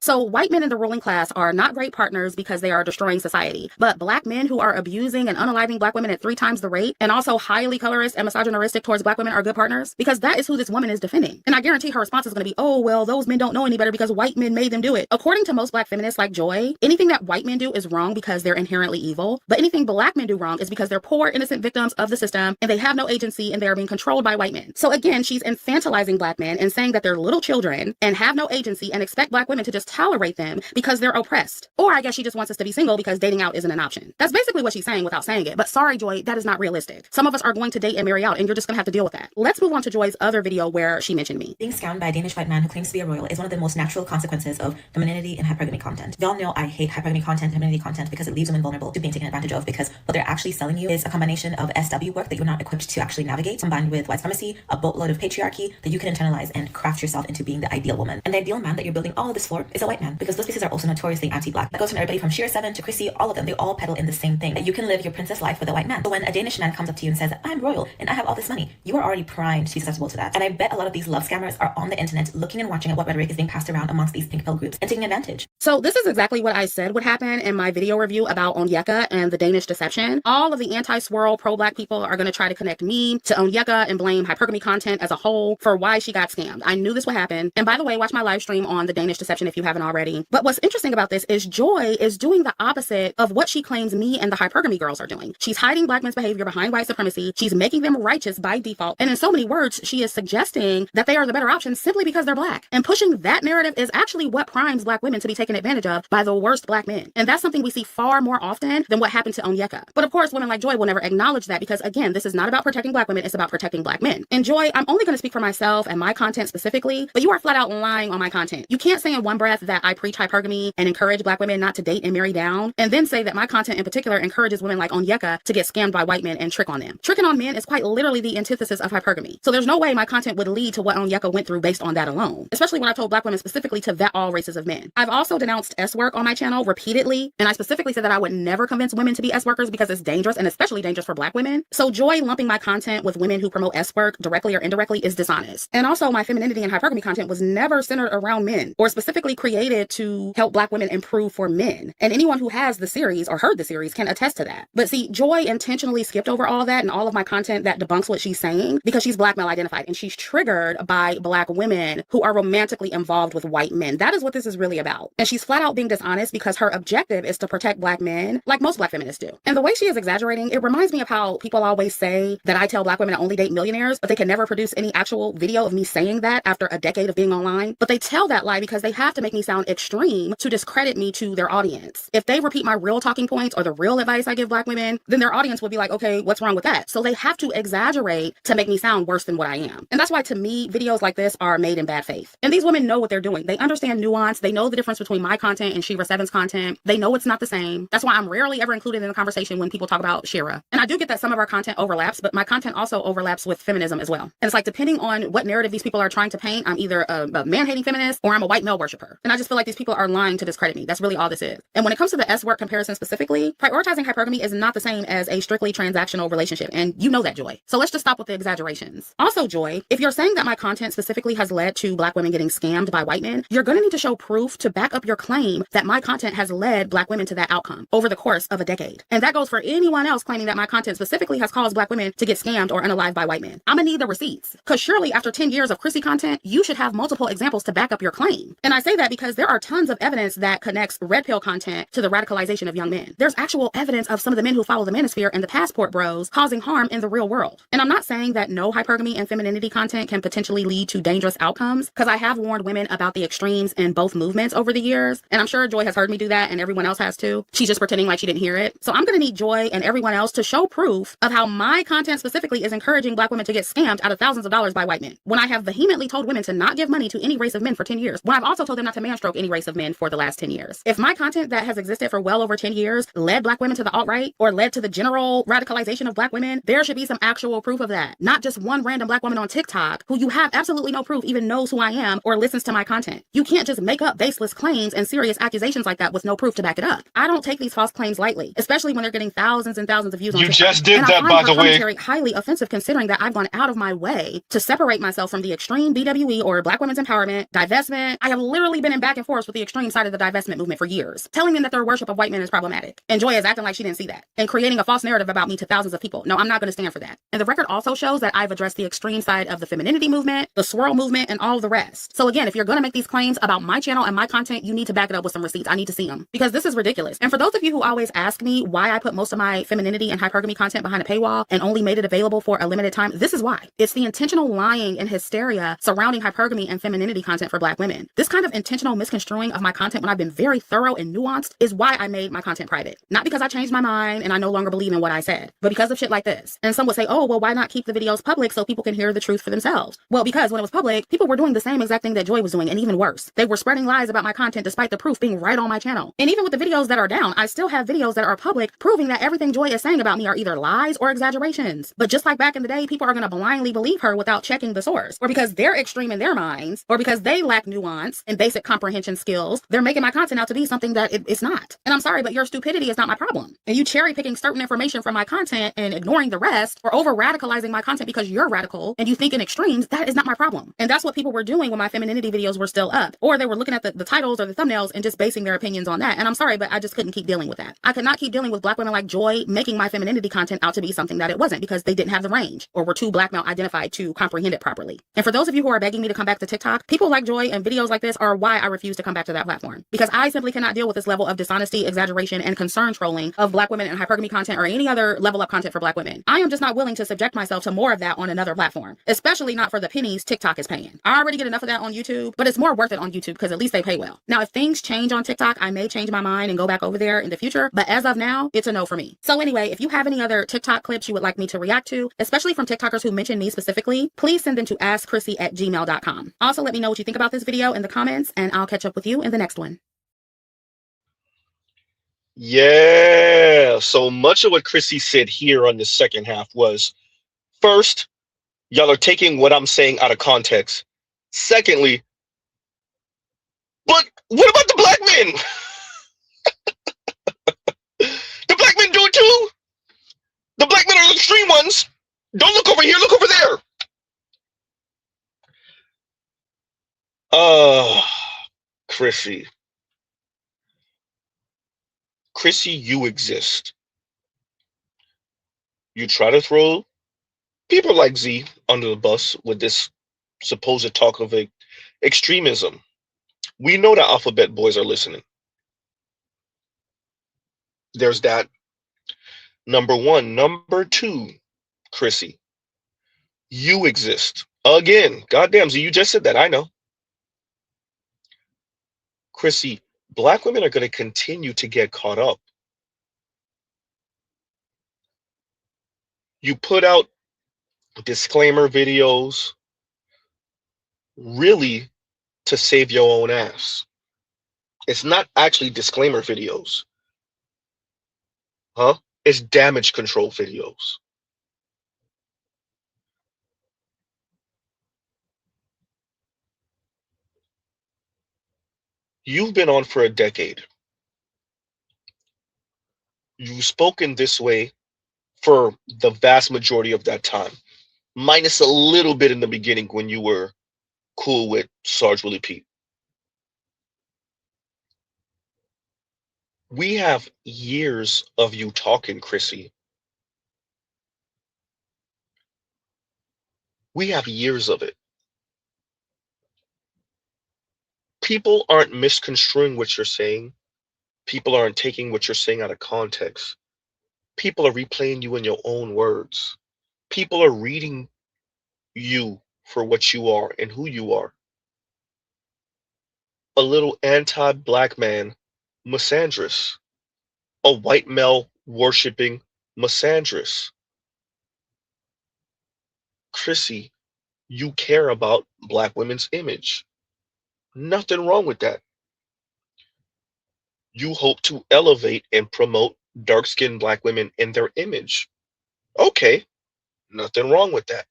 Speaker 4: So white men in the ruling class are not great partners because they are destroying society. But black men who are abusing and unaliving black women at 3 times the rate and also highly colorist and misogynistic towards black women are good partners, because that is who this woman is defending. And I guarantee her response is going to be, oh, well, those men don't know any better because white men made them do it. According to most black feminists like Joy, anything that white men do is wrong because they're inherently evil. But anything black men do wrong is because they're poor, innocent victims of the system and they have no agency and they are being controlled by white men. So again, she's infantilizing black men and saying that they're little children and have no agency and expect black women women to just tolerate them because they're oppressed. Or I guess she just wants us to be single because dating out isn't an option. That's basically what she's saying without saying it. But sorry, Joy, that is not realistic. Some of us are going to date and marry out, and you're just gonna have to deal with that. Let's move on to Joy's other video where she mentioned me.
Speaker 6: Being scammed by a Danish white man who claims to be a royal is one of the most natural consequences of femininity and hypergamy content. Y'all know I hate hypergamy content and femininity content because it leaves women vulnerable to being taken advantage of, because what they're actually selling you is a combination of SW work that you're not equipped to actually navigate, combined with white supremacy, a boatload of patriarchy that you can internalize and craft yourself into being the ideal woman. And the ideal man that you're building all of this for is a white man, because those pieces are also notoriously anti-black. That goes from everybody from Sheer 7 to Chrissie, all of them, they all peddle in the same thing, that you can live your princess life with a white man. So when a Danish man comes up to you and says, I'm royal and I have all this money, you are already primed to be susceptible to that. And I bet a lot of these love scammers are on the internet looking and watching at what rhetoric is being passed around amongst these pink pill groups and taking advantage.
Speaker 4: So this is exactly what I said would happen in my video review about Onyeka and the Danish deception. All of the anti-swirl pro-black people are going to try to connect me to Onyeka and blame hypergamy content as a whole for why she got scammed. I knew this would happen. And by the way, watch my live stream on the Danish deception if you haven't already. But what's interesting about this is Joy is doing the opposite of what she claims me and the hypergamy girls are doing. She's hiding black men's behavior behind white supremacy. She's making them righteous by default. And in so many words, she is suggesting that they are the better option simply because they're black. And pushing that narrative is actually what primes black women to be taken advantage of by the worst black men. And that's something we see far more often than what happened to Onyeka. But of course, women like Joy will never acknowledge that because, again, this is not about protecting black women. It's about protecting black men. And Joy, I'm only going to speak for myself and my content specifically, but you are flat out lying on my content. You can't say in one breath that I preach hypergamy and encourage black women not to date and marry down, and then say that my content in particular encourages women like Onyeka to get scammed by white men and trick on them. Tricking on men is quite literally the antithesis of hypergamy. So there's no way my content would lead to what Onyeka went through based on that alone, especially when I told black women specifically to vet all races of men. I've also denounced S-work on my channel repeatedly, and I specifically said that I would never convince women to be S-workers because it's dangerous, and especially dangerous for black women. So Joy lumping my content with women who promote S-work directly or indirectly is dishonest. And also, my femininity and hypergamy content was never centered around men or specifically created to help black women improve for men. And anyone who has the series or heard the series can attest to that. But see, Joy intentionally skipped over all that and all of my content that debunks what she's saying because she's black male identified and she's triggered by black women who are romantically involved with white men. That is what this is really about. And she's flat out being dishonest because her objective is to protect black men like most black feminists do. And the way she is exaggerating, it reminds me of how people always say that I tell black women to only date millionaires, but they can never produce any actual video of me saying that after a decade of being online. But they tell that lie because they have to make me sound extreme to discredit me to their audience. If they repeat my real talking points or the real advice I give black women, then their audience will be like, okay, what's wrong with that? So they have to exaggerate to make me sound worse than what I am. And that's why, to me, videos like this are made in bad faith. And these women know what they're doing. They understand nuance. They know the difference between my content and Shira 7's content. They know it's not the same. That's why I'm rarely ever included in a conversation when people talk about Shira. And I do get that some of our content overlaps, but my content also overlaps with feminism as well. And it's like, depending on what narrative these people are trying to paint, I'm either a man-hating feminist or I'm a white male worshiper. And I just feel like these people are lying to discredit me. That's really all this is. And when it comes to the S-work comparison specifically, prioritizing hypergamy is not the same as a strictly transactional relationship. And you know that, Joy. So let's just stop with the exaggerations. Also, Joy, if you're saying that my content specifically has led to black women getting scammed by white men, you're going to need to show proof to back up your claim that my content has led black women to that outcome over the course of a decade. And that goes for anyone else claiming that my content specifically has caused black women to get scammed or unalived by white men. I'm gonna need the receipts. Because surely after 10 years of Chrissie content, you should have multiple examples to back up your claim. And I say that because there are tons of evidence that connects red pill content to the radicalization of young men. There's actual evidence of some of the men who follow the manosphere and the passport bros causing harm in the real world. And I'm not saying that no hypergamy and femininity content can potentially lead to dangerous outcomes, because I have warned women about the extremes in both movements over the years. And I'm sure Joy has heard me do that and everyone else has too. She's just pretending like she didn't hear it. So I'm gonna need Joy and everyone else to show proof of how my content specifically is encouraging black women to get scammed out of thousands of dollars by white men. When I have vehemently told women to not give money to any race of men for 10 years. When I've also told them not to manstroke any race of men for the last 10 years. If my content that has existed for well over 10 years led black women to the alt-right or led to the general radicalization of black women, there should be some actual proof of that. Not just one random black woman on TikTok who you have absolutely no proof even knows who I am or listens to my content. You can't just make up baseless claims and serious accusations like that with no proof to back it up. I don't take these false claims lightly, especially when they're getting thousands and thousands of views on TikTok.
Speaker 2: You just did that, by the way.
Speaker 4: Highly offensive considering that I've gone out of my way to separate myself from the extreme BWE or black women's empowerment, divestment. I have literally been in back and forth with the extreme side of the divestment movement for years, telling them that their worship of white men is problematic. And Joy is acting like she didn't see that and creating a false narrative about me to thousands of people. No, I'm not going to stand for that. And the record also shows that I've addressed the extreme side of the femininity movement, the swirl movement, and all of the rest. So again, if you're going to make these claims about my channel and my content, you need to back it up with some receipts. I need to see them because this is ridiculous. And for those of you who always ask me why I put most of my femininity and hypergamy content behind a paywall and only made it available for a limited time, this is why. It's the intentional lying and hysteria surrounding hypergamy and femininity content for black women. This kind of of intentional misconstruing of my content when I've been very thorough and nuanced is why I made my content private. Not because I changed my mind and I no longer believe in what I said, but because of shit like this. And some would say, oh, well, why not keep the videos public so people can hear the truth for themselves? Well, because when it was public, people were doing the same exact thing that Joy was doing, and even worse. They were spreading lies about my content despite the proof being right on my channel. And even with the videos that are down, I still have videos that are public proving that everything Joy is saying about me are either lies or exaggerations. But just like back in the day, people are going to blindly believe her without checking the source. Or because they're extreme in their minds, or because they lack nuance and basic comprehension skills, they're making my content out to be something that it's not. And I'm sorry, but your stupidity is not my problem. And you cherry picking certain information from my content and ignoring the rest, or over radicalizing my content because you're radical and you think in extremes, that is not my problem. And that's what people were doing when my femininity videos were still up. Or they were looking at the titles or the thumbnails and just basing their opinions on that. And I'm sorry, but I just couldn't keep dealing with that. I could not keep dealing with black women like Joy making my femininity content out to be something that it wasn't, because they didn't have the range or were too black male identified to comprehend it properly. And for those of you who are begging me to come back to TikTok, people like Joy and videos like this are why I refuse to come back to that platform, because I simply cannot deal with this level of dishonesty, exaggeration, and concern trolling of black women and hypergamy content or any other level up content for black women. I am just not willing to subject myself to more of that on another platform, especially not for the pennies TikTok is paying. I already get enough of that on YouTube, but it's more worth it on YouTube because at least they pay well. Now, if things change on TikTok, I may change my mind and go back over there in the future, but as of now, it's a no for me. So anyway, if you have any other TikTok clips you would like me to react to, especially from TikTokers who mention me specifically, please send them to askchrissy@gmail.com. Also, let me know what you think about this video in the comments, and I'll catch up with you in the next one.
Speaker 2: Yeah, so much of what Chrissie said here on the second half was, first, y'all are taking what I'm saying out of context. Secondly, but what about the black men? The black men do it too. The black men are the extreme ones. Don't look over here, look over there. Chrissie. Chrissie, you exist. You try to throw people like Z under the bus with this supposed talk of extremism. We know that alphabet boys are listening. There's that. Number one. Number two, Chrissie, you exist. Again, goddamn Z, you just said that, I know. Chrissie, black women are going to continue to get caught up. You put out disclaimer videos really to save your own ass. It's not actually disclaimer videos. Huh? It's damage control videos. You've been on for a decade. You've spoken this way for the vast majority of that time, minus a little bit in the beginning when you were cool with Sarge Willie Pete. We have years of you talking, Chrissie. We have years of it. People aren't misconstruing what you're saying. People aren't taking what you're saying out of context. People are replaying you in your own words. People are reading you for what you are and who you are. A little anti-black man misandrist. A white male worshipping misandrist. Chrissie, you care about black women's image. Nothing wrong with that. You hope to elevate and promote dark-skinned black women in their image. Okay, nothing wrong with that.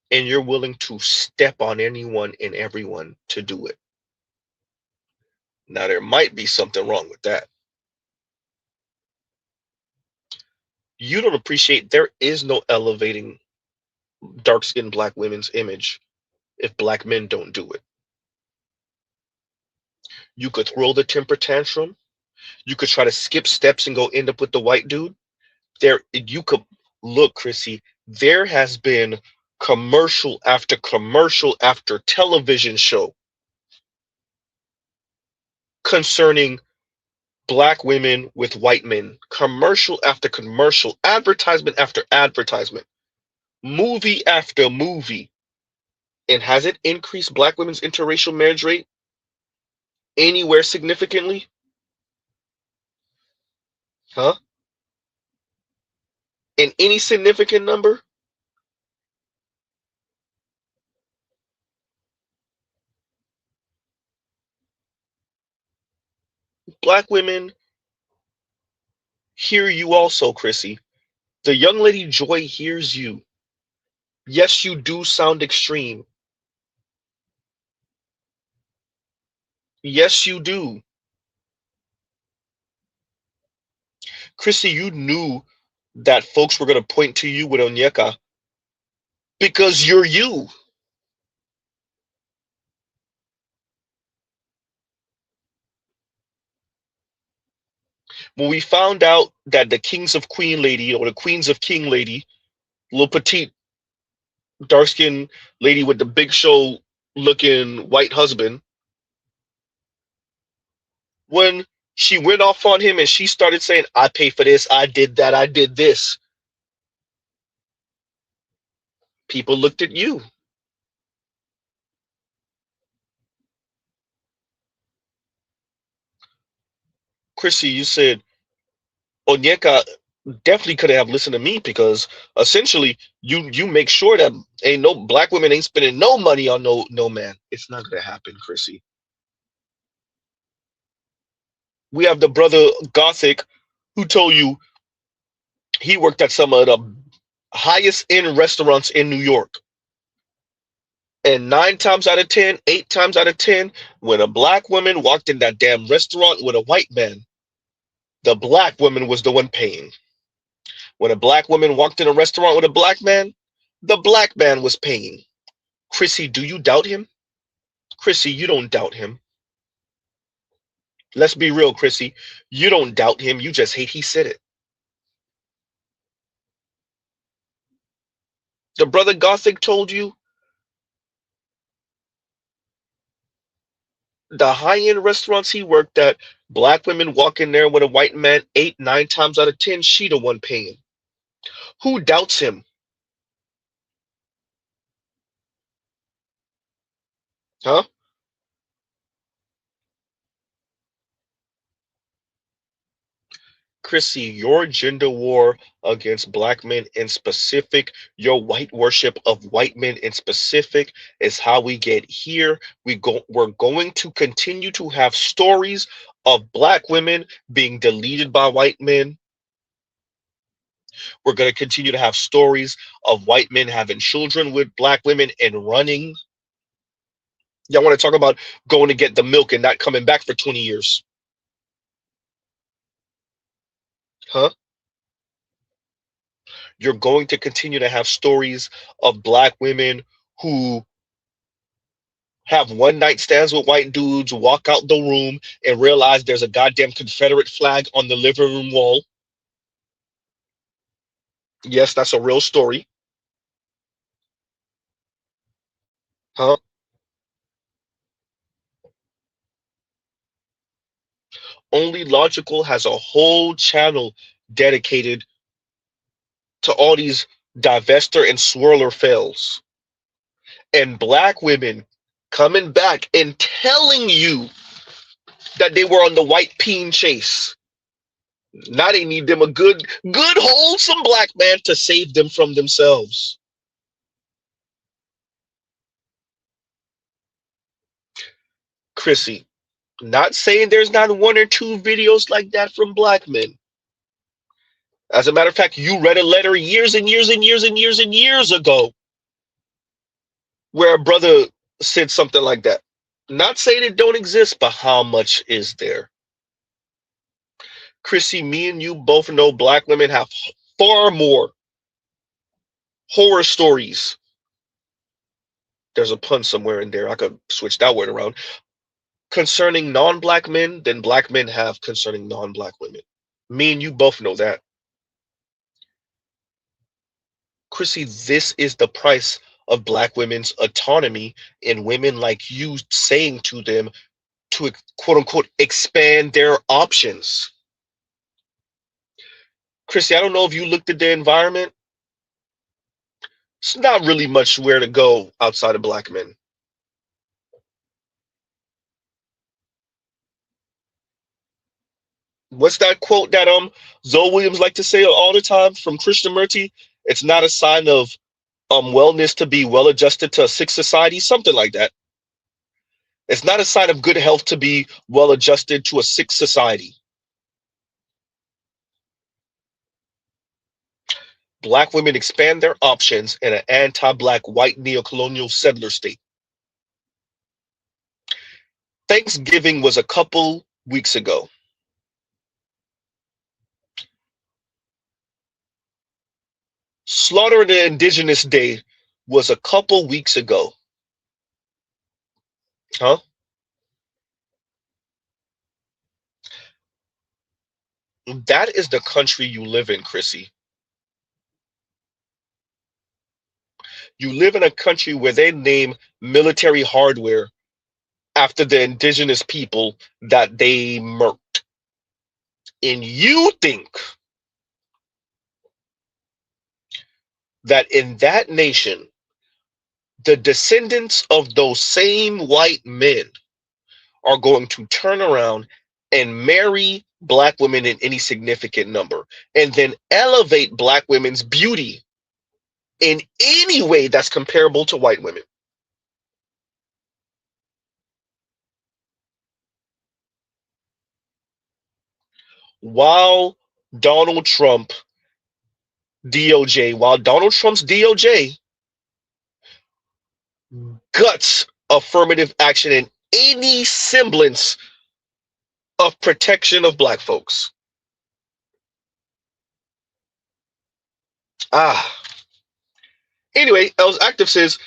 Speaker 2: And you're willing to step on anyone and everyone to do it. Now, there might be something wrong with that. You don't appreciate there is no elevating dark-skinned black women's image if black men don't do it. You could throw the temper tantrum. You could try to skip steps and go end up with the white dude. You could look, Chrissie, there has been commercial after television show concerning black women with white men. Commercial after commercial, advertisement after advertisement, movie after movie. And has it increased black women's interracial marriage rate? anywhere significantly? Huh? In any significant number? Black women hear you also, Chrissy. The young lady Joy hears you. Yes, you do sound extreme. Yes, you do. Chrissy, you knew that folks were going to point to you with Onyeka because you're you. When we found out that the Kings of Queen lady or the Queens of King lady, little petite, dark skinned lady with the big show looking white husband, when she went off on him and she started saying, I paid for this, I did that, I did this, people looked at you. Chrissy, you said Onyeka definitely could have listened to me because essentially you make sure that ain't no black women ain't spending no money on no man. It's not gonna happen, Chrissy. We have the brother Gothic who told you he worked at some of the highest end restaurants in New York. And 9 times out of 10, 8 times out of 10, when a black woman walked in that damn restaurant with a white man, the black woman was the one paying. When a black woman walked in a restaurant with a black man, the black man was paying. Chrissy, do you doubt him? Chrissy, you don't doubt him. Let's be real, Chrissy. You don't doubt him. You just hate he said it. The brother Gothic told you the high-end restaurants he worked at, black women walk in there with a white man 8, 9 times out of 10, she the one paying. Who doubts him? Huh? Chrissy, your gender war against black men in specific, your white worship of white men in specific is how we get here. We're going to continue to have stories of black women being deleted by white men. We're going to continue to have stories of white men having children with black women and running. Y'all want to talk about going to get the milk and not coming back for 20 years? Huh? You're going to continue to have stories of black women who have one night stands with white dudes, walk out the room and realize there's a goddamn Confederate flag on the living room wall. Yes, that's a real story. Huh? Only Logical has a whole channel dedicated to all these divester and swirler fails. And black women coming back and telling you that they were on the white peen chase. Now they need them a good, wholesome black man to save them from themselves. Chrissy, not saying there's not one or two videos like that from black men. As a matter of fact, you read a letter years and years and years and years and years ago where a brother said something like that. Not saying it don't exist, but how much is there? Chrissy, me and you both know black women have far more horror stories. There's a pun somewhere in there. I could switch that word around. Concerning non-black men than black men have concerning non-black women. Me and you both know that. Chrissy, this is the price of black women's autonomy and women like you saying to them to quote unquote expand their options. Chrissy, I don't know if you looked at the environment. It's not really much where to go outside of black men. What's that quote that Zoe Williams like to say all the time from Krishnamurti? It's not a sign of wellness to be well adjusted to a sick society, something like that. It's not a sign of good health to be well adjusted to a sick society. Black women expand their options in an anti-black white neocolonial settler state. Thanksgiving was a couple weeks ago. Slaughter of the Indigenous Day was a couple weeks ago. Huh? That is the country you live in, Chrissy. You live in a country where they name military hardware after the indigenous people that they murked. And you think that in that nation, the descendants of those same white men are going to turn around and marry black women in any significant number, and then elevate black women's beauty in any way that's comparable to white women. While Donald Trump's DOJ guts affirmative action in any semblance of protection of black folks. Anyway, Els Active says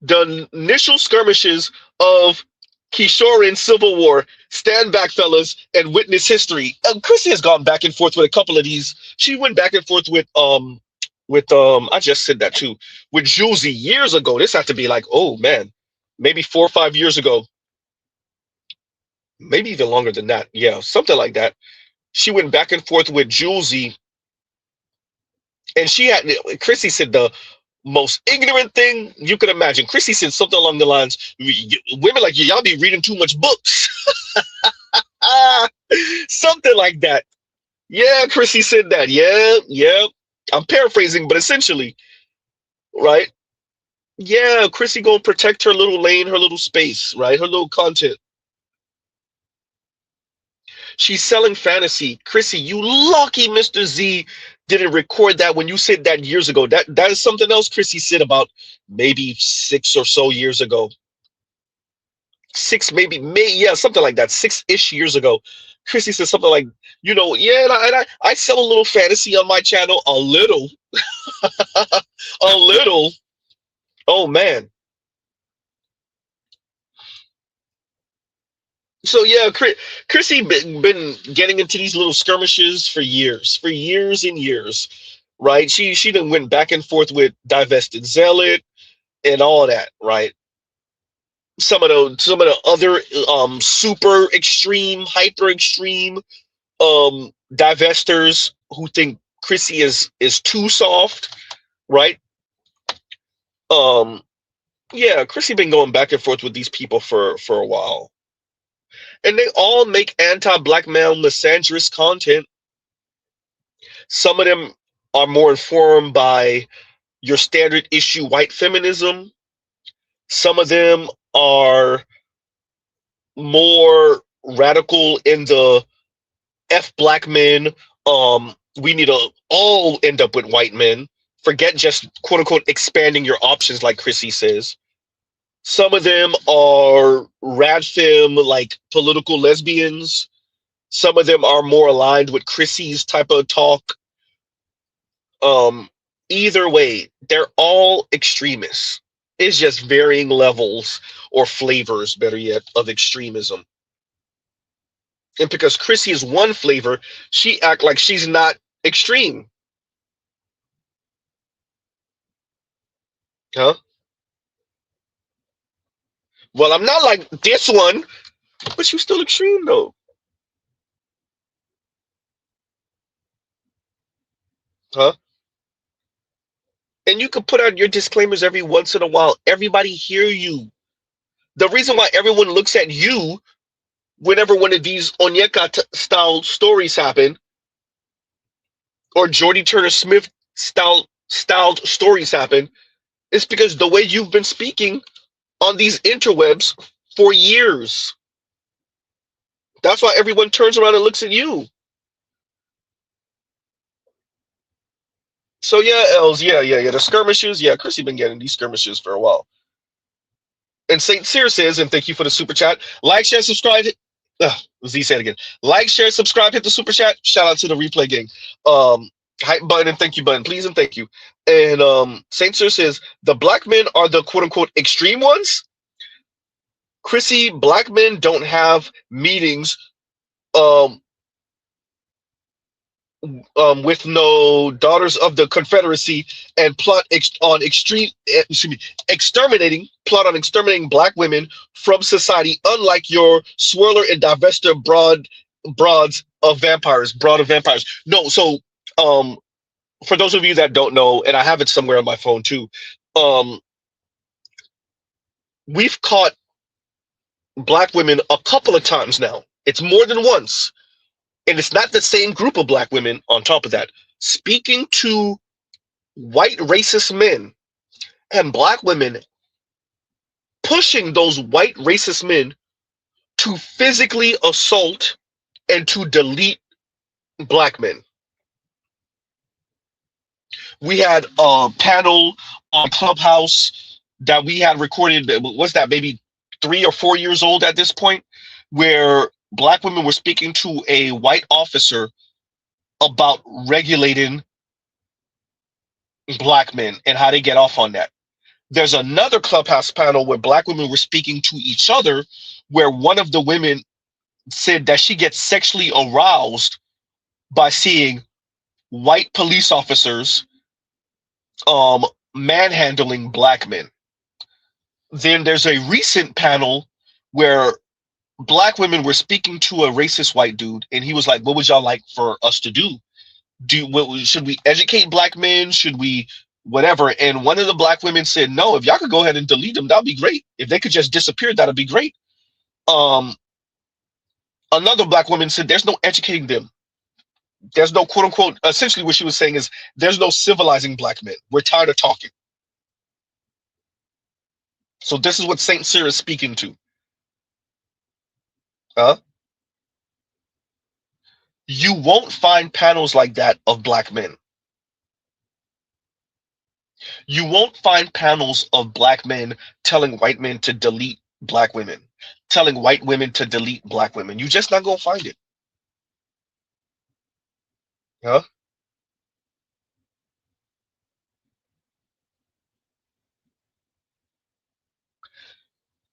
Speaker 2: the initial skirmishes of Kishorin Civil War. Stand back, fellas, and witness history. Chrissie has gone back and forth with a couple of these. She went back and forth with I just said that too, with Julesy years ago. This had to be like, oh man, maybe 4 or 5 years ago. Maybe even longer than that. Yeah, something like that. She went back and forth with Julesy, and Chrissie said the most ignorant thing you could imagine. Chrissie said something along the lines, women like y'all be reading too much books. Something like that. Yeah, Chrissie said that. Yeah. I'm paraphrasing, but essentially, right? Yeah, Chrissie gonna protect her little lane, her little space, right? Her little content. She's selling fantasy. Chrissie, you lucky Mr. Z didn't record that when you said that years ago. That is something else Chrissie said about maybe 6 or so years ago. 6, maybe, something like that. 6-ish years ago. Chrissie said something like, I sell a little fantasy on my channel. A little. A little. Oh, man. So, yeah, Chrissie been getting into these little skirmishes for years and years, right? She done went back and forth with Divested Zealot and all that, right? Some of the other super extreme, hyper extreme divestors who think Chrissie is too soft, right? Yeah, Chrissie been going back and forth with these people for a while. And they all make anti-black male misandrous content. Some of them are more informed by your standard issue white feminism. Some of them are more radical in the F black men. We need to all end up with white men. Forget just quote unquote expanding your options, like Chrissie says. Some of them are radfem, like political lesbians. Some of them are more aligned with Chrissie's type of talk. Either way, they're all extremists. It's just varying levels or flavors, better yet, of extremism. And because Chrissie is one flavor, she act like she's not extreme. Huh? Well, I'm not like this one, but you're still extreme though. Huh? And you can put out your disclaimers every once in a while. Everybody hear you. The reason why everyone looks at you, whenever one of these Onyeka style stories happen, or Jordy Turner Smith styled stories happen, it's because the way you've been speaking on these interwebs for years. That's why everyone turns around and looks at you. So yeah, Els, yeah. The skirmishes, yeah, Chrissy been getting these skirmishes for a while. And St. Cyr says, and thank you for the super chat. Like, share, subscribe. Z said again. Like, share, subscribe, hit the super chat. Shout out to the replay gang. Hype button and thank you button, please and thank you. And St. Cyr says the black men are the quote unquote extreme ones. Chrissy, black men don't have meetings with no daughters of the Confederacy and plot on exterminating black women from society, unlike your swirler and divester broad of vampires. No, so for those of you that don't know, and I have it somewhere on my phone too, we've caught black women a couple of times now. It's more than once. And it's not the same group of black women on top of that. Speaking to white racist men and black women pushing those white racist men to physically assault and to delete black men. We had a panel on Clubhouse that we had recorded, what's that, maybe 3 or 4 years old at this point, where black women were speaking to a white officer about regulating black men and how they get off on that. There's another Clubhouse panel where black women were speaking to each other, where one of the women said that she gets sexually aroused by seeing white police officers manhandling black men. Then there's a recent panel where black women were speaking to a racist white dude, and he was like, what would y'all like for us to do? Should we educate black men? Should we whatever? And one of the black women said, no, if y'all could go ahead and delete them, that'd be great. If they could just disappear, that'd be great. Another black woman said, there's no educating them. There's no quote unquote, essentially what she was saying is there's no civilizing black men. We're tired of talking. So this is what St. Cyr is speaking to. You won't find panels like that of black men. You won't find panels of black men telling white men to delete black women, telling white women to delete black women. You're just not going to find it.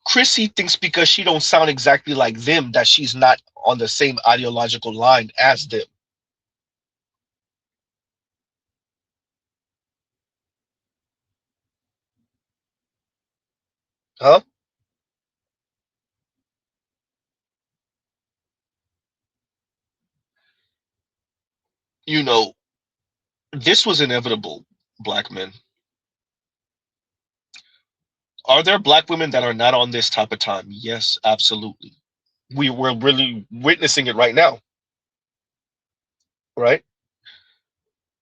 Speaker 2: Chrissy thinks because she don't sound exactly like them that she's not on the same ideological line as them. You know, this was inevitable, black men. Are there black women that are not on this type of time? Yes, absolutely. We're really witnessing it right now. Right?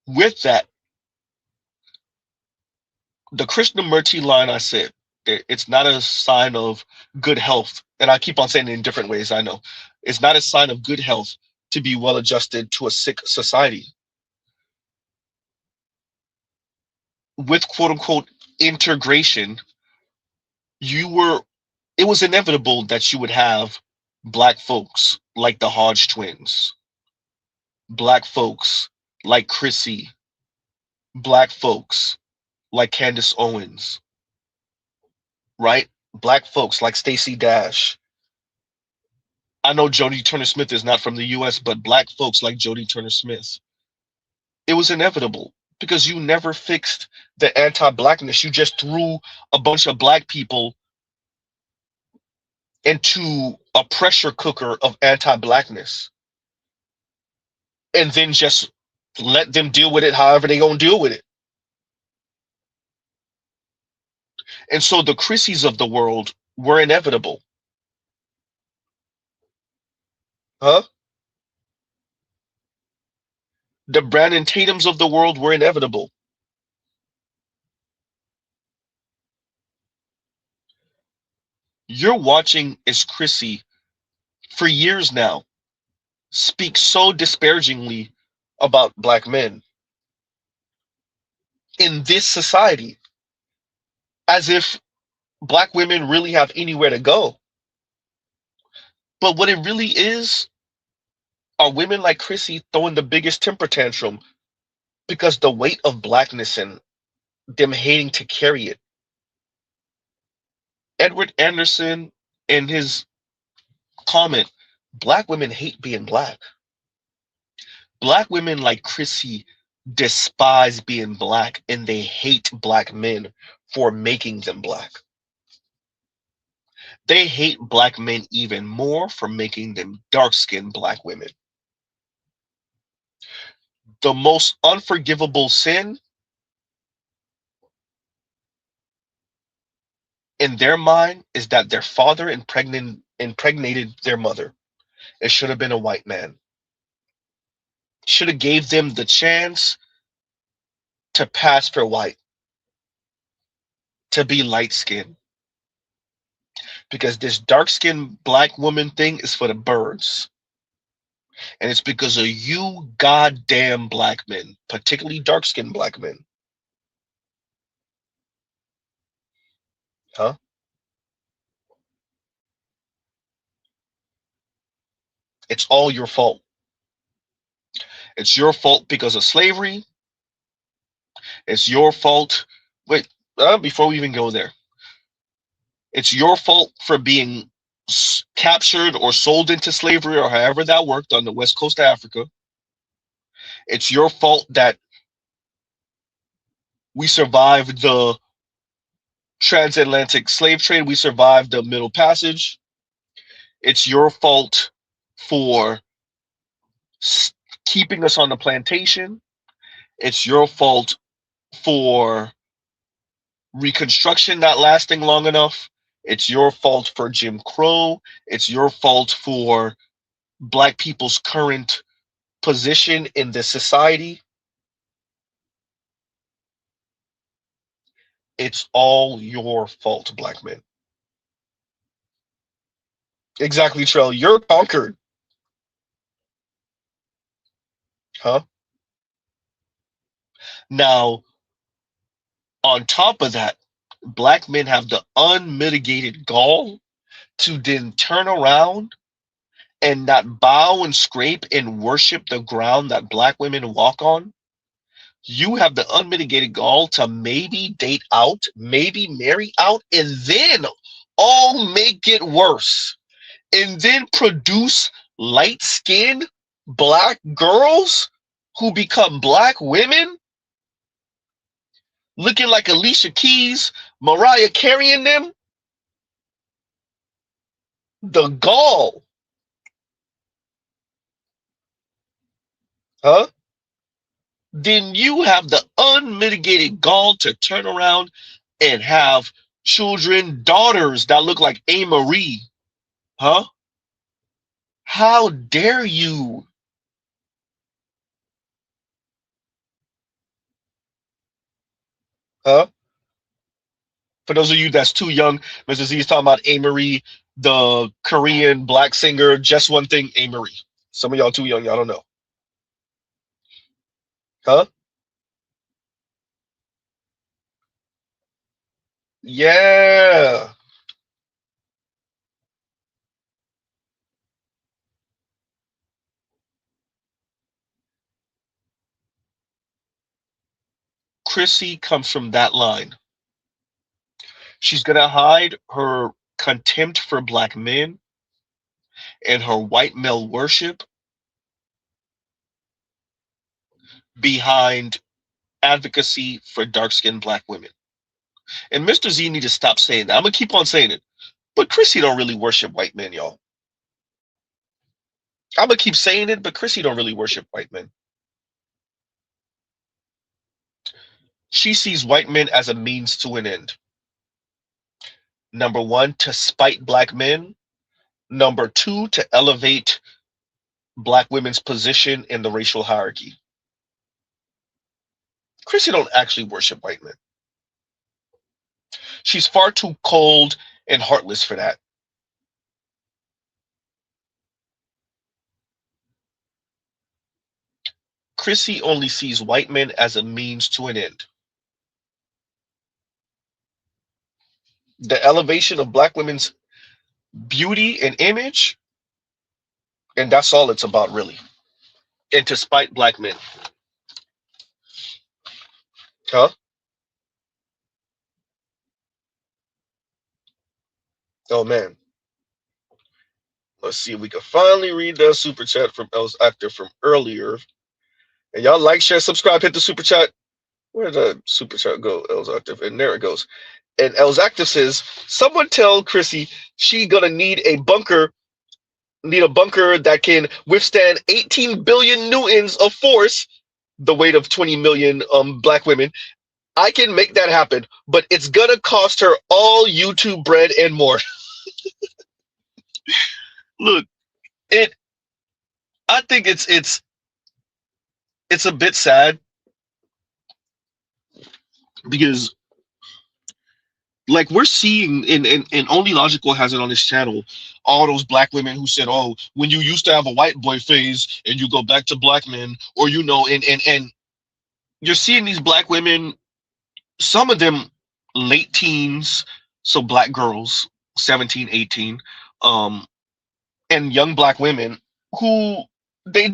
Speaker 2: With that, the Krishnamurti line I said, it's not a sign of good health. And I keep on saying it in different ways, I know. It's not a sign of good health to be well adjusted to a sick society. With quote unquote integration, it was inevitable that you would have black folks like the Hodge twins, black folks like Chrissie, black folks like Candace Owens, right? Black folks like Stacey Dash. I know Jody Turner Smith is not from the US, but black folks like Jody Turner Smith. It was inevitable because you never fixed the anti-blackness. You just threw a bunch of black people into a pressure cooker of anti-blackness and then just let them deal with it however they gonna deal with it. And so the Chrissies of the world were inevitable. Huh? The Brandon Tatums of the world were inevitable. You're watching as Chrissie, for years now, speak so disparagingly about black men in this society, as if black women really have anywhere to go. But what it really is are women like Chrissie throwing the biggest temper tantrum because the weight of blackness and them hating to carry it. Edward Anderson, in his comment, black women hate being black. Black women like Chrissie despise being black and they hate black men for making them black. They hate black men even more for making them dark-skinned black women. The most unforgivable sin in their mind is that their father impregnated their mother. It should have been a white man. Should have gave them the chance to pass for white, to be light-skinned. Because this dark-skinned black woman thing is for the birds. And it's because of you goddamn black men, particularly dark-skinned black men. Huh? It's all your fault. It's your fault because of slavery. It's your fault. Wait, before we even go there, it's your fault for being captured or sold into slavery or however that worked on the west coast of Africa. It's your fault that we survived the transatlantic slave trade. We survived the Middle Passage. It's your fault for keeping us on the plantation. It's your fault for Reconstruction not lasting long enough. It's your fault for Jim Crow. It's your fault for black people's current position in the society. It's all your fault, black men. Exactly, Trell. You're conquered. Huh? Now, on top of that, black men have the unmitigated gall to then turn around and not bow and scrape and worship the ground that black women walk on. You have the unmitigated gall to maybe date out, maybe marry out, and then make it worse. And then produce light-skinned black girls who become black women, looking like Alicia Keys, Mariah carrying them. The gall. Huh? Then you have the unmitigated gall to turn around and have children, daughters that look like A. Marie. Huh? How dare you? Huh? For those of you that's too young, Mr. Z is talking about A. Marie, the Korean black singer, Just One Thing, A. Marie. Some of y'all too young, y'all don't know. Huh? Yeah. Chrissie comes from that line. She's going to hide her contempt for black men and her white male worship behind advocacy for dark-skinned black women. And Mr. Z need to stop saying that. I'm going to keep on saying it. But Chrissie don't really worship white men, y'all. I'm going to keep saying it, but Chrissie don't really worship white men. She sees white men as a means to an end. Number one, to spite black men. Number two, to elevate black women's position in the racial hierarchy. Chrissie don't actually worship white men. She's far too cold and heartless for that. Chrissie only sees white men as a means to an end. The elevation of black women's beauty and image, and that's all it's about, really. And to spite black men. Huh? Oh, man. Let's see if we can finally read that super chat from Els Actor from earlier. And y'all like, share, subscribe, hit the super chat. Where did the super chat go, Els Active? And there it goes. And Els Active says, someone tell Chrissie she gonna need a bunker that can withstand 18 billion newtons of force, the weight of 20 million black women. I can make that happen, but it's gonna cost her all YouTube bread and more. Look, I think it's a bit sad because, like, we're seeing and Only Logical has it on his channel, all those black women who said, oh, when you used to have a white boy phase and you go back to black men, or and you're seeing these black women, some of them late teens, so black girls 17, 18, and young black women who they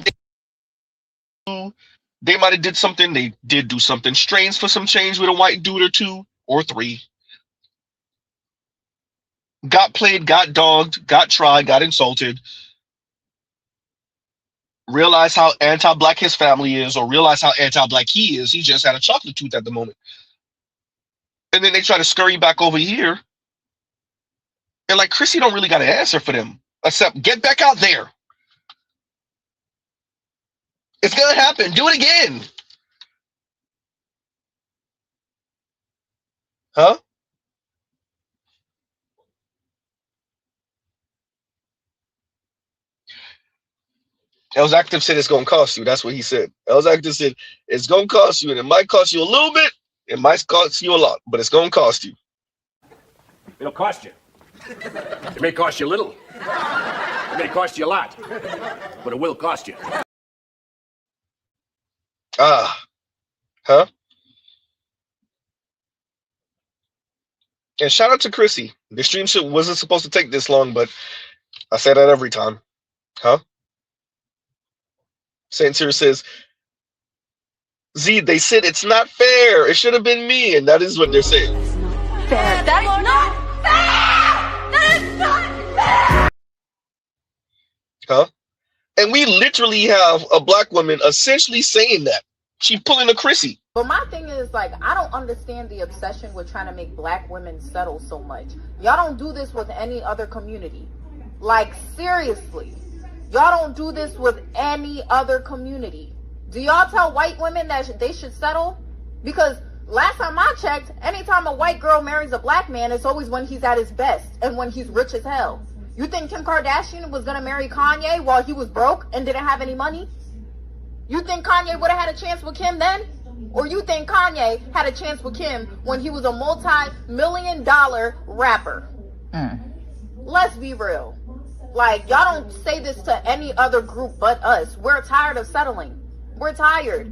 Speaker 2: might have did something, they did do something strange for some change with a white dude or two or three, got played, got dogged, got tried, got insulted, realize how anti-black his family is, or realize how anti-black he is. He just had a chocolate tooth at the moment. And then they try to scurry back over here. And like, Chrissie don't really got an answer for them, except get back out there. It's gonna happen. Do it again. Huh? Els Active said it's gonna cost you. That's what he said. Els Active said it's gonna cost you, and it might cost you a little bit, it might cost you a lot, but it's gonna cost you.
Speaker 14: It'll cost you. It may cost you a little. It may cost you a lot. But it will cost you.
Speaker 2: Huh? And shout out to Chrissie. The stream wasn't supposed to take this long, but I say that every time. Huh? Saint Cyr says, Z, they said it's not fair. It should have been me. And that is what they're saying.
Speaker 7: Fair. That is not fair! That is not fair!
Speaker 2: Huh? And we literally have a black woman essentially saying that. She's pulling a Chrissie.
Speaker 15: But my thing is, like, I don't understand the obsession with trying to make black women settle so much. Y'all don't do this with any other community. Like, seriously. Y'all don't do this with any other community. Do y'all tell white women that they should settle? Because last time I checked, anytime a white girl marries a black man, it's always when he's at his best and when he's rich as hell. You think Kim Kardashian was going to marry Kanye while he was broke and didn't have any money? You think Kanye would have had a chance with Kim then? Or you think Kanye had a chance with Kim when he was a multi-million-dollar rapper? Let's be real. Like, y'all don't say this to any other group but us. We're tired of settling. We're tired.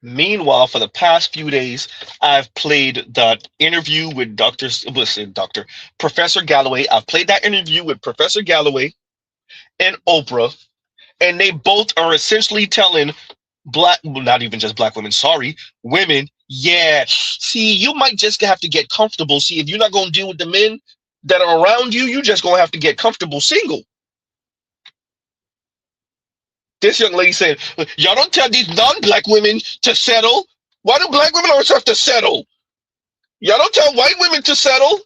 Speaker 2: Meanwhile, for the past few days, I've played that interview with Professor Galloway. I've played that interview with Professor Galloway and Oprah, and they both are essentially telling not even just black women, women, yeah, see, you might just have to get comfortable. See, if you're not going to deal with the men that are around you, you just going to have to get comfortable single. This young lady said, y'all don't tell these non-black women to settle. Why do black women always have to settle? Y'all don't tell white women to settle.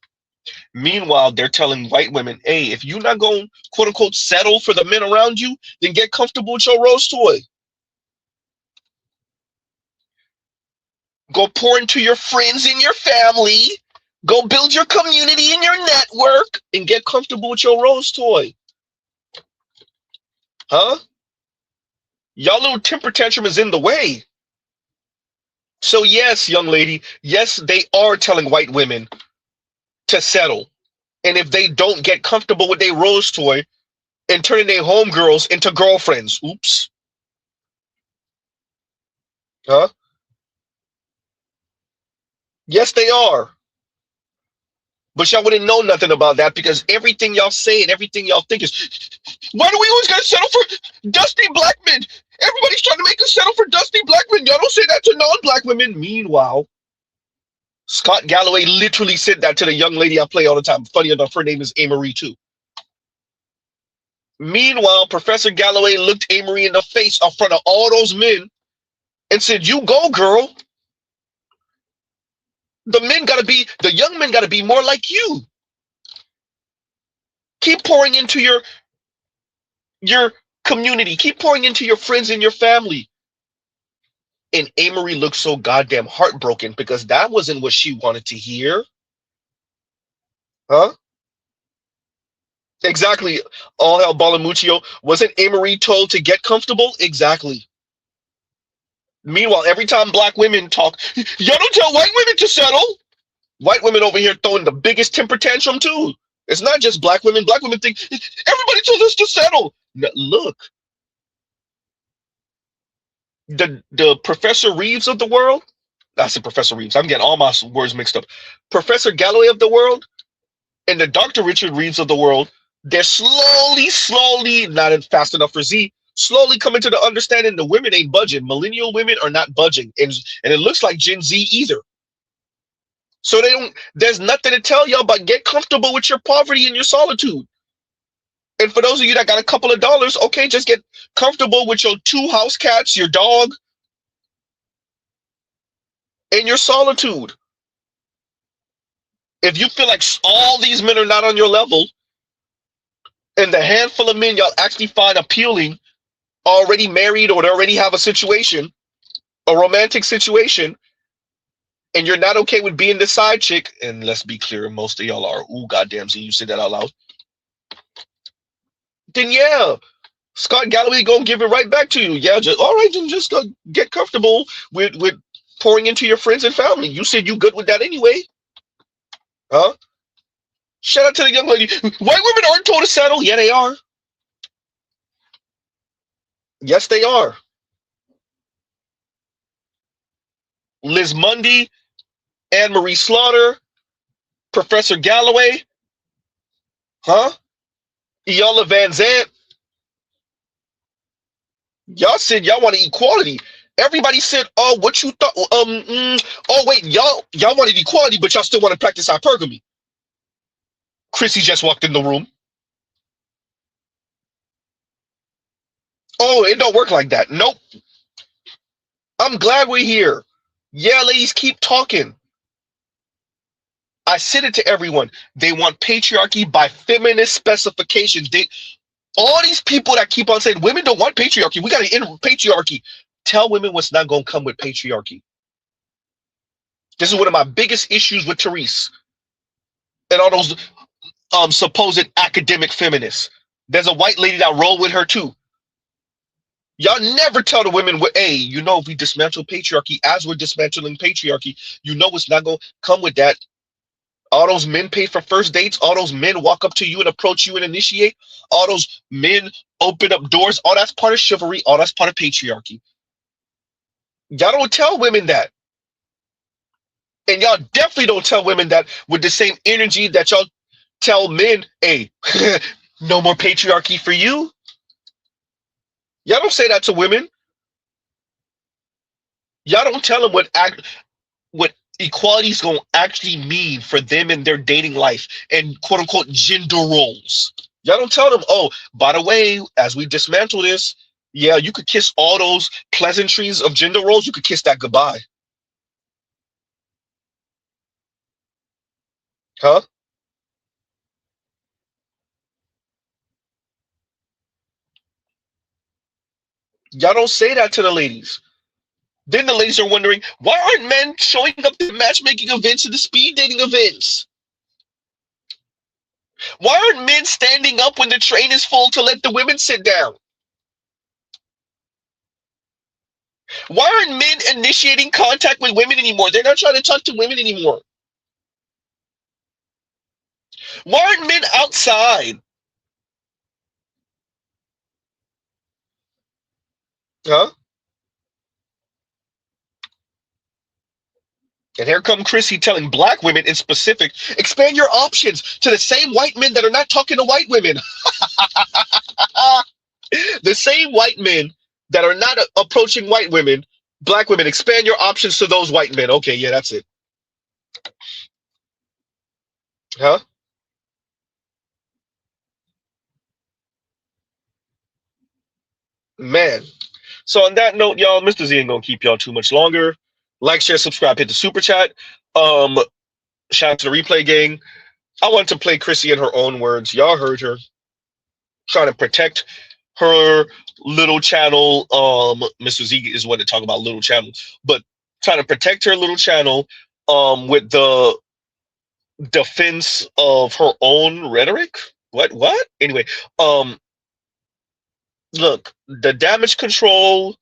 Speaker 2: Meanwhile, they're telling white women, hey, if you're not going to, quote unquote, settle for the men around you, then get comfortable with your rose toy. Go pour into your friends and your family. Go build your community and your network and get comfortable with your rose toy. Huh? Y'all little temper tantrum is in the way. So yes, young lady, yes, they are telling white women to settle. And if they don't get comfortable with their rose toy and turning their homegirls into girlfriends, oops. Huh? Yes, they are. But y'all wouldn't know nothing about that because everything y'all say and everything y'all think is, why do we always gotta settle for dusty black men? Everybody's trying to make us settle for dusty black men. Y'all don't say that to non-black women. Meanwhile, Scott Galloway literally said that to the young lady I play all the time. Funny enough, her name is Amory too. Meanwhile, Professor Galloway looked Amory in the face in front of all those men and said, "You go, girl. The young men gotta be more like you. Keep pouring into your community. Keep pouring into your friends and your family." And Amory looked so goddamn heartbroken because that wasn't what she wanted to hear. Huh? Exactly. All hell Balamuccio. Wasn't Amory told to get comfortable? Exactly. Meanwhile, every time black women talk, y'all don't tell white women to settle. White women over here throwing the biggest temper tantrum too. It's not just black women. Black women think everybody told us to settle. Look, the Professor Reeves of the world. I said Professor Reeves. I'm getting all my words mixed up. Professor Galloway of the world and the Dr. Richard Reeves of the world. They're slowly, not fast enough for Z, slowly coming to the understanding the women ain't budging. Millennial women are not budging. And it looks like Gen Z either. So there's nothing to tell y'all but get comfortable with your poverty and your solitude. And for those of you that got a couple of dollars, okay, just get comfortable with your 2 house cats, your dog, and your solitude. If you feel like all these men are not on your level, and the handful of men y'all actually find appealing already married or they already have a situation, a romantic situation, and you're not okay with being the side chick, and let's be clear, most of y'all are, ooh, goddamn, see, you said that out loud, then yeah, Scott Galloway gonna give it right back to you. Yeah, all right, then just get comfortable with pouring into your friends and family. You said you good with that anyway. Huh? Shout out to the young lady. White women aren't told to settle. Yeah, they are. Yes, they are. Liz Mundy, Anne Marie Slaughter, Professor Galloway, huh? Iola Van Zant. Y'all said y'all wanted equality. Everybody said, "Oh, what you thought? Oh, wait, y'all wanted equality, but y'all still want to practice hypergamy." Chrissie just walked in the room. Oh, it don't work like that. Nope. I'm glad we're here. Yeah, ladies, keep talking. I said it to everyone. They want patriarchy by feminist specifications. All these people that keep on saying women don't want patriarchy. We got to end patriarchy. Tell women what's not going to come with patriarchy. This is one of my biggest issues with Therese and all those supposed academic feminists. There's a white lady that roll with her too. Y'all never tell the women, hey, you know, if we dismantle patriarchy, as we're dismantling patriarchy, you know what's not going to come with that. All those men pay for first dates. All those men walk up to you and approach you and initiate. All those men open up doors. All that's part of chivalry. All that's part of patriarchy. Y'all don't tell women that. And y'all definitely don't tell women that with the same energy that y'all tell men, hey, no more patriarchy for you. Y'all don't say that to women. Y'all don't tell them what equality is going to actually mean for them in their dating life and quote unquote gender roles. Y'all don't tell them, oh, by the way, as we dismantle this, yeah, you could kiss all those pleasantries of gender roles. You could kiss that goodbye. Huh? Y'all don't say that to the ladies. Then the ladies are wondering, why aren't men showing up to matchmaking events and the speed dating events? Why aren't men standing up when the train is full to let the women sit down? Why aren't men initiating contact with women anymore? They're not trying to talk to women anymore. Why aren't men outside? Huh? And here come Chrissie telling black women in specific, expand your options to the same white men that are not talking to white women. The same white men that are not approaching white women, black women, expand your options to those white men. Okay, yeah, that's it. Huh? Man. So on that note, y'all, Mr. Z ain't gonna keep y'all too much longer. Like, share, subscribe, hit the super chat. Shout out to the replay gang. I want to play Chrissie in her own words. Y'all heard her trying to protect her little channel. Mr. Z is one to talk about little channel, but trying to protect her little channel with the defense of her own rhetoric. What? Anyway, look, the damage control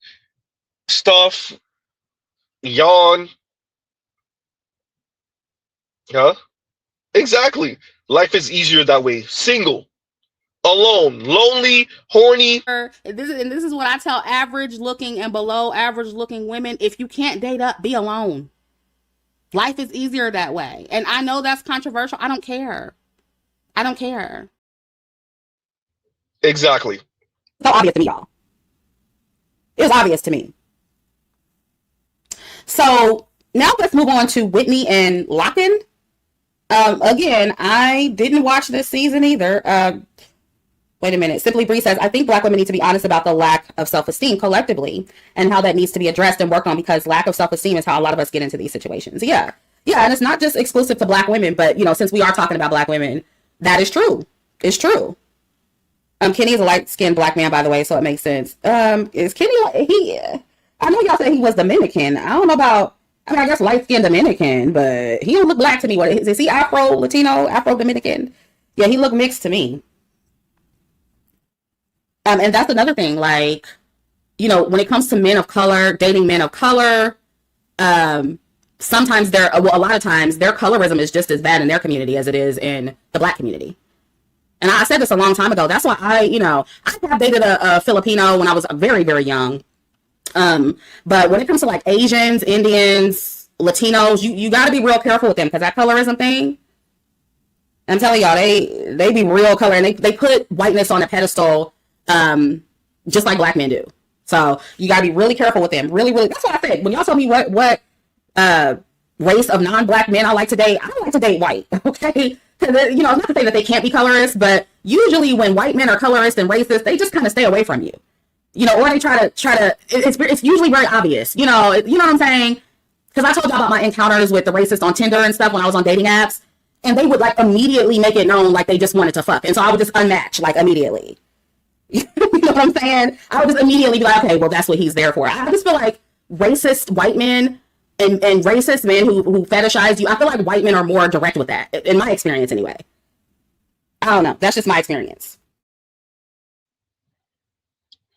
Speaker 2: stuff, yawn. Huh? Exactly. Life is easier that way. Single, alone, lonely, horny.
Speaker 4: This is what I tell average looking and below average looking women. If you can't date up, be alone. Life is easier that way. And I know that's controversial. I don't care. I don't care.
Speaker 2: Exactly.
Speaker 4: So obvious to me, y'all. It was obvious to me. So now let's move on to Whitney and Locken. Again, I didn't watch this season either. Wait a minute. Simply Bree says, I think black women need to be honest about the lack of self-esteem collectively and how that needs to be addressed and worked on, because lack of self-esteem is how a lot of us get into these situations. Yeah. And it's not just exclusive to black women, but, since we are talking about black women, that is true. It's true. Kenny is a light-skinned black man, by the way, so it makes sense. Is Kenny, I know y'all said he was Dominican. I don't know about, I guess light-skinned Dominican, but he don't look black to me. What is he? Afro, Latino, Afro-Dominican? Yeah, he looked mixed to me. And that's another thing, when it comes to men of color, dating men of color, sometimes a lot of times their colorism is just as bad in their community as it is in the black community. And I said this a long time ago. That's why I have dated a Filipino when I was very, very young. But when it comes to Asians, Indians, Latinos, you got to be real careful with them, because that colorism thing, I'm telling y'all, they be real color, and they put whiteness on a pedestal, just like black men do. So you got to be really careful with them. Really, really. That's what I said. When y'all told me what race of non-black men I like to date, I like to date white. Okay. Because, it's not to say that they can't be colorist, but usually when white men are colorist and racist, they just kind of stay away from you. Or they try to, it's usually very obvious. You know what I'm saying? Because I told y'all about my encounters with the racist on Tinder and stuff when I was on dating apps, and they would immediately make it known they just wanted to fuck. And so I would just unmatch immediately. You know what I'm saying? I would just immediately be like, okay, well, that's what he's there for. I just feel like racist white men and racist men who fetishize you, I feel like white men are more direct with that, in my experience anyway. I don't know. That's just my experience.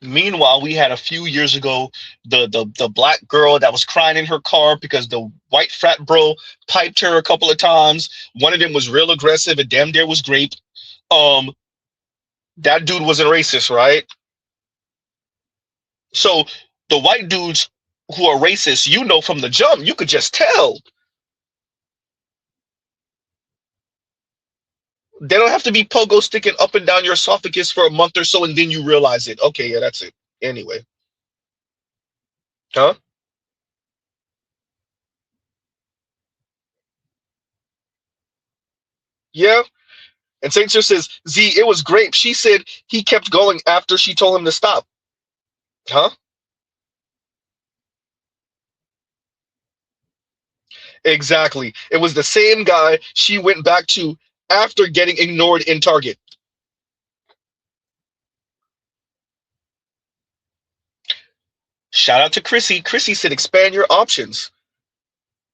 Speaker 2: Meanwhile, we had a few years ago the black girl that was crying in her car because the white frat bro piped her a couple of times. One of them was real aggressive and damn near was grape. That dude wasn't racist, right? So the white dudes who are racist, from the jump, you could just tell. They don't have to be pogo sticking up and down your esophagus for a month or so, and then you realize it. Okay, yeah, that's it. Anyway. Huh? Yeah. And Saint Sir says, Z, it was grape. She said he kept going after she told him to stop. Huh? Exactly. It was the same guy she went back to after getting ignored in Target. Shout out to Chrissie. Chrissie said expand your options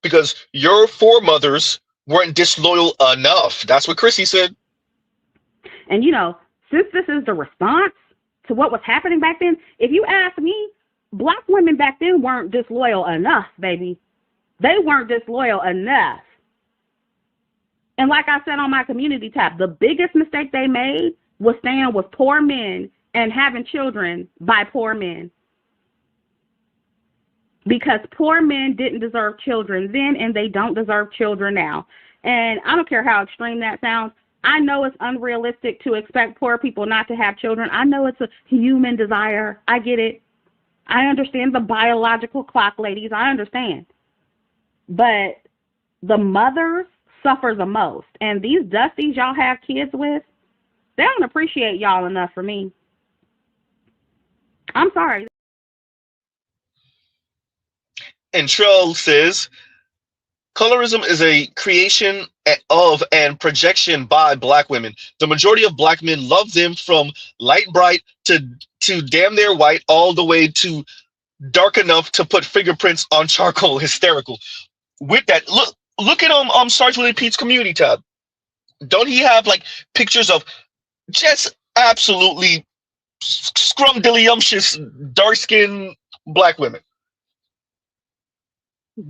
Speaker 2: because your foremothers weren't disloyal enough. That's what Chrissie said.
Speaker 5: And since this is the response to what was happening back then, if you ask me, black women back then weren't disloyal enough, baby. They weren't disloyal enough. And like I said on my community tab, the biggest mistake they made was staying with poor men and having children by poor men. Because poor men didn't deserve children then, and they don't deserve children now. And I don't care how extreme that sounds. I know it's unrealistic to expect poor people not to have children. I know it's a human desire. I get it. I understand the biological clock, ladies. I understand. But the mothers suffer the most. And these dusties y'all have kids with, they don't appreciate y'all enough for me. I'm sorry.
Speaker 2: And Trell says, colorism is a creation of and projection by black women. The majority of black men love them from light bright to damn near white, all the way to dark enough to put fingerprints on charcoal. Hysterical. With that, look at Sarge Willie Pete's community tab. Don't he have like pictures of just absolutely scrumdiddlyumptious dark-skinned black women?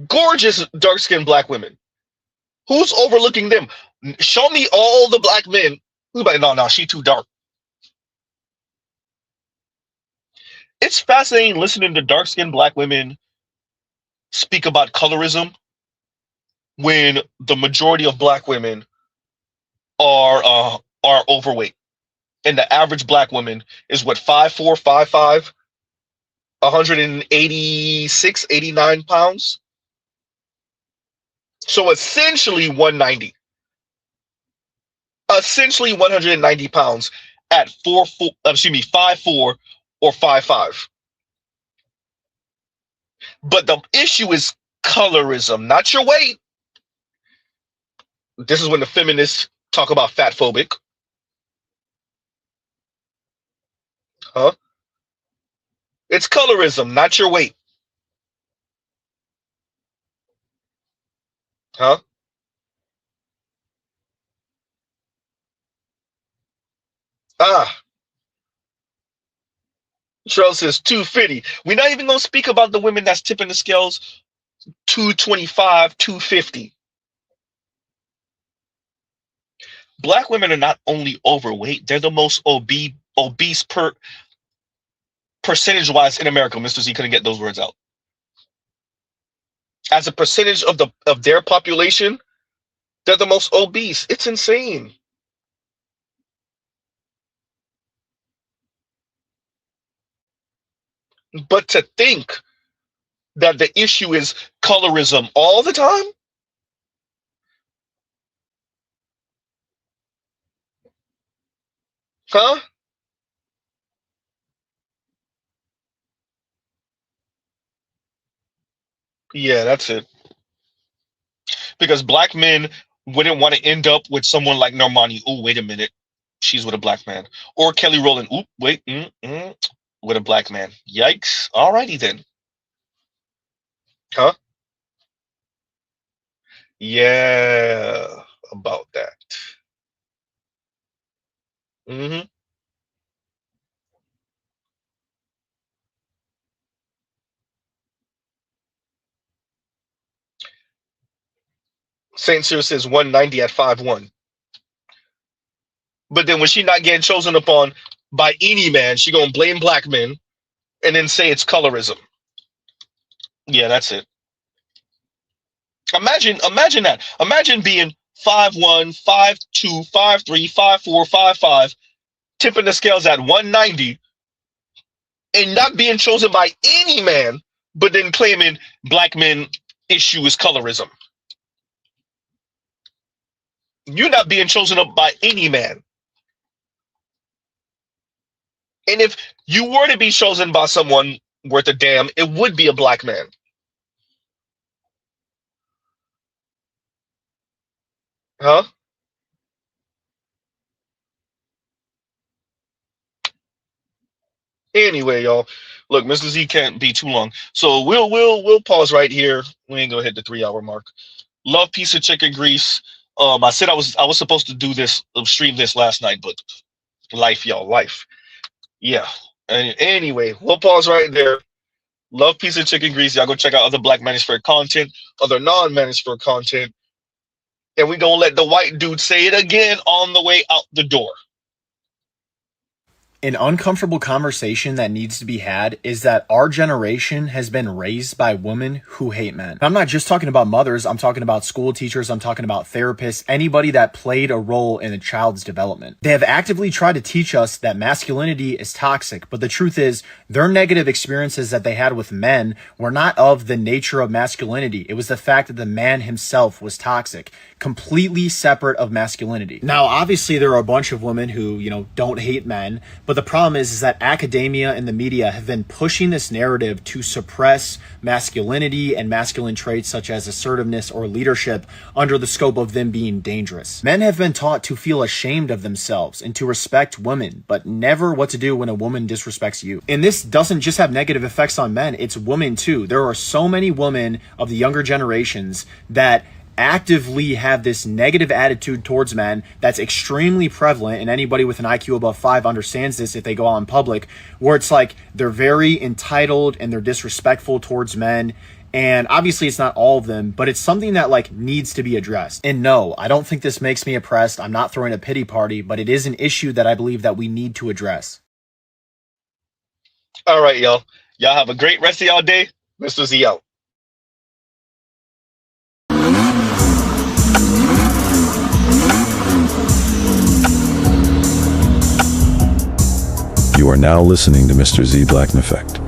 Speaker 2: Gorgeous dark-skinned black women. Who's overlooking them? Show me all the black men. Who's like, no, she too dark. It's fascinating listening to dark-skinned black women speak about colorism when the majority of black women are overweight. And the average black woman is what, 5'4", 5'5", 186, 89 pounds? So essentially 190. Essentially 190 pounds at 5'4" or 5'5". But the issue is colorism, not your weight. This is when the feminists talk about fat phobic. Huh? It's colorism, not your weight. Huh? Charles says 250. We're not even going to speak about the women that's tipping the scales 225, 250. Black women are not only overweight, they're the most obese percentage-wise in America. Mr. Z couldn't get those words out. As a percentage of their population, they're the most obese. It's insane. But to think that the issue is colorism all the time? Huh? Yeah, that's it. Because black men wouldn't want to end up with someone like Normani. Oh, wait a minute. She's with a black man. Or Kelly Rowland. Oop, wait. With a black man. Yikes. Alrighty then. Huh? Yeah, about that. Mm-hmm. Saint Cyr says 190 at 5'1". But then when she not getting chosen upon by any man, she gonna blame black men and then say it's colorism. Yeah, that's it. Imagine that. Imagine being 5'1", 5'2", 5'3", 5'4", 5'5", tipping the scales at 190 and not being chosen by any man, but then claiming black men issue is colorism. You're not being chosen up by any man. And if you were to be chosen by someone worth a damn, it would be a black man. Huh? Anyway, y'all, Look, Mr. Z can't be too long, so we'll pause right here. We ain't gonna hit the 3 hour mark. Love, piece of chicken grease. I said I was supposed to do this, stream this last night, but life, y'all, life. Yeah. And anyway, we'll pause right there. Love, piece of chicken grease. Y'all go check out other Black Manosphere content, other non-Manosphere content, and we gonna let the white dude say it again on the way out the door.
Speaker 3: An uncomfortable conversation that needs to be had is that our generation has been raised by women who hate men. I'm not just talking about mothers, I'm talking about school teachers, I'm talking about therapists, anybody that played a role in a child's development. They have actively tried to teach us that masculinity is toxic, but the truth is, their negative experiences that they had with men were not of the nature of masculinity. It was the fact that the man himself was toxic, completely separate of masculinity. Now, obviously, there are a bunch of women who, don't hate men, but the problem is that academia and the media have been pushing this narrative to suppress masculinity and masculine traits such as assertiveness or leadership under the scope of them being dangerous. Men have been taught to feel ashamed of themselves and to respect women, but never what to do when a woman disrespects you. And this doesn't just have negative effects on men, it's women too. There are so many women of the younger generations that actively have this negative attitude towards men that's extremely prevalent, and anybody with an IQ above 5 understands this if they go out in public, where it's like they're very entitled and they're disrespectful towards men. And obviously it's not all of them, but it's something that needs to be addressed. And no, I don't think this makes me oppressed. I'm not throwing a pity party, but it is an issue that I believe that we need to address.
Speaker 2: All right, y'all. Y'all have a great rest of y'all day. Mr. Z out.
Speaker 1: You are now listening to Mr. Z Blackneffect.